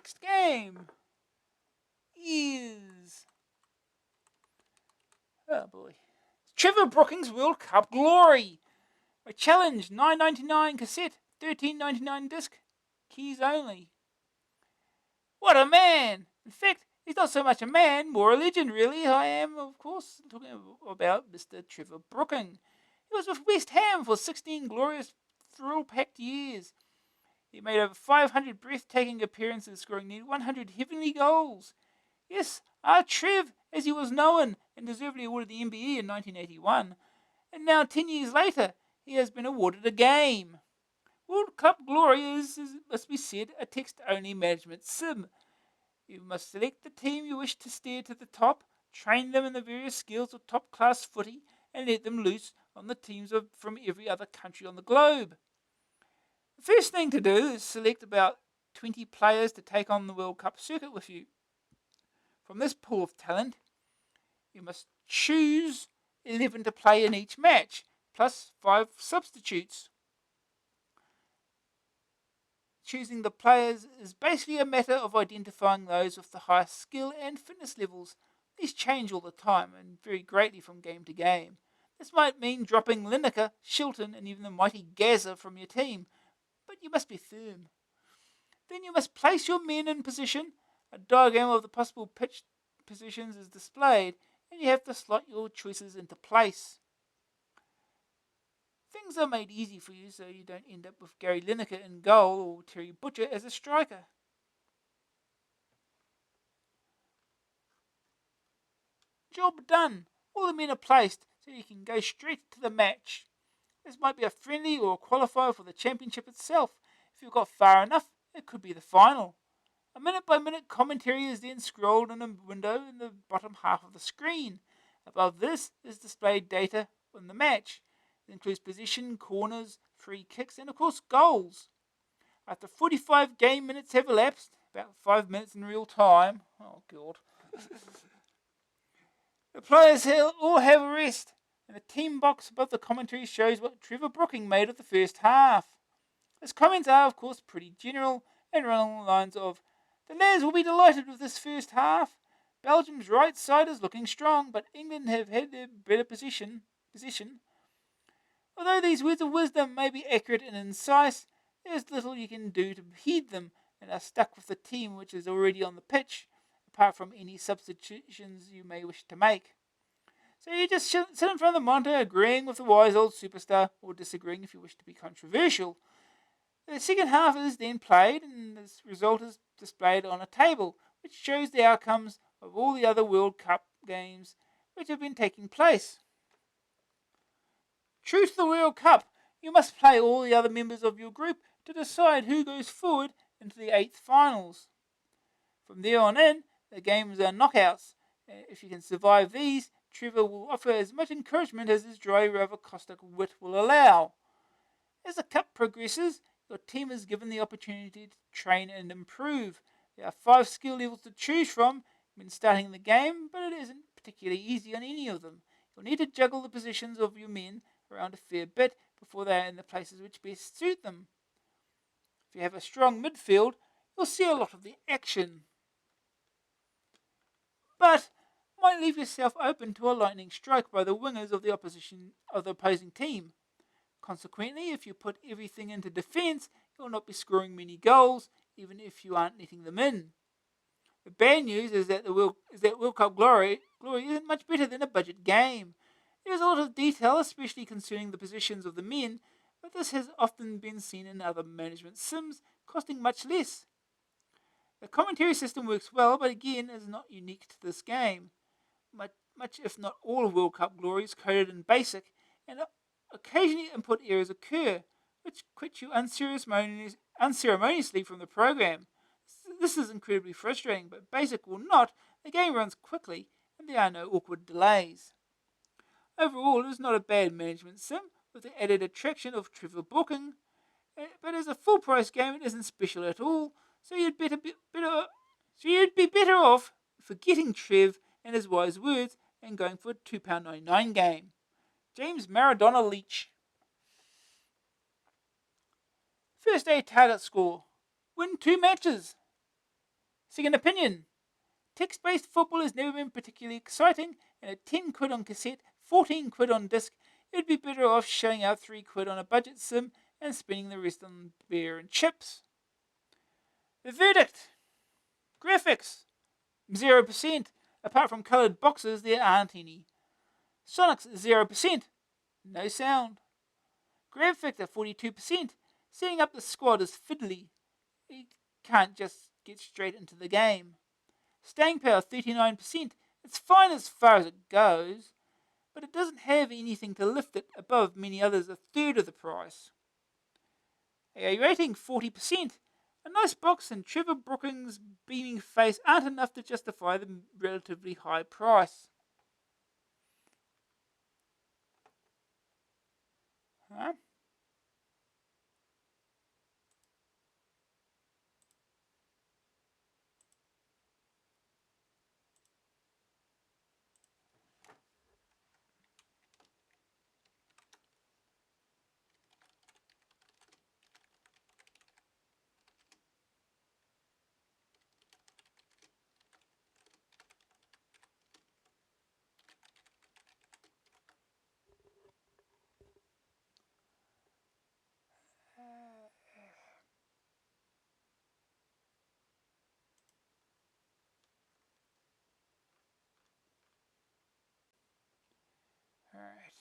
[SPEAKER 1] Next game is, oh boy, Trevor Brooking's World Cup Glory. A challenge, $9.99 cassette, $13.99 disc, keys only. What a man! In fact, he's not so much a man, more a legend, really. I am, of course, talking about Mr. Trevor Brooking. He was with West Ham for 16 glorious, thrill-packed years. He made over 500 breathtaking appearances, scoring nearly 100 heavenly goals. Yes, our Trev, as he was known, and deservedly awarded the MBE in 1981. And now, 10 years later, he has been awarded a game. World Cup Glory is, must be said, a text-only management sim. You must select the team you wish to steer to the top, train them in the various skills of top-class footy, and let them loose on the teams from every other country on the globe. The first thing to do is select about 20 players to take on the World Cup circuit with you. From this pool of talent, you must choose 11 to play in each match, plus 5 substitutes. Choosing the players is basically a matter of identifying those with the highest skill and fitness levels. These change all the time and vary greatly from game to game. This might mean dropping Lineker, Shilton, and even the mighty Gazza from your team, but you must be firm. Then you must place your men in position. A diagram of the possible pitch positions is displayed, and you have to slot your choices into place. Things are made easy for you so you don't end up with Gary Lineker in goal or Terry Butcher as a striker. Job done. All the men are placed so you can go straight to the match. This might be a friendly or a qualifier for the championship itself. If you've got far enough, it could be the final. A minute-by-minute commentary is then scrolled in a window in the bottom half of the screen. Above this is displayed data on the match. It includes position, corners, free kicks, and of course goals. After 45 game minutes have elapsed, about 5 minutes in real time, oh god, the players all have a rest, and the team box above the commentary shows what Trevor Brooking made of the first half. His comments are, of course, pretty general and run along the lines of, the lads will be delighted with this first half. Belgium's right side is looking strong, but England have had their better position. Although these words of wisdom may be accurate and incisive, there is little you can do to heed them, and are stuck with the team which is already on the pitch, apart from any substitutions you may wish to make. So you just sit in front of the monitor, agreeing with the wise old superstar, or disagreeing if you wish to be controversial. The second half is then played, and the result is displayed on a table, which shows the outcomes of all the other World Cup games which have been taking place. True to the World Cup, you must play all the other members of your group to decide who goes forward into the 8th finals. From there on in, the games are knockouts. If you can survive these, Trevor will offer as much encouragement as his dry, rather caustic wit will allow. As the cup progresses, your team is given the opportunity to train and improve. There are 5 skill levels to choose from when starting the game, but it isn't particularly easy on any of them. You'll need to juggle the positions of your men around a fair bit before they are in the places which best suit them. If you have a strong midfield, you'll see a lot of the action, but might leave yourself open to a lightning strike by the wingers of the opposing team. Consequently, if you put everything into defence, you'll not be scoring many goals, even if you aren't letting them in. The bad news is that World Cup Glory isn't much better than a budget game. There's a lot of detail, especially concerning the positions of the men, but this has often been seen in other management sims, costing much less. The commentary system works well, but again is not unique to this game. Much if not all of World Cup Glory is coded in BASIC, and occasionally input errors occur, which quit you unceremoniously from the program. This is incredibly frustrating, but BASIC will not. The game runs quickly, and there are no awkward delays. Overall, it is not a bad management sim, with the added attraction of Trevor Brooking, but as a full-price game, it isn't special at all, so you'd be better off forgetting Trev and his wise words and going for a £2.99 game. James Maradona Leach. First day target score. Win 2 matches. Second opinion. Text-based football has never been particularly exciting, and at 10 quid on cassette, 14 quid on disc, it'd be better off shelling out 3 quid on a budget sim and spending the rest on beer and chips. The verdict. Graphics. 0%. Apart from coloured boxes, there aren't any. Sonics 0%. No sound. Grab factor 42%. Setting up the squad is fiddly. You can't just get straight into the game. Staying power 39%. It's fine as far as it goes, but it doesn't have anything to lift it above many others a third of the price. AA rating 40%. A nice box and Trevor Brooking's beaming face aren't enough to justify the relatively high price. Huh? Alright.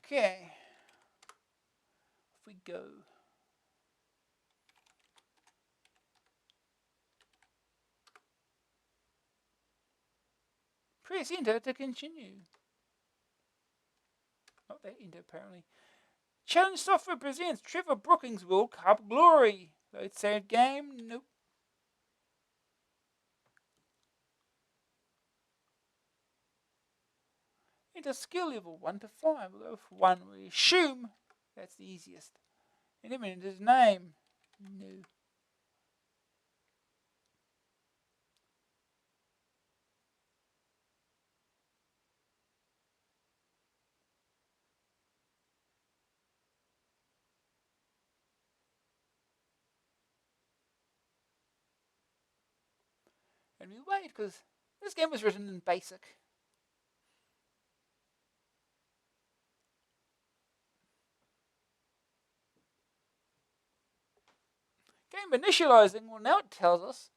[SPEAKER 1] Okay. Off we go. Press enter to continue. Not that enter, apparently. Challenge Software presents Trevor Brooking's World Cup Glory. Load saved game? Nope. Enter skill level 1 to 5. We'll go for 1. We assume that's the easiest. And then enter his name. No. And we wait because this game was written in BASIC. Game initializing. Well, now it tells us.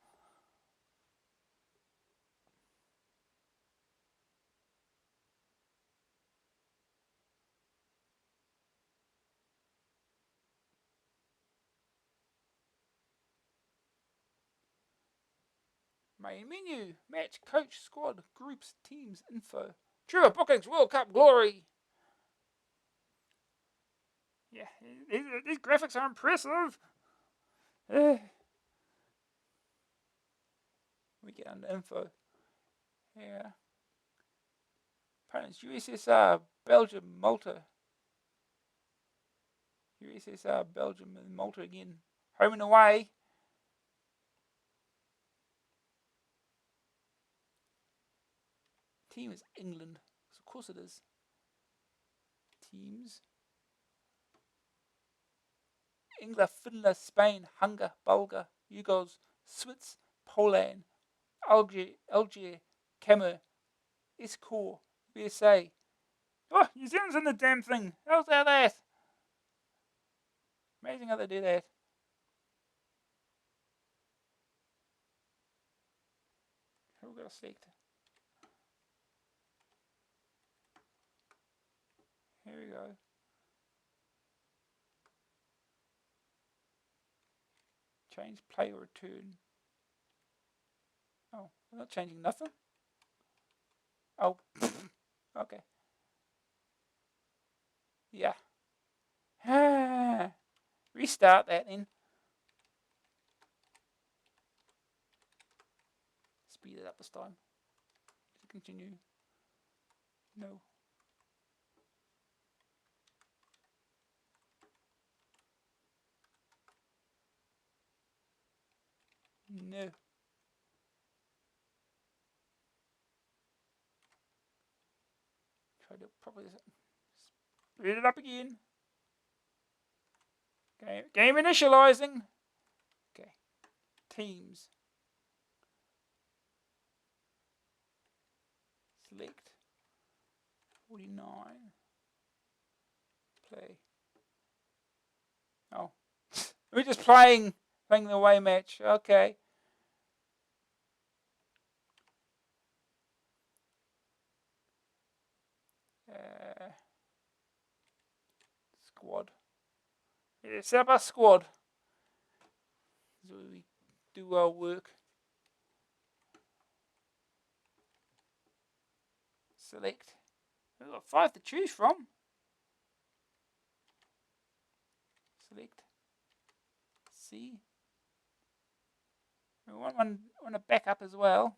[SPEAKER 1] Main menu. Match, coach, squad, groups, teams, info. Trevor Brooking's World Cup Glory. Yeah, these graphics are impressive. We get under info. Yeah. Opponents USSR, Belgium, Malta. USSR, Belgium, and Malta again. Home and away. Team is England. Of course it is. Teams. England, Finland, Spain, Hungary, Bulgaria, Yugos, Swiss, Poland, Algier, Cameroon, Escort, USA. Oh, New Zealand's in the damn thing. How's that? Amazing how they do that. We've got to select. Here we go. Change play or return. Oh, we're not changing nothing? Oh, okay. Yeah. Restart that then. Speed it up this time. Continue. No. No. Try to properly speed it up again. Okay. Game initializing. Okay. Teams. Select. 49. Play. Oh. We're just playing the away match. Okay. Squad. Yeah, set up our squad. So we do our work. Select. We've got 5 to choose from. Select. C. We want a backup as well.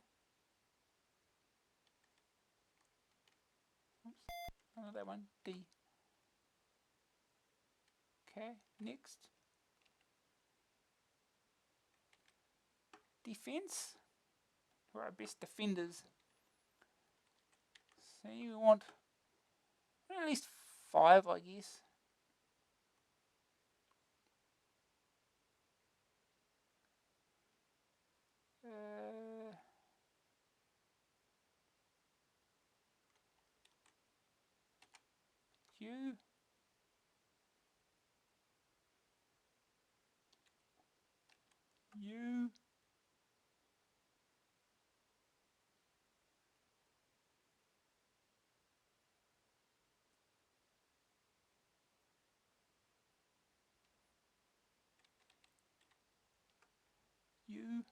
[SPEAKER 1] Oops. Oh, that one. D. Okay. Next. Defense. Who are our best defenders? See, we want at least 5, I guess. You. You. You.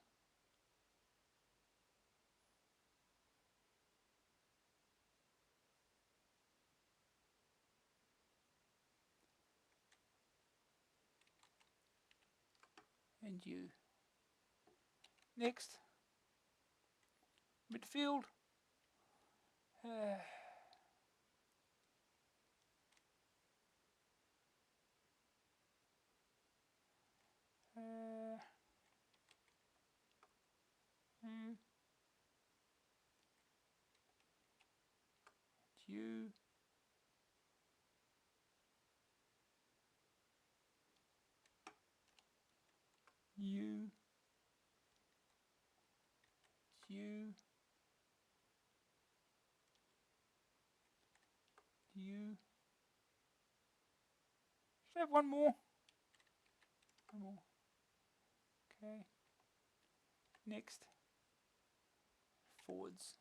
[SPEAKER 1] And you. Next. Midfield. You. You. You. You. Should I have one more? One more. Okay. Next. Forwards.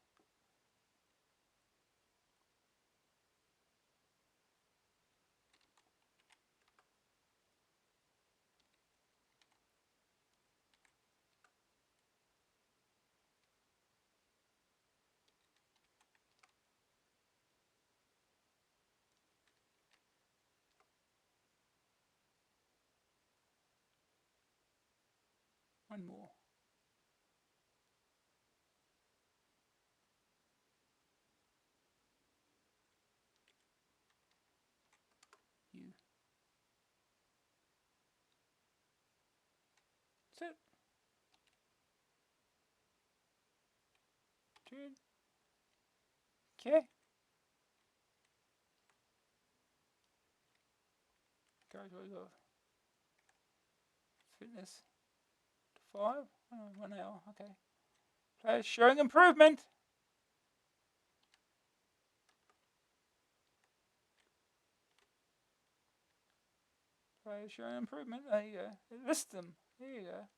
[SPEAKER 1] One more. You. That's it. Turn. Okay. Guys, what we got? Fitness. 5. Oh, 1 hour. Okay. Players showing improvement. Players showing improvement. There you go. List them. There you go.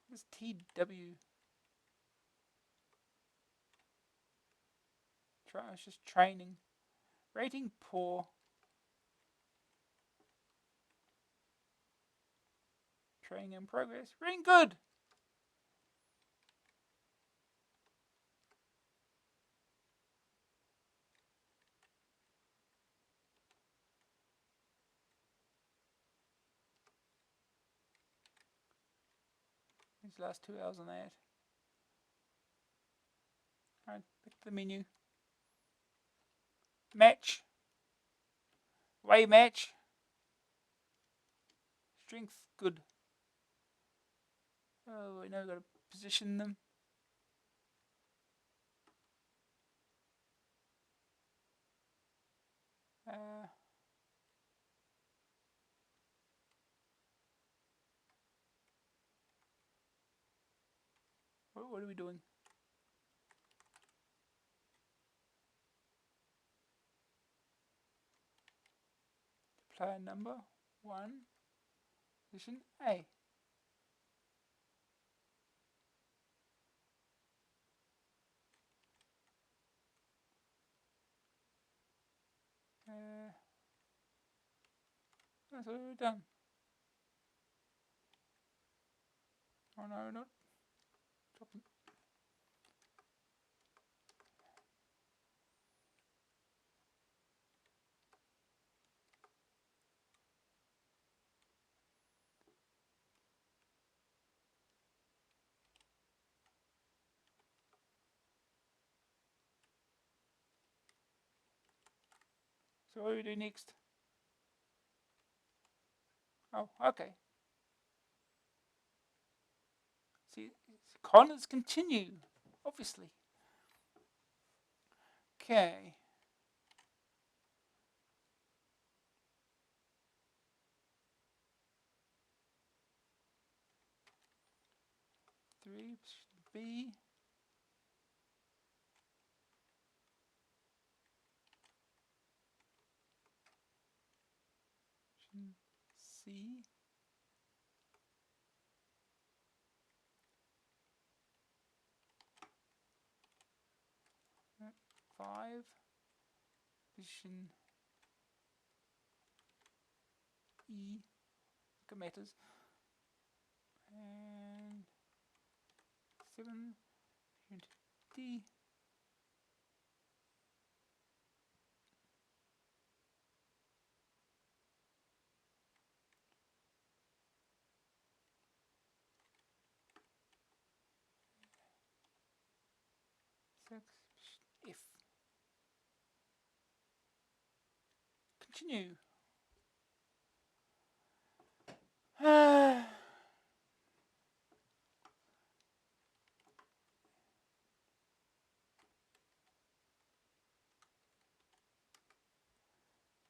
[SPEAKER 1] What's TW? It's just training. Rating poor. Training in progress. Reading good. These last 2 hours on that. Alright, back to the menu. Match. Way match. Strength, good. Oh, we now got to position them. What are we doing? Player number 1, position A. That's already done. Oh no, not dropping. So what do we do next? Oh, okay. See, corners continue, obviously. Okay. Three, B. C. 5. Position E. Matters. And 7. D. 6. F. Continue.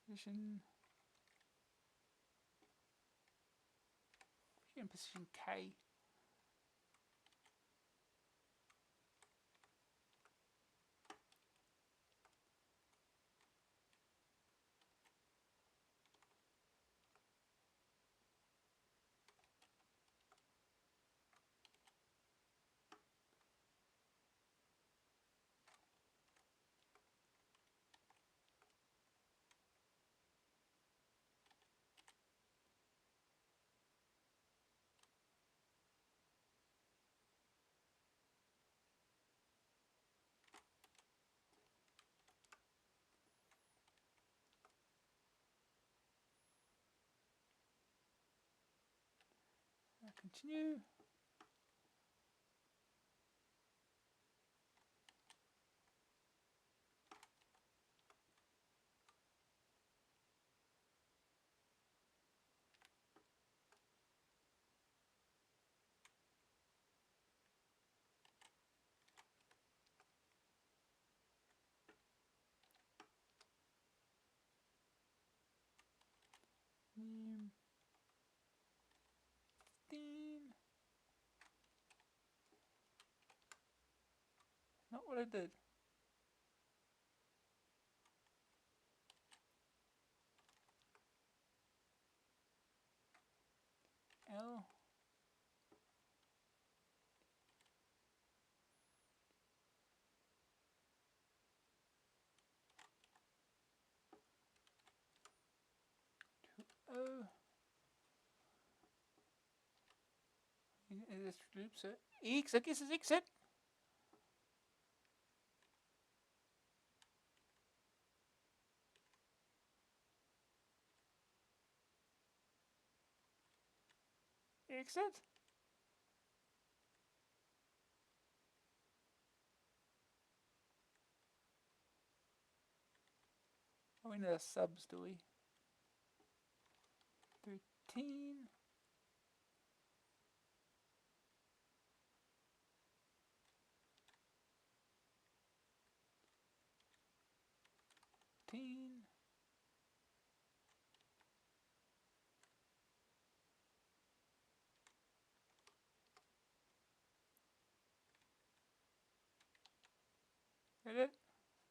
[SPEAKER 1] Position position K. Continue. Name 15. Not what I did. L. O. So X, I guess, is exit. Exit. Oh, we need our subs, do we? 13. That's it.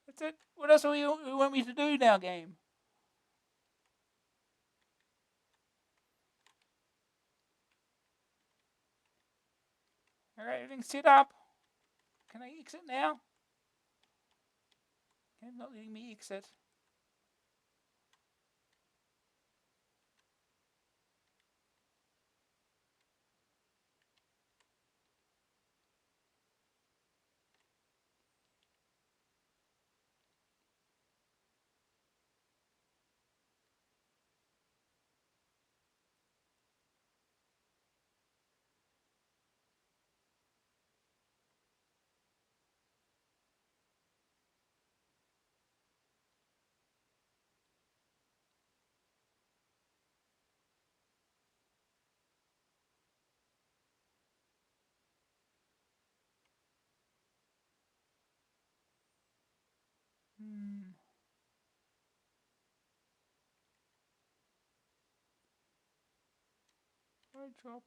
[SPEAKER 1] That's it. What else do you want me to do now, game? Alright, everything's set up. Can I exit now? Okay, not letting me exit. I drop.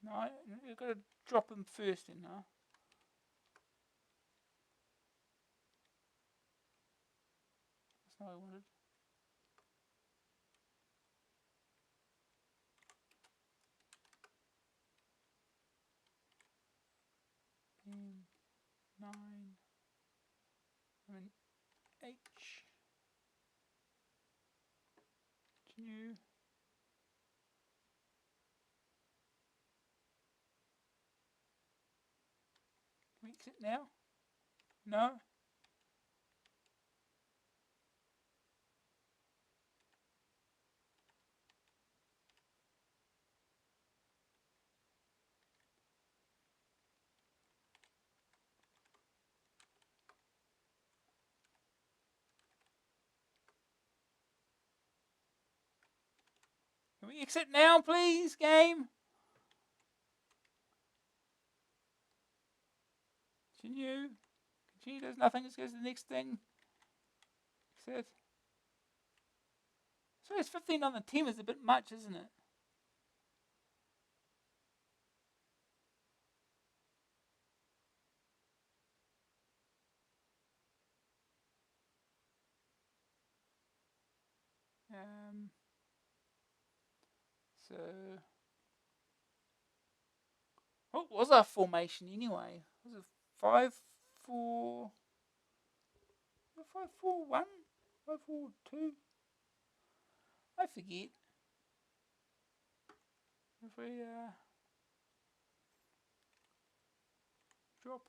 [SPEAKER 1] No, you've got to drop them first in, huh? That's not what I wanted. 9, and H. Continue. Can we exit now? No? Can we exit now, please, game? Continue. Continue does nothing. Let's go to the next thing. Exit. So it's 15 on the team is a bit much, isn't it? So what was our formation anyway? Was it 5-4? 5-4-1? 5-4-2? I forget. If we drop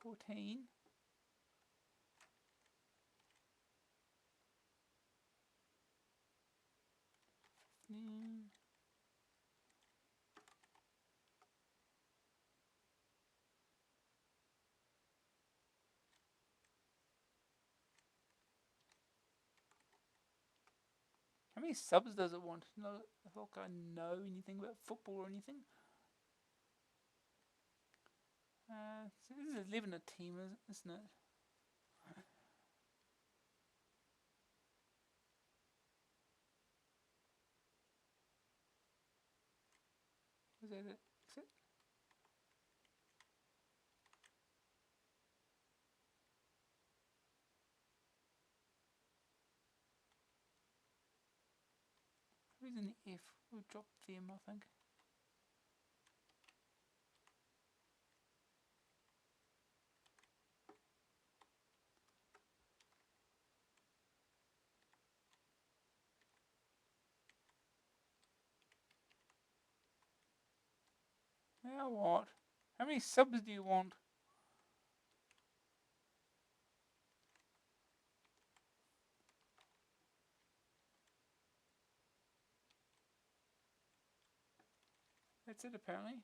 [SPEAKER 1] 14. How many subs does it want? No, I thought I know anything about football or anything. So this is 11 a team, isn't it? Is that it? Exit? Who's in the F? We'll drop them, I think. Now what? How many subs do you want? That's it, apparently.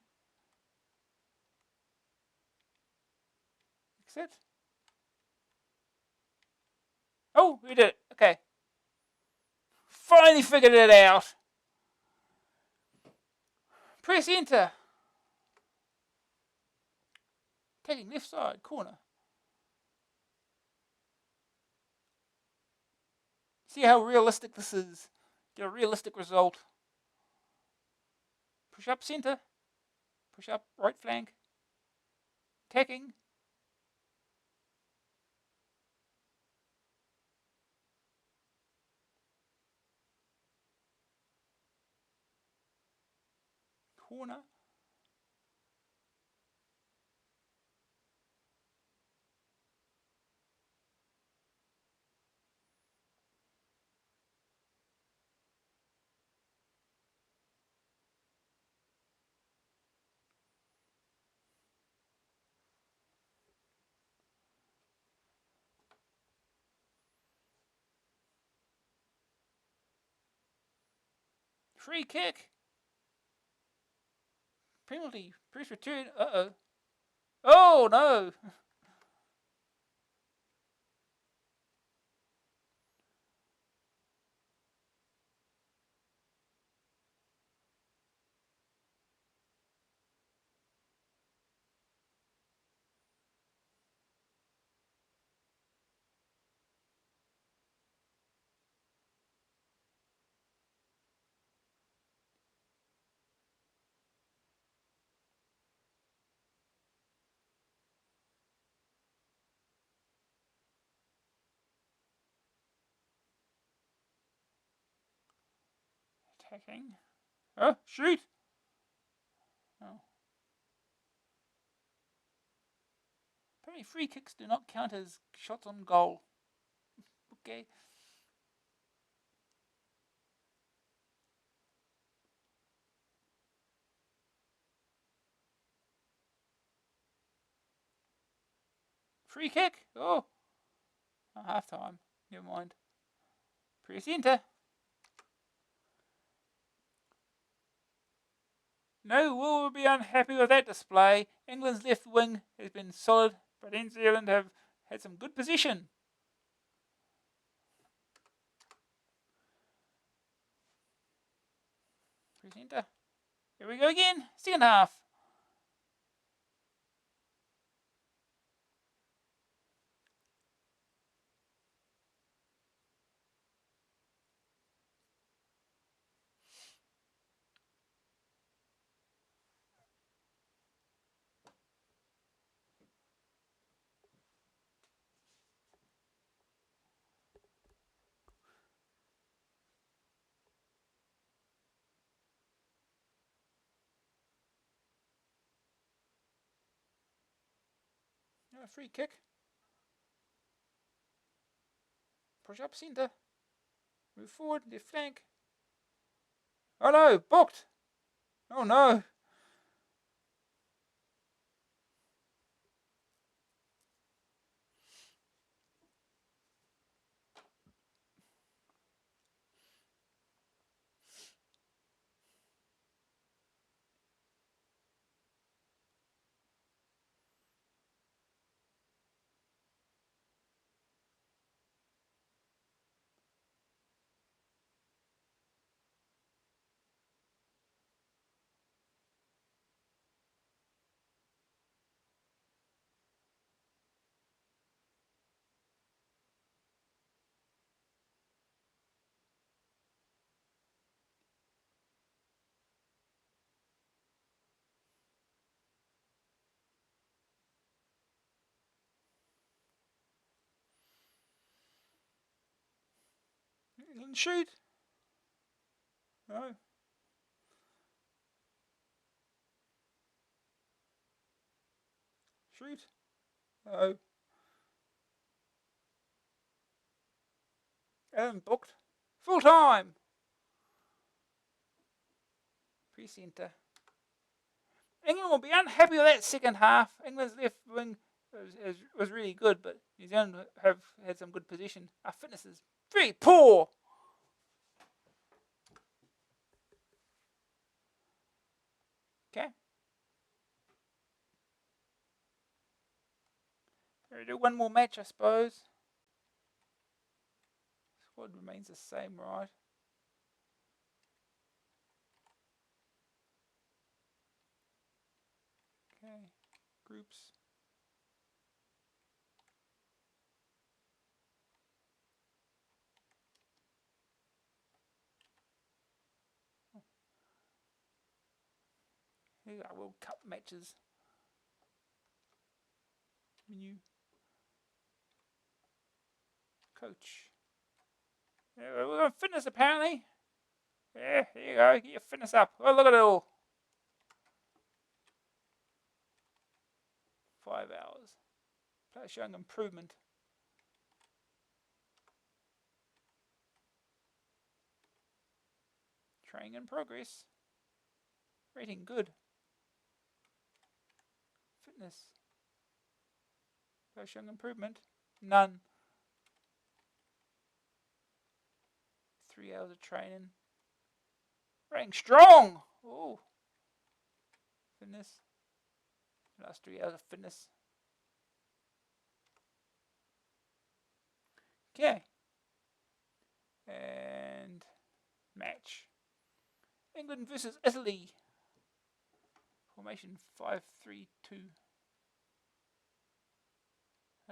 [SPEAKER 1] Exit. Oh, we did it. Okay. Finally figured it out. Press enter. Taking left side, corner. See how realistic this is. Get a realistic result. Push up center. Push up right flank. Attacking. Corner. Free kick. Penalty. Press return. Uh-oh. Oh, no. Attacking. Oh, shoot. Oh. Apparently free kicks do not count as shots on goal. Okay. Free kick. Oh. Half time. Never mind. Press enter. No will be unhappy with that display. England's left wing has been solid, but New Zealand have had some good position. Press enter. Here we go again. Second half. Free kick. Push up center. Move forward. Left flank. Oh no, booked. Oh no. England, shoot. No. Shoot. No. Booked. Full time. Pre-centre. England will be unhappy with that second half. England's left wing was really good, but New Zealand have had some good position. Our fitness is very poor. Okay. We'll do one more match, I suppose. Squad remains the same, right? Okay. Groups. Here are World Cup matches. Menu. Coach. Yeah, we're on fitness apparently. Yeah, here you go. Get your fitness up. Oh, look at it all. 5 hours. Player showing improvement. Training in progress. Rating good. Fitness. Player showing improvement. None. 3 hours of training. Rating strong. Oh. Fitness. Last 3 hours of fitness. Okay. And match. England versus Italy. Formation 5-3-2.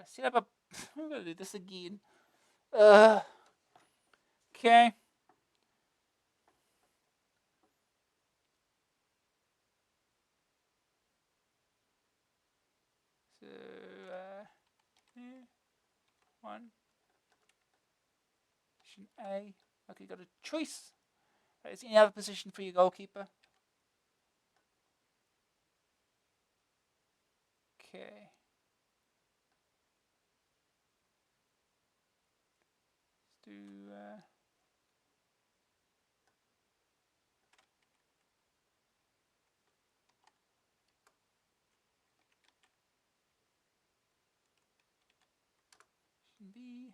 [SPEAKER 1] Set up a. I'm gonna do this again. Okay. So yeah. One. Position A. Okay, got a choice. Is there any other position for your goalkeeper? Okay. Let's do B.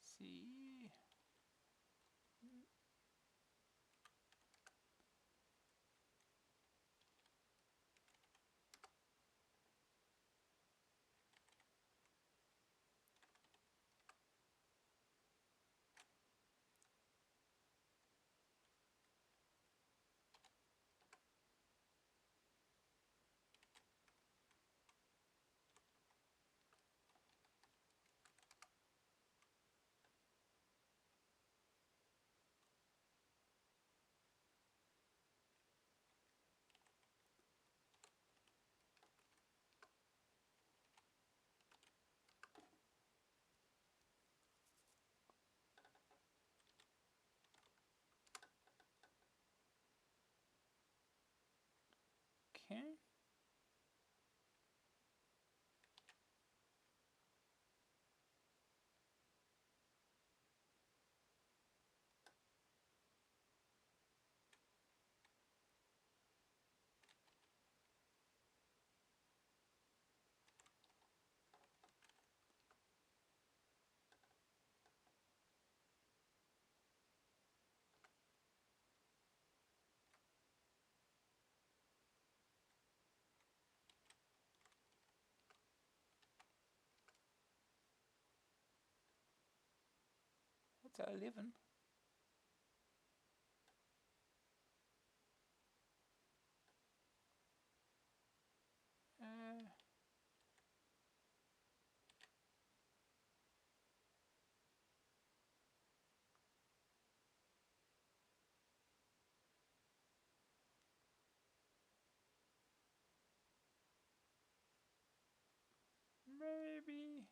[SPEAKER 1] C. Okay. It's 11. Maybe.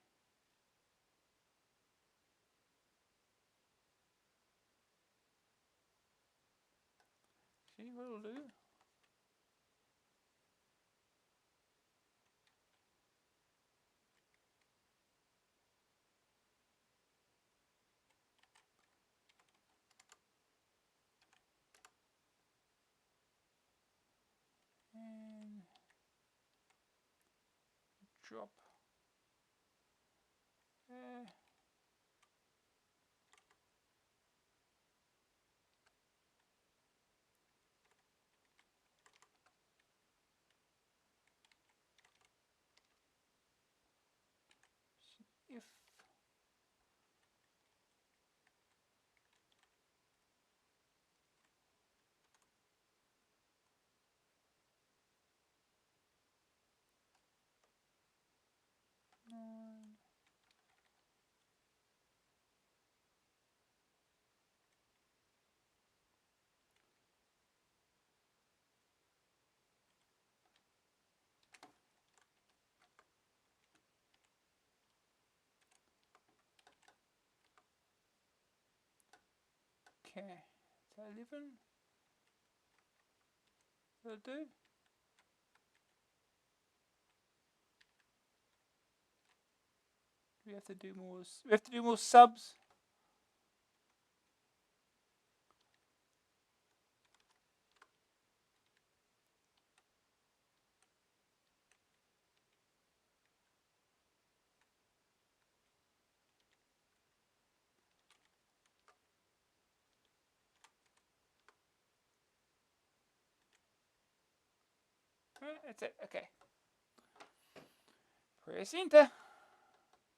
[SPEAKER 1] See what it'll do. And drop. If okay, so 11. That'll do. We have to do more. We have to do more subs. That's it. Okay. Press enter.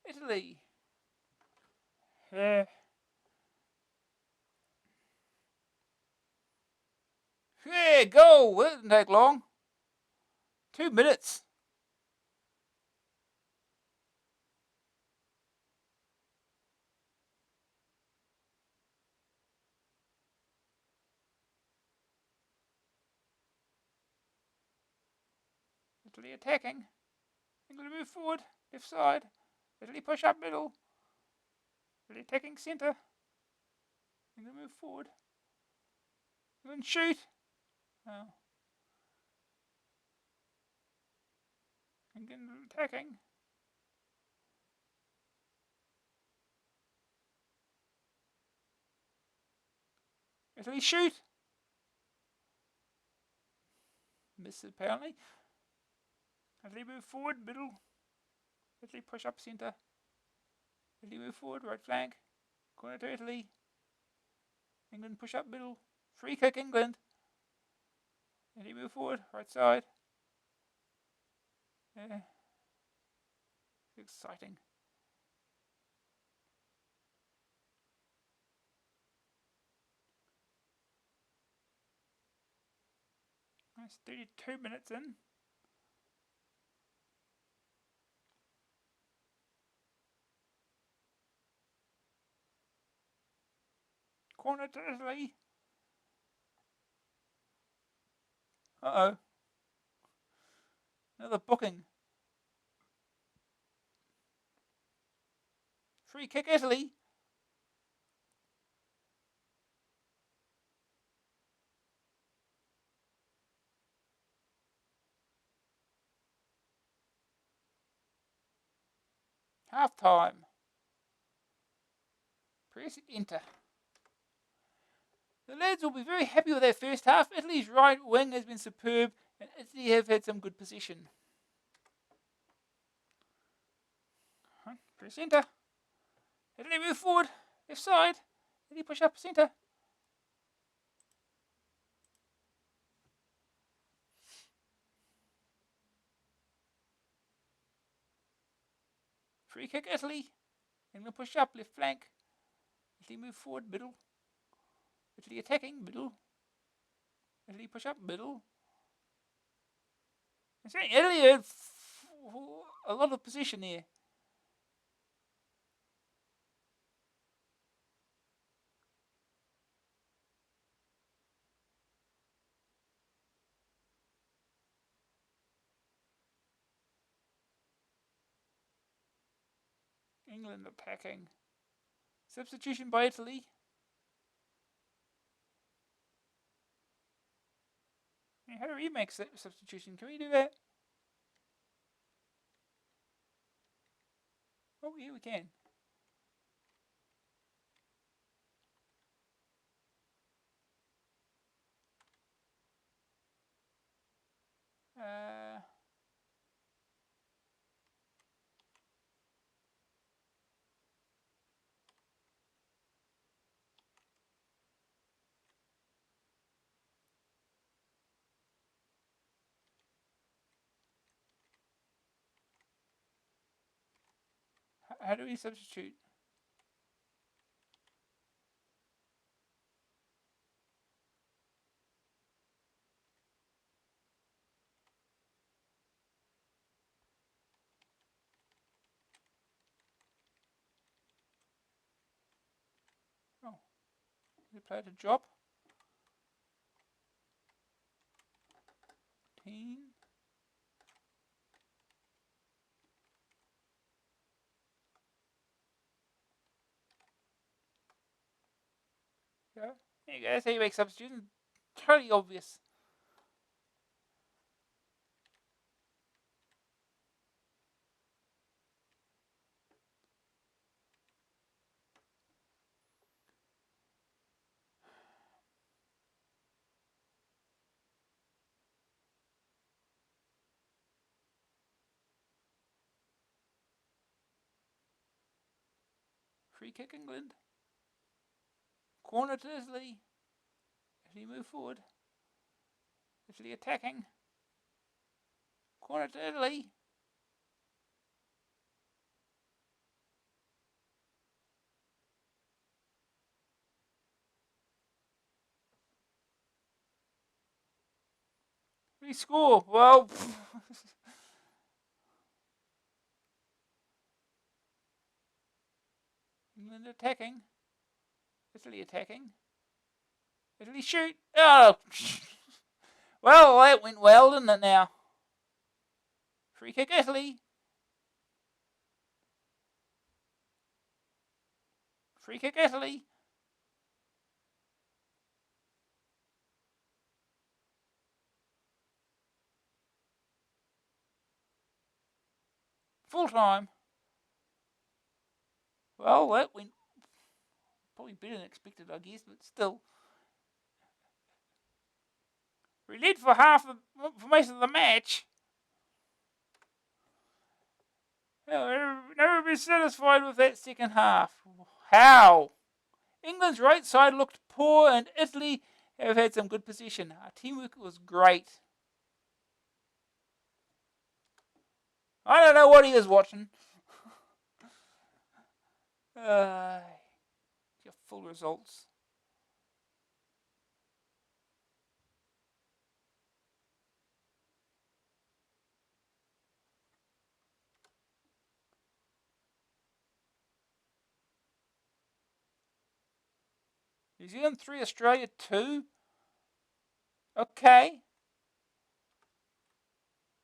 [SPEAKER 1] Italy. Yeah, go. It didn't take long. 2 minutes. Italy attacking. England move forward. Left side. Italy push up middle. Italy attacking centre. England move forward. England shoot. Oh. England attacking. Italy shoot. Miss apparently. Italy move forward, middle. Italy push up centre. Italy move forward, right flank. Corner to Italy. England push up middle. Free kick England. Italy move forward, right side. Yeah. It's exciting. That's 32 minutes in. Corner to Italy. Uh-oh. Another booking. Free kick Italy. Half time. Press enter. The lads will be very happy with their first half. Italy's right wing has been superb, and Italy have had some good position. Press enter. Italy move forward. Left side. Italy push up centre. Free kick Italy. England push up left flank. Italy move forward, middle. Italy attacking, middle. Italy push up, middle. Italy had a lot of position here. England attacking. Substitution by Italy. How do we make substitution? Can we do that? Oh, yeah, we can. How do we substitute? Oh, we play the drop. Team. Yeah. There you go. That's how you make substitution. Totally obvious. Free kick England. Corner to Italy. Italy move forward. Italy attacking. Corner to Italy. We score. Well, England attacking. Italy attacking. Italy shoot. Oh. Well, that went well, didn't it now? Free kick Italy. Free kick Italy. Full time. Well, that went probably better than expected, I guess, but still. We led for most of the match. Never been satisfied with that second half. How? England's right side looked poor, and Italy have had some good position. Our teamwork was great. I don't know what he was watching. Your full results. New Zealand 3, Australia 2. Okay.